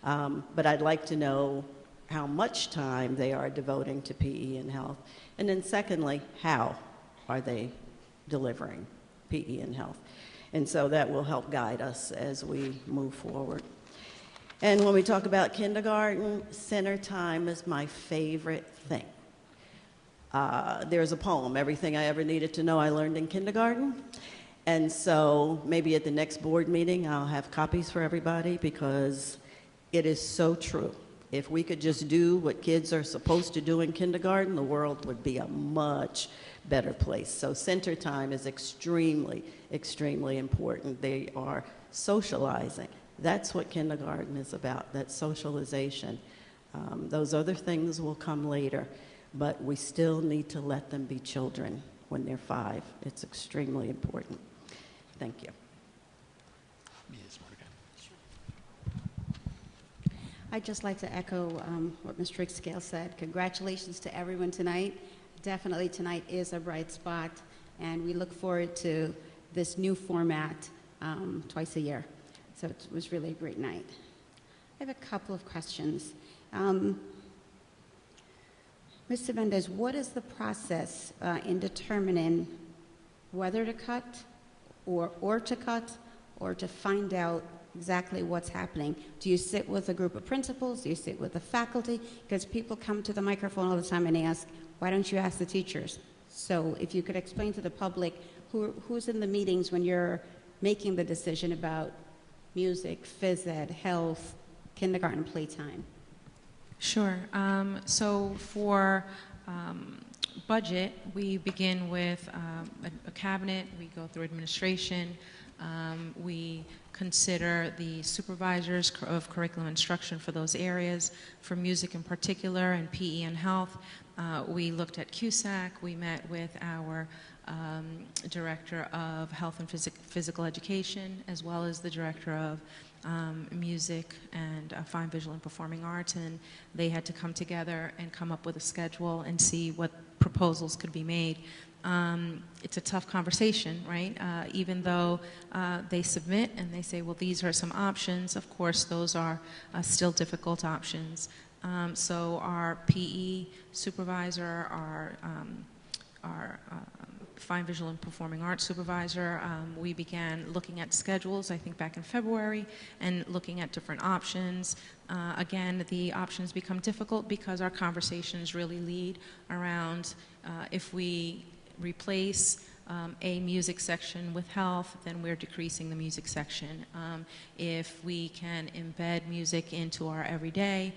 But I'd like to know how much time they are devoting to PE and health. And then secondly, how are they delivering PE and health? And so that will help guide us as we move forward. And when we talk about kindergarten, center time is my favorite thing. There's a poem, Everything I Ever Needed to Know I Learned in Kindergarten. And so maybe at the next board meeting, I'll have copies for everybody because it is so true. If we could just do what kids are supposed to do in kindergarten, the world would be a much better place. So center time is extremely, extremely important. They are socializing. That's what kindergarten is about, that socialization. Those other things will come later, but we still need to let them be children when they're 5. It's extremely important. Thank you. I'd just like to echo what Ms. Drickscale said. Congratulations to everyone tonight. Definitely tonight is a bright spot, and we look forward to this new format twice a year. So it was really a great night. I have a couple of questions. Mr. Mendez, what is the process in determining whether to cut or to cut or to find out exactly what's happening? Do you sit with a group of principals? Do you sit with the faculty? Because people come to the microphone all the time and they ask, why don't you ask the teachers? So if you could explain to the public who's in the meetings when you're making the decision about music, phys ed, health, kindergarten playtime. Sure. So for budget, we begin with a cabinet. We go through administration. We consider the supervisors of curriculum instruction for those areas. For music in particular and PE and health, we looked at CUSAC. We met with our director of health and physical education, as well as the director of music and fine visual and performing arts, and they had to come together and come up with a schedule and see what proposals could be made. It's a tough conversation, right? Even though they submit and they say, well, these are some options, of course, those are still difficult options. So our PE supervisor, our fine visual and performing arts supervisor, we began looking at schedules, I think back in February, and looking at different options. Again, the options become difficult because our conversations really lead around if we replace a music section with health, then we're decreasing the music section. If we can embed music into our everyday,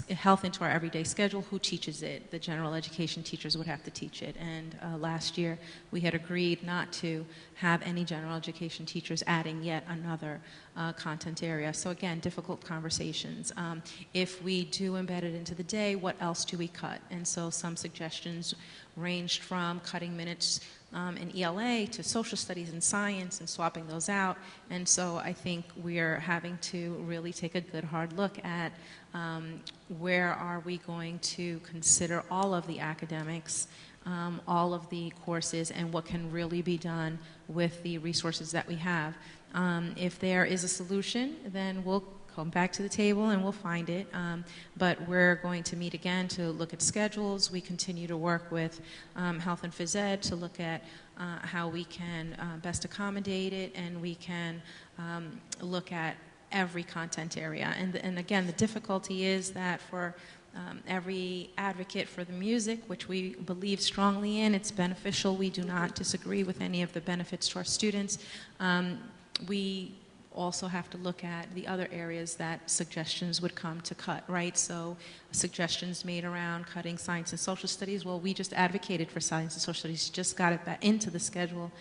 health into our everyday schedule, who teaches it? The general education teachers would have to teach it. And last year, we had agreed not to have any general education teachers adding yet another content area. So again, difficult conversations. If we do embed it into the day, what else do we cut? And so some suggestions ranged from cutting minutes in ELA to social studies and science and swapping those out. And so I think we're having to really take a good hard look at where are we going to consider all of the academics, all of the courses, and what can really be done with the resources that we have. If there is a solution, then we'll come back to the table and we'll find it. But we're going to meet again to look at schedules. We continue to work with health and phys ed to look at how we can best accommodate it, and we can look at every content area. And again, the difficulty is that for every advocate for the music, which we believe strongly in, it's beneficial. We do not disagree with any of the benefits to our students. We also have to look at the other areas that suggestions would come to cut, right? So suggestions made around cutting science and social studies. Well, we just advocated for science and social studies, just got it back into the schedule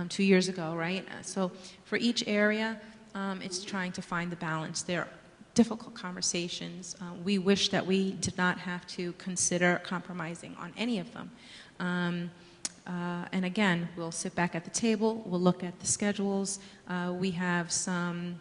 2 years ago, right? So for each area, It's trying to find the balance. There are difficult conversations. We wish that we did not have to consider compromising on any of them. And again, we'll sit back at the table, we'll look at the schedules. We have some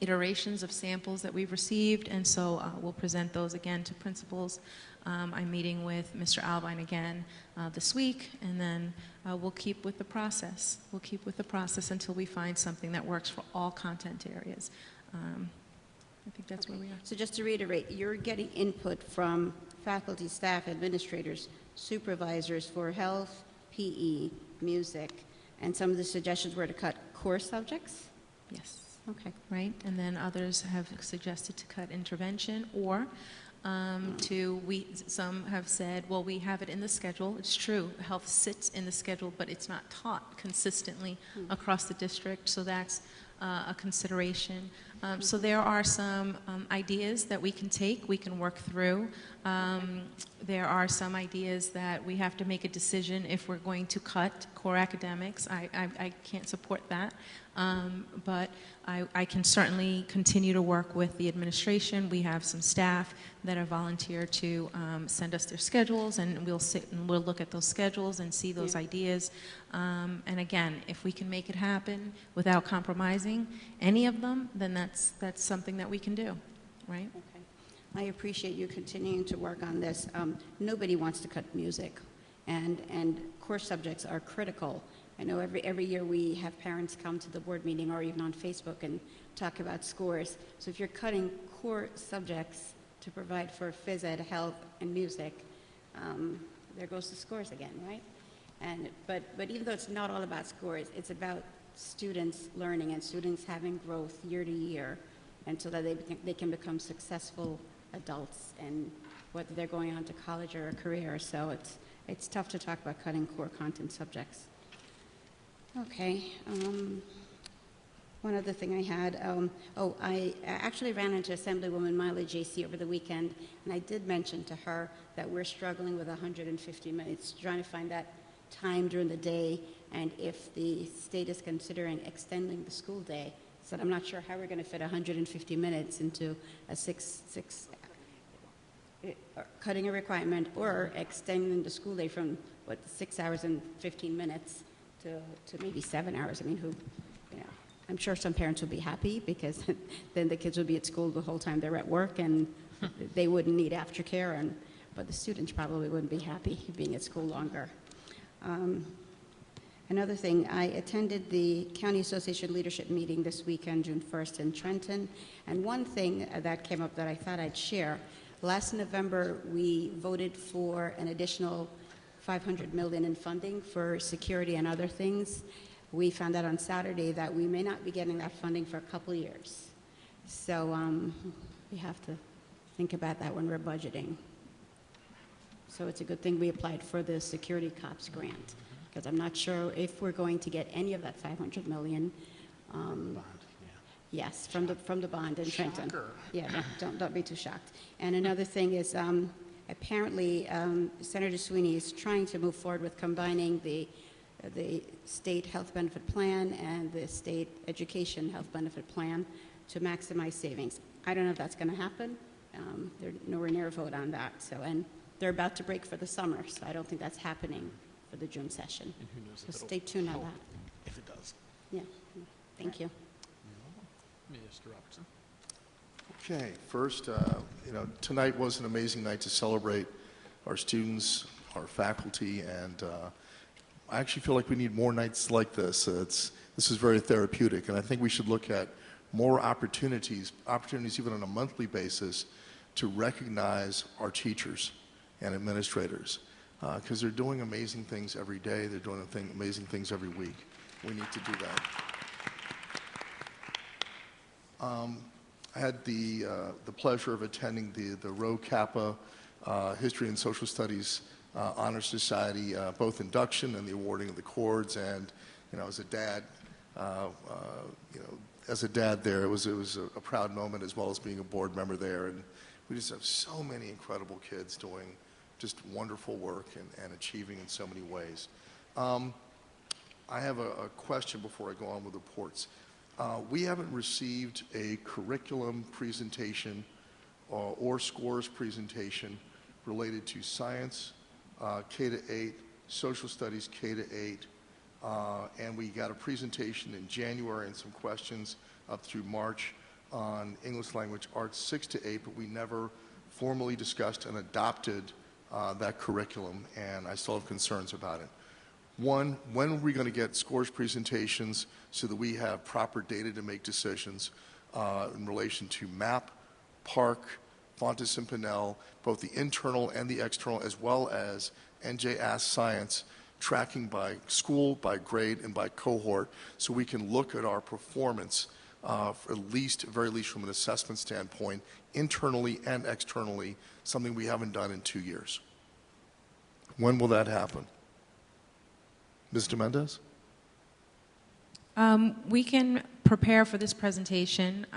iterations of samples that we've received, and so we'll present those again to principals. I'm meeting with Mr. Albine again this week, and then we'll keep with the process. We'll keep with the process until we find something that works for all content areas. I think that's where we are. So just to reiterate, you're getting input from faculty, staff, administrators, supervisors for health, PE, music, and some of the suggestions were to cut core subjects? Yes. Okay. Right, and then others have suggested to cut intervention, or some have said, well, we have it in the schedule. It's true, health sits in the schedule, but it's not taught consistently across the district, so that's a consideration. So there are some ideas that we can take, we can work through. There are some ideas that we have to make a decision if we're going to cut core academics. I can't support that, but I can certainly continue to work with the administration. We have some staff that have volunteered to send us their schedules, and we'll sit and we'll look at those schedules and see those ideas. And again, if we can make it happen without compromising any of them, then that's something that we can do, right? Okay. I appreciate you continuing to work on this. Nobody wants to cut music, and core subjects are critical. I know every year we have parents come to the board meeting or even on Facebook and talk about scores. So if you're cutting core subjects to provide for phys ed, health, and music, there goes the scores again, right? But even though it's not all about scores, it's about students learning and students having growth year to year, and so that they can become successful adults, and whether they're going on to college or a career. So it's tough to talk about cutting core content subjects. Okay. One other thing I had, I actually ran into Assemblywoman Miley J.C. over the weekend, and I did mention to her that we're struggling with 150 minutes, trying to find that time during the day, and if the state is considering extending the school day, so I'm not sure how we're going to fit 150 minutes into a cutting a requirement or extending the school day from, 6 hours and 15 minutes to maybe 7 hours. I mean, I'm sure some parents will be happy because then the kids will be at school the whole time they're at work, and they wouldn't need aftercare, but the students probably wouldn't be happy being at school longer. Another thing, I attended the County Association Leadership Meeting this weekend, June 1st in Trenton, and one thing that came up that I thought I'd share. Last November, we voted for an additional $500 million in funding for security and other things. We found out on Saturday that we may not be getting that funding for a couple years. So we have to think about that when we're budgeting. So it's a good thing we applied for the Security Cops grant, because I'm not sure if we're going to get any of that $500 million. Yes, from the bond in Trenton. Yeah, don't be too shocked. And another thing is, apparently, Senator Sweeney is trying to move forward with combining the state health benefit plan and the state education health benefit plan to maximize savings. I don't know if that's going to happen. They're nowhere near a vote on that. So, and they're about to break for the summer, so I don't think that's happening for the June session. And who knows so stay tuned on that. If it does. Yeah. Thank you. Mr. Robertson. Okay, first, tonight was an amazing night to celebrate our students, our faculty, and I actually feel like we need more nights like this. This is very therapeutic, and I think we should look at more opportunities even on a monthly basis to recognize our teachers and administrators, because they're doing amazing things every day. They're doing amazing things every week. We need to do that. I had the pleasure of attending the Rho Kappa History and Social Studies Honor Society, both induction and the awarding of the cords. And as a dad, there, it was a proud moment, as well as being a board member there. And we just have so many incredible kids doing just wonderful work and achieving in so many ways. I have a question before I go on with reports. We haven't received a curriculum presentation or scores presentation related to science, K-8, social studies, K-8, and we got a presentation in January and some questions up through March on English language arts 6-8, but we never formally discussed and adopted that curriculum, and I still have concerns about it. One, when are we going to get scores presentations so that we have proper data to make decisions in relation to MAP, PARC, Fontes and Pinnell, both the internal and the external, as well as NJ Ask Science, tracking by school, by grade, and by cohort, so we can look at our performance, very least from an assessment standpoint, internally and externally, something we haven't done in 2 years. When will that happen? Mr. Mendez? We can prepare for this presentation.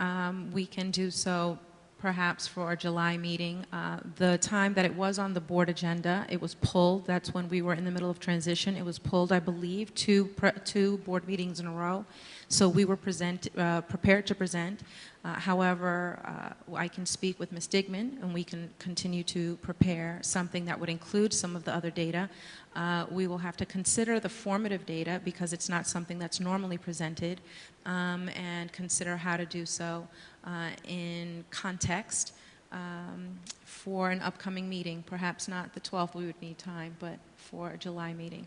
We can do so perhaps for our July meeting. The time that it was on the board agenda, it was pulled. That's when we were in the middle of transition. It was pulled, I believe, two board meetings in a row. So we were prepared to present. However, I can speak with Ms. Digman, and we can continue to prepare something that would include some of the other data. We will have to consider the formative data because it's not something that's normally presented, and consider how to do so in context for an upcoming meeting. Perhaps not the 12th, we would need time, but for a July meeting.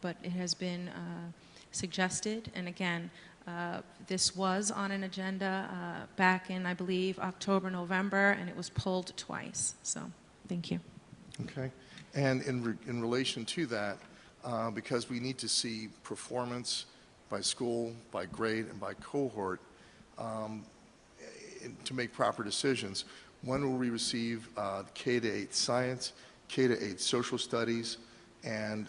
But it has been suggested, and again, this was on an agenda back in, I believe, October, November, and it was pulled twice. So, thank you. Okay. And in relation to that, because we need to see performance by school, by grade, and by cohort to make proper decisions, when will we receive K-8 science, K-8 social studies, and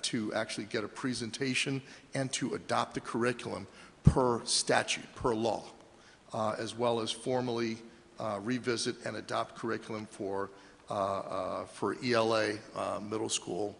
to actually get a presentation and to adopt the curriculum per statute, per law, as well as formally revisit and adopt curriculum for ELA, middle school,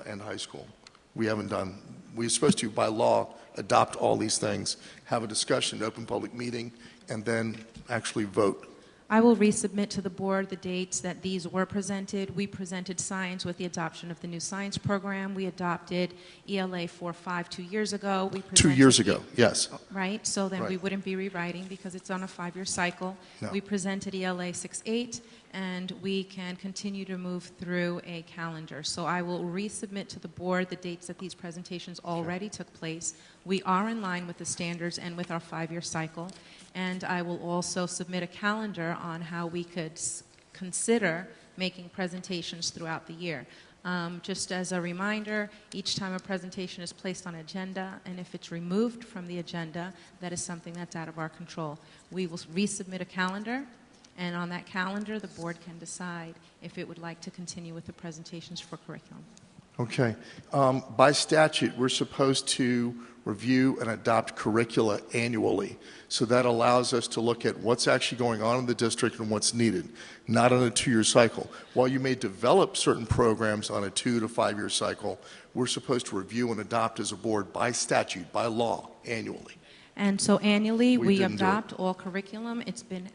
and high school. We haven't done. We're supposed to, by law, adopt all these things, have a discussion, open public meeting, and then actually vote. I will resubmit to the board the dates that these were presented. We presented science with the adoption of the new science program. We adopted ELA 4.5 2 years ago. We 2 years ago, yes. Right, so then Right. we wouldn't be rewriting because it's on a 5-year cycle. No. We presented ELA 6.8, and we can continue to move through a calendar. So I will resubmit to the board the dates that these presentations already took place. We are in line with the standards and with our 5-year cycle. And I will also submit a calendar on how we could consider making presentations throughout the year. Just as a reminder, each time a presentation is placed on agenda, and if it's removed from the agenda, that is something that's out of our control. We will resubmit a calendar, and on that calendar, the board can decide if it would like to continue with the presentations for curriculum. Okay. By statute, we're supposed to review and adopt curricula annually. So that allows us to look at what's actually going on in the district and what's needed, not on a 2-year cycle. While you may develop certain programs on a 2 to 5 year cycle, we're supposed to review and adopt as a board by statute, by law, annually. And so annually, we didn't do it. adopt all curriculum. It's been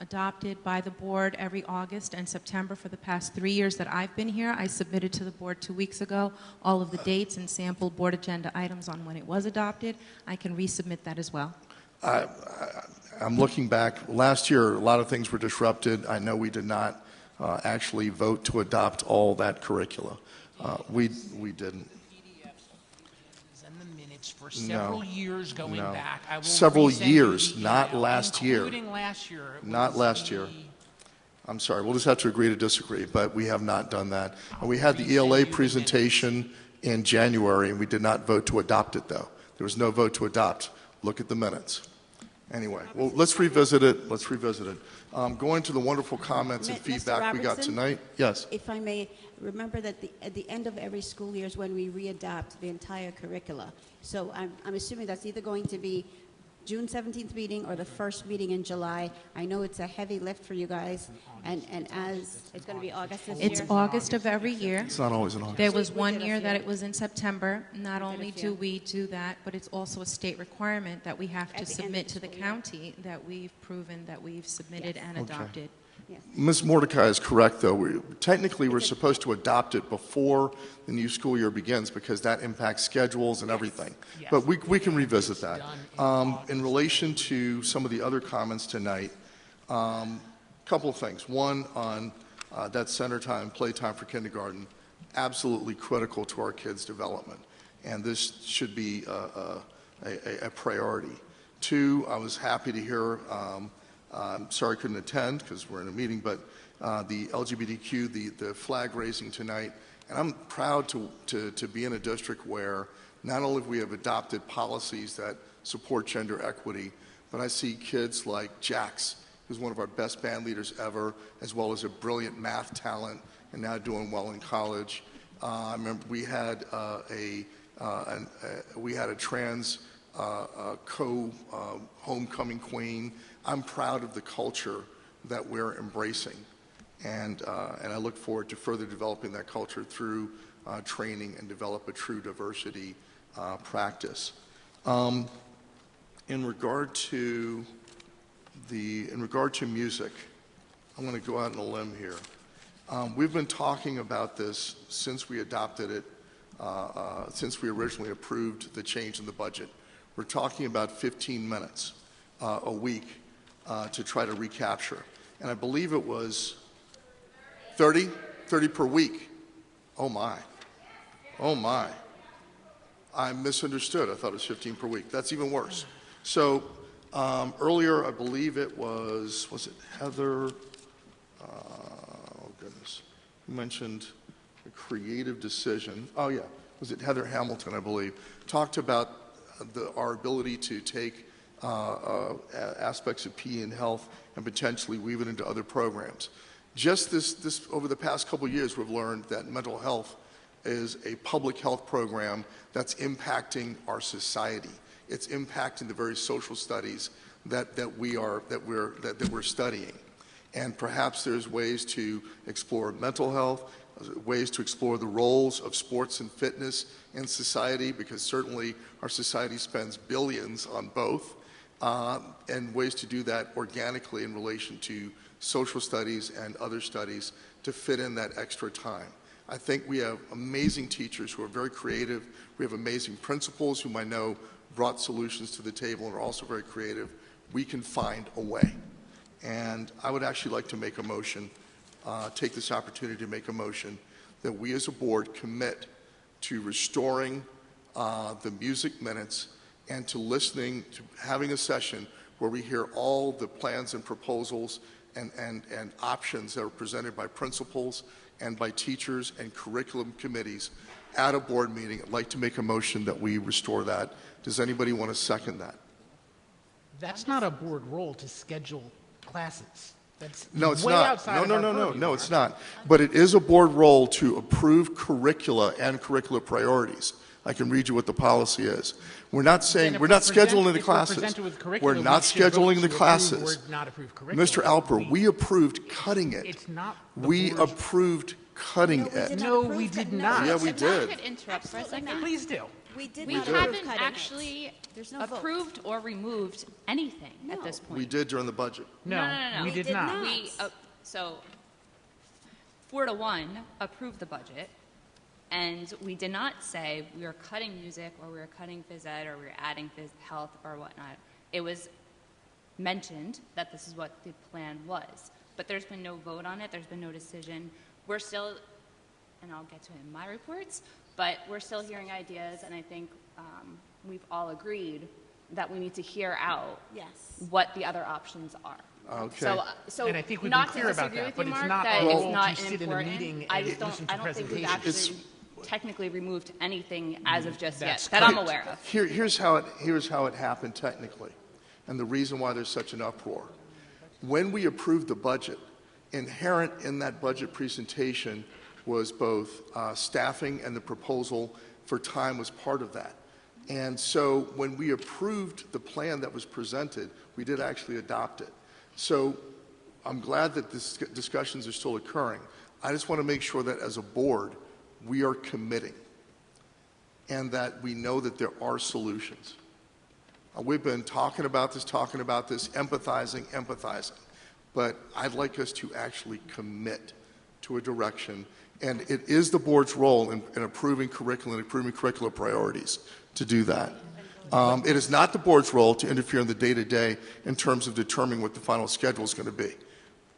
adopted by the board every August and September for the past 3 years that I've been here. I submitted to the board 2 weeks ago all of the dates and sample board agenda items on when it was adopted. I can resubmit that as well. I'm looking back. Last year, a lot of things were disrupted. I know we did not actually vote to adopt all that curricula. We didn't. For several years going back. I will several resend years, the not email, last year. Including last year. Not last year. I'm sorry. We'll just have to agree to disagree, but we have not done that. And we had the ELA presentation in January, and we did not vote to adopt it, though. There was no vote to adopt. Look at the minutes. Anyway, well, let's revisit it. Let's revisit it. Going to the wonderful comments and feedback we got tonight. Yes. If I may, remember that at the end of every school year is when we readopt the entire curricula. So I'm assuming that's either going to be June 17th meeting or the first meeting in July? I know it's a heavy lift for you guys, and as it's going to be August this year. It's August of every year. It's not always in August. There was We one did a year that few. it was in September. Not We did a only few. do we do that, but it's also a state requirement that we have At to the end of submit the to the school year. county that we've proven that we've submitted and Okay. adopted. Ms. Mordecai is correct, though. Technically, we're supposed to adopt it before the new school year begins because that impacts schedules and everything. Yes. But we can revisit that. In relation to some of the other comments tonight, couple of things. One, on that center time, playtime for kindergarten, absolutely critical to our kids' development. And this should be a priority. Two, I was happy to hear I'm sorry I couldn't attend because we're in a meeting, but the LGBTQ, the flag raising tonight, and I'm proud to be in a district where not only we have adopted policies that support gender equity, but I see kids like Jax, who's one of our best band leaders ever, as well as a brilliant math talent and now doing well in college. I remember we had a trans homecoming queen. I'm proud of the culture that we're embracing, and I look forward to further developing that culture through training and develop a true diversity practice. In regard to music, I'm going to go out on a limb here. We've been talking about this since we adopted it, since we originally approved the change in the budget. We're talking about 15 minutes a week to try to recapture. And I believe it was 30 per week. Oh my. I misunderstood. I thought it was 15 per week. That's even worse. So earlier, I believe it was it Heather? Oh goodness. You mentioned a creative decision. Oh yeah. Was it Heather Hamilton, I believe, talked about our ability to take aspects of PE and health and potentially weave it into other programs. Just this over the past couple of years, we've learned that mental health is a public health program that's impacting our society. It's impacting the very social studies that we're studying. And perhaps there's ways to explore mental health, ways to explore the roles of sports and fitness in society, because certainly our society spends billions on both, and ways to do that organically in relation to social studies and other studies to fit in that extra time. I think we have amazing teachers who are very creative. We have amazing principals whom I know brought solutions to the table and are also very creative. We can find a way. And I would actually like to make a motion, take this opportunity to make a motion that we as a board commit to restoring the music minutes and to listening, to having a session where we hear all the plans and proposals and options that are presented by principals and by teachers and curriculum committees at a board meeting. I'd like to make a motion that we restore that. Does anybody want to second that? That's not a board role to schedule classes. That's No, it's way not. outside of our purview, No, Mark. it's not. But it is a board role to approve curricula and curricular priorities. I can read you what the policy is. We're not saying, we're not scheduling the classes. We're not scheduling the classes. Mr. Alper, we approved cutting it. It's not. We approved cutting it. No, we did not. Yeah, we did. If I could interrupt for a second. Please do. We We haven't did. actually approved or removed anything at this point. We did during the budget. No. we did not. We, so 4-1 approved the budget, and we did not say we were cutting music or we were cutting phys ed or we were adding phys health or whatnot. It was mentioned that this is what the plan was, but there's been no vote on it. There's been no decision. We're still, and I'll get to it in my reports, but we're still hearing ideas, and I think we've all agreed that we need to hear out what the other options are. Okay. So And I think we've been not clear to about disagree that, with but you, it's Mark, not that our it's role not to sit in a important. meeting I and just listen to don't think we've presentations. actually technically removed anything as of just yet That's that I'm correct. aware of. Here's how it happened technically, and the reason why there's such an uproar. When we approved the budget, inherent in that budget presentation was both staffing, and the proposal for time was part of that. And so when we approved the plan that was presented, we did actually adopt it. So I'm glad that this discussions are still occurring. I just want to make sure that as a board, we are committing and that we know that there are solutions. We've been talking about this, empathizing, but I'd like us to actually commit to a direction, and it is the board's role in approving curriculum, approving curricular priorities to do that. It is not the board's role to interfere in the day-to-day in terms of determining what the final schedule is going to be.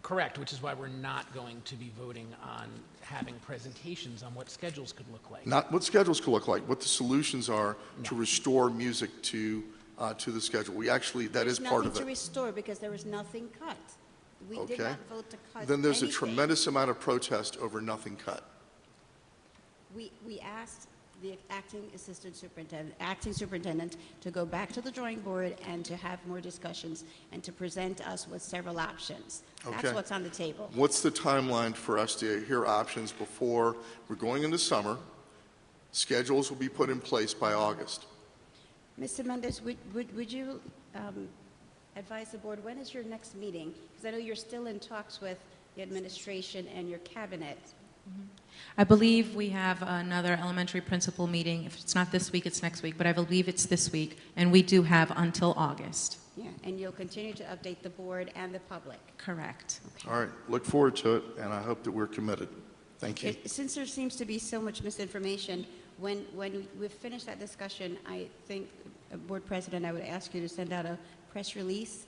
Correct, which is why we're not going to be voting on having presentations on what schedules could look like. Not what schedules could look like, what the solutions are to restore music to the schedule. We actually, that is part of There's nothing to it. restore because there was nothing cut. We did Okay. not vote to cut Then there's a anything. tremendous amount of protest over nothing cut. We asked the acting superintendent to go back to the drawing board and to have more discussions and to present us with several options. That's Okay. what's on the table. What's the timeline for us to hear options before we're going into summer? Schedules will be put in place by August. Mr. Mendes, would you advise the board, when is your next meeting? Because I know you're still in talks with the administration and your cabinet. I believe we have another elementary principal meeting. If it's not this week, it's next week, but I believe it's this week, and we do have until August. Yeah, and you'll continue to update the board and the public. Correct. All right, look forward to it, and I hope that we're committed. Thank you. Since there seems to be so much misinformation, when we've finished that discussion, I think, Board President, I would ask you to send out a press release,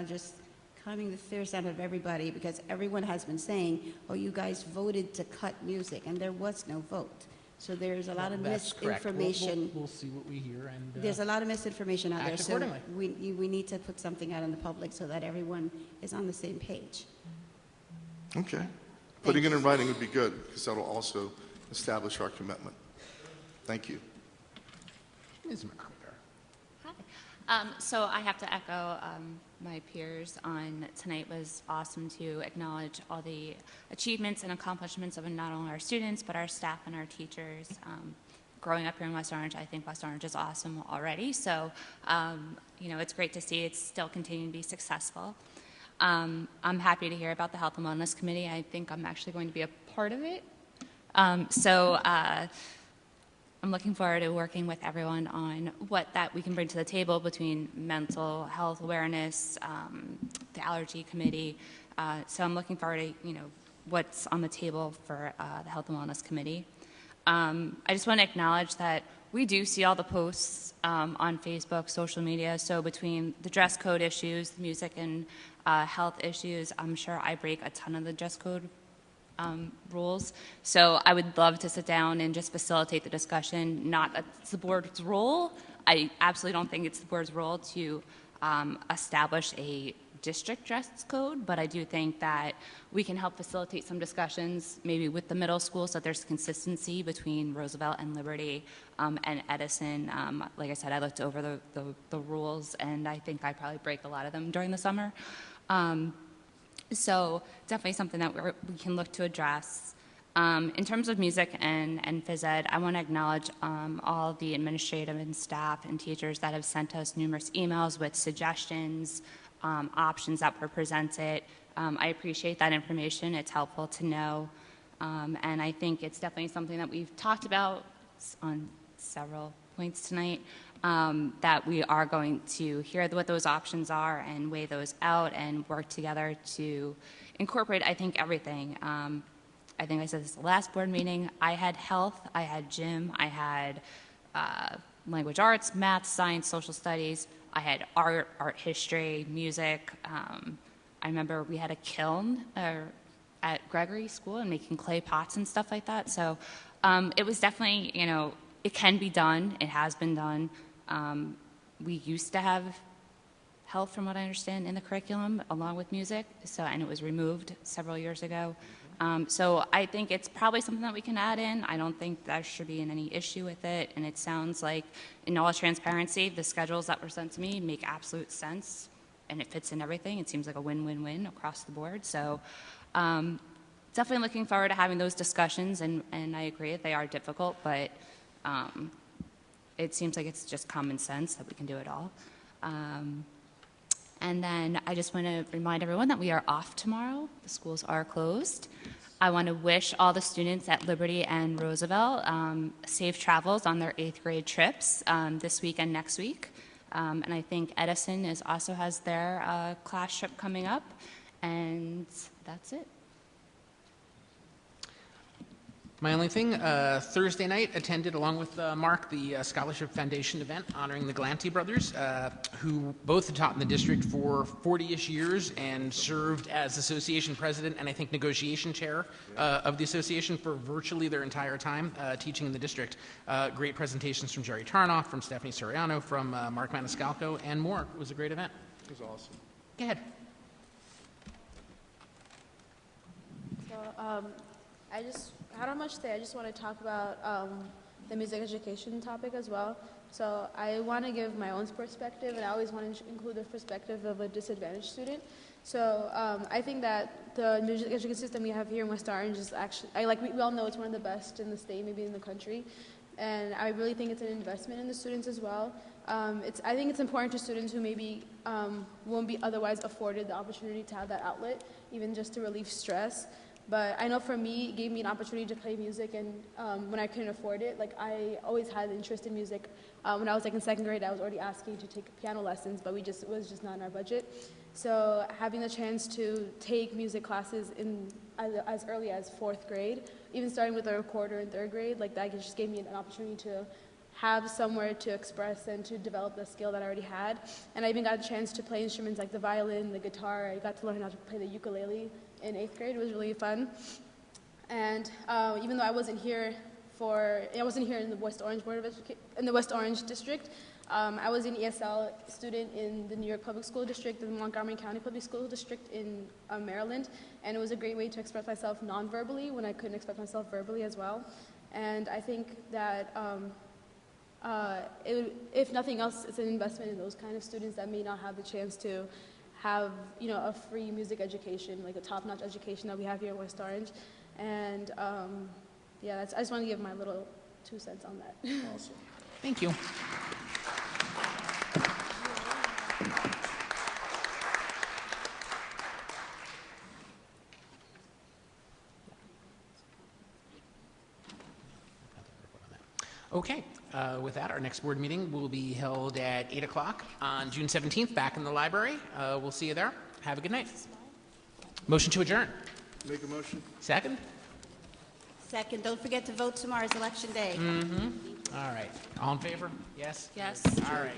just calming the fears out of everybody, because everyone has been saying, oh, you guys voted to cut music, and there was no vote. So there's a lot of That's correct. misinformation. We'll see what we hear, and There's a lot of misinformation out there, act so accordingly. we need to put something out in the public so that everyone is on the same page. Okay. Putting it in writing would be good, because that'll also establish our commitment. Thank you. Ms. McCusker. So I have to echo my peers on tonight. Was awesome to acknowledge all the achievements and accomplishments of not only our students, but our staff and our teachers. Growing up here in West Orange, I think West Orange is awesome already. So, it's great to see it's still continuing to be successful. I'm happy to hear about the Health and Wellness Committee. I think I'm actually going to be a part of it. I'm looking forward to working with everyone on what that we can bring to the table between mental health awareness, the allergy committee. So I'm looking forward to what's on the table for the Health and Wellness Committee. I just want to acknowledge that we do see all the posts on Facebook, social media. So between the dress code issues, the music and health issues, I'm sure I break a ton of the dress code rules. So I would love to sit down and just facilitate the discussion. Not that it's the board's role. I absolutely don't think it's the board's role to establish a district dress code, but I do think that we can help facilitate some discussions maybe with the middle school so that there's consistency between Roosevelt and Liberty and Edison. Like I said, I looked over the rules, and I think I probably break a lot of them during the summer. So definitely something that we can look to address. In terms of music and phys ed, I want to acknowledge all the administrative and staff and teachers that have sent us numerous emails with suggestions, options that were presented. I appreciate that information. It's helpful to know. And I think it's definitely something that we've talked about on several points tonight, that we are going to hear what those options are and weigh those out and work together to incorporate, I think, everything. I think I said this the last board meeting. I had health, I had gym, I had language arts, math, science, social studies. I had art history, music. I remember we had a kiln at Gregory School and making clay pots and stuff like that. So it was definitely, it can be done. It has been done. We used to have health, from what I understand, in the curriculum along with music. And it was removed several years ago. So I think it's probably something that we can add in. I don't think there should be any issue with it. And it sounds like, in all transparency, the schedules that were sent to me make absolute sense. And it fits in everything. It seems like a win-win-win across the board. So definitely looking forward to having those discussions. And I agree that they are difficult, but it seems like it's just common sense that we can do it all. And then I just want to remind everyone that we are off tomorrow. The schools are closed. I want to wish all the students at Liberty and Roosevelt safe travels on their 8th grade trips this week and next week. And I think Edison also has their class trip coming up. And that's it. My only thing, Thursday night attended along with Mark the Scholarship Foundation event honoring the Galanti brothers, who both have taught in the district for 40-ish years and served as association president and I think negotiation chair of the association for virtually their entire time teaching in the district. Great presentations from Jerry Tarnoff, from Stephanie Soriano, from Mark Maniscalco, and more. It was a great event. It was awesome. Go ahead. So, I don't much today. I just want to talk about the music education topic as well. So I want to give my own perspective, and I always want to include the perspective of a disadvantaged student. So I think that the music education system we have here in West Orange is actually, we all know it's one of the best in the state, maybe in the country. And I really think it's an investment in the students as well. I think it's important to students who maybe won't be otherwise afforded the opportunity to have that outlet, even just to relieve stress. But I know for me, it gave me an opportunity to play music, and when I couldn't afford it, I always had an interest in music. When I was in 2nd grade, I was already asking to take piano lessons, but it was just not in our budget. So having the chance to take music classes as early as 4th grade, even starting with a recorder in 3rd grade, that just gave me an opportunity to have somewhere to express and to develop the skill that I already had. And I even got a chance to play instruments like the violin, the guitar. I got to learn how to play the ukulele in 8th grade. It was really fun. And even though I wasn't here in the West Orange in the West Orange district, I was an ESL student in the New York Public School District, the Montgomery County Public School District in Maryland, and it was a great way to express myself non-verbally when I couldn't express myself verbally as well. And I think that if nothing else, it's an investment in those kind of students that may not have the chance to have, a free music education, like a top-notch education that we have here in West Orange. And I just want to give my little 2 cents on that. Awesome. Thank you. Okay, with that, our next board meeting will be held at 8 o'clock on June 17th, back in the library. We'll see you there. Have a good night. Motion to adjourn. Make a motion. Second? Second. Don't forget to vote tomorrow's election day. Mm-hmm. All right. All in favor? Yes? Yes. All right.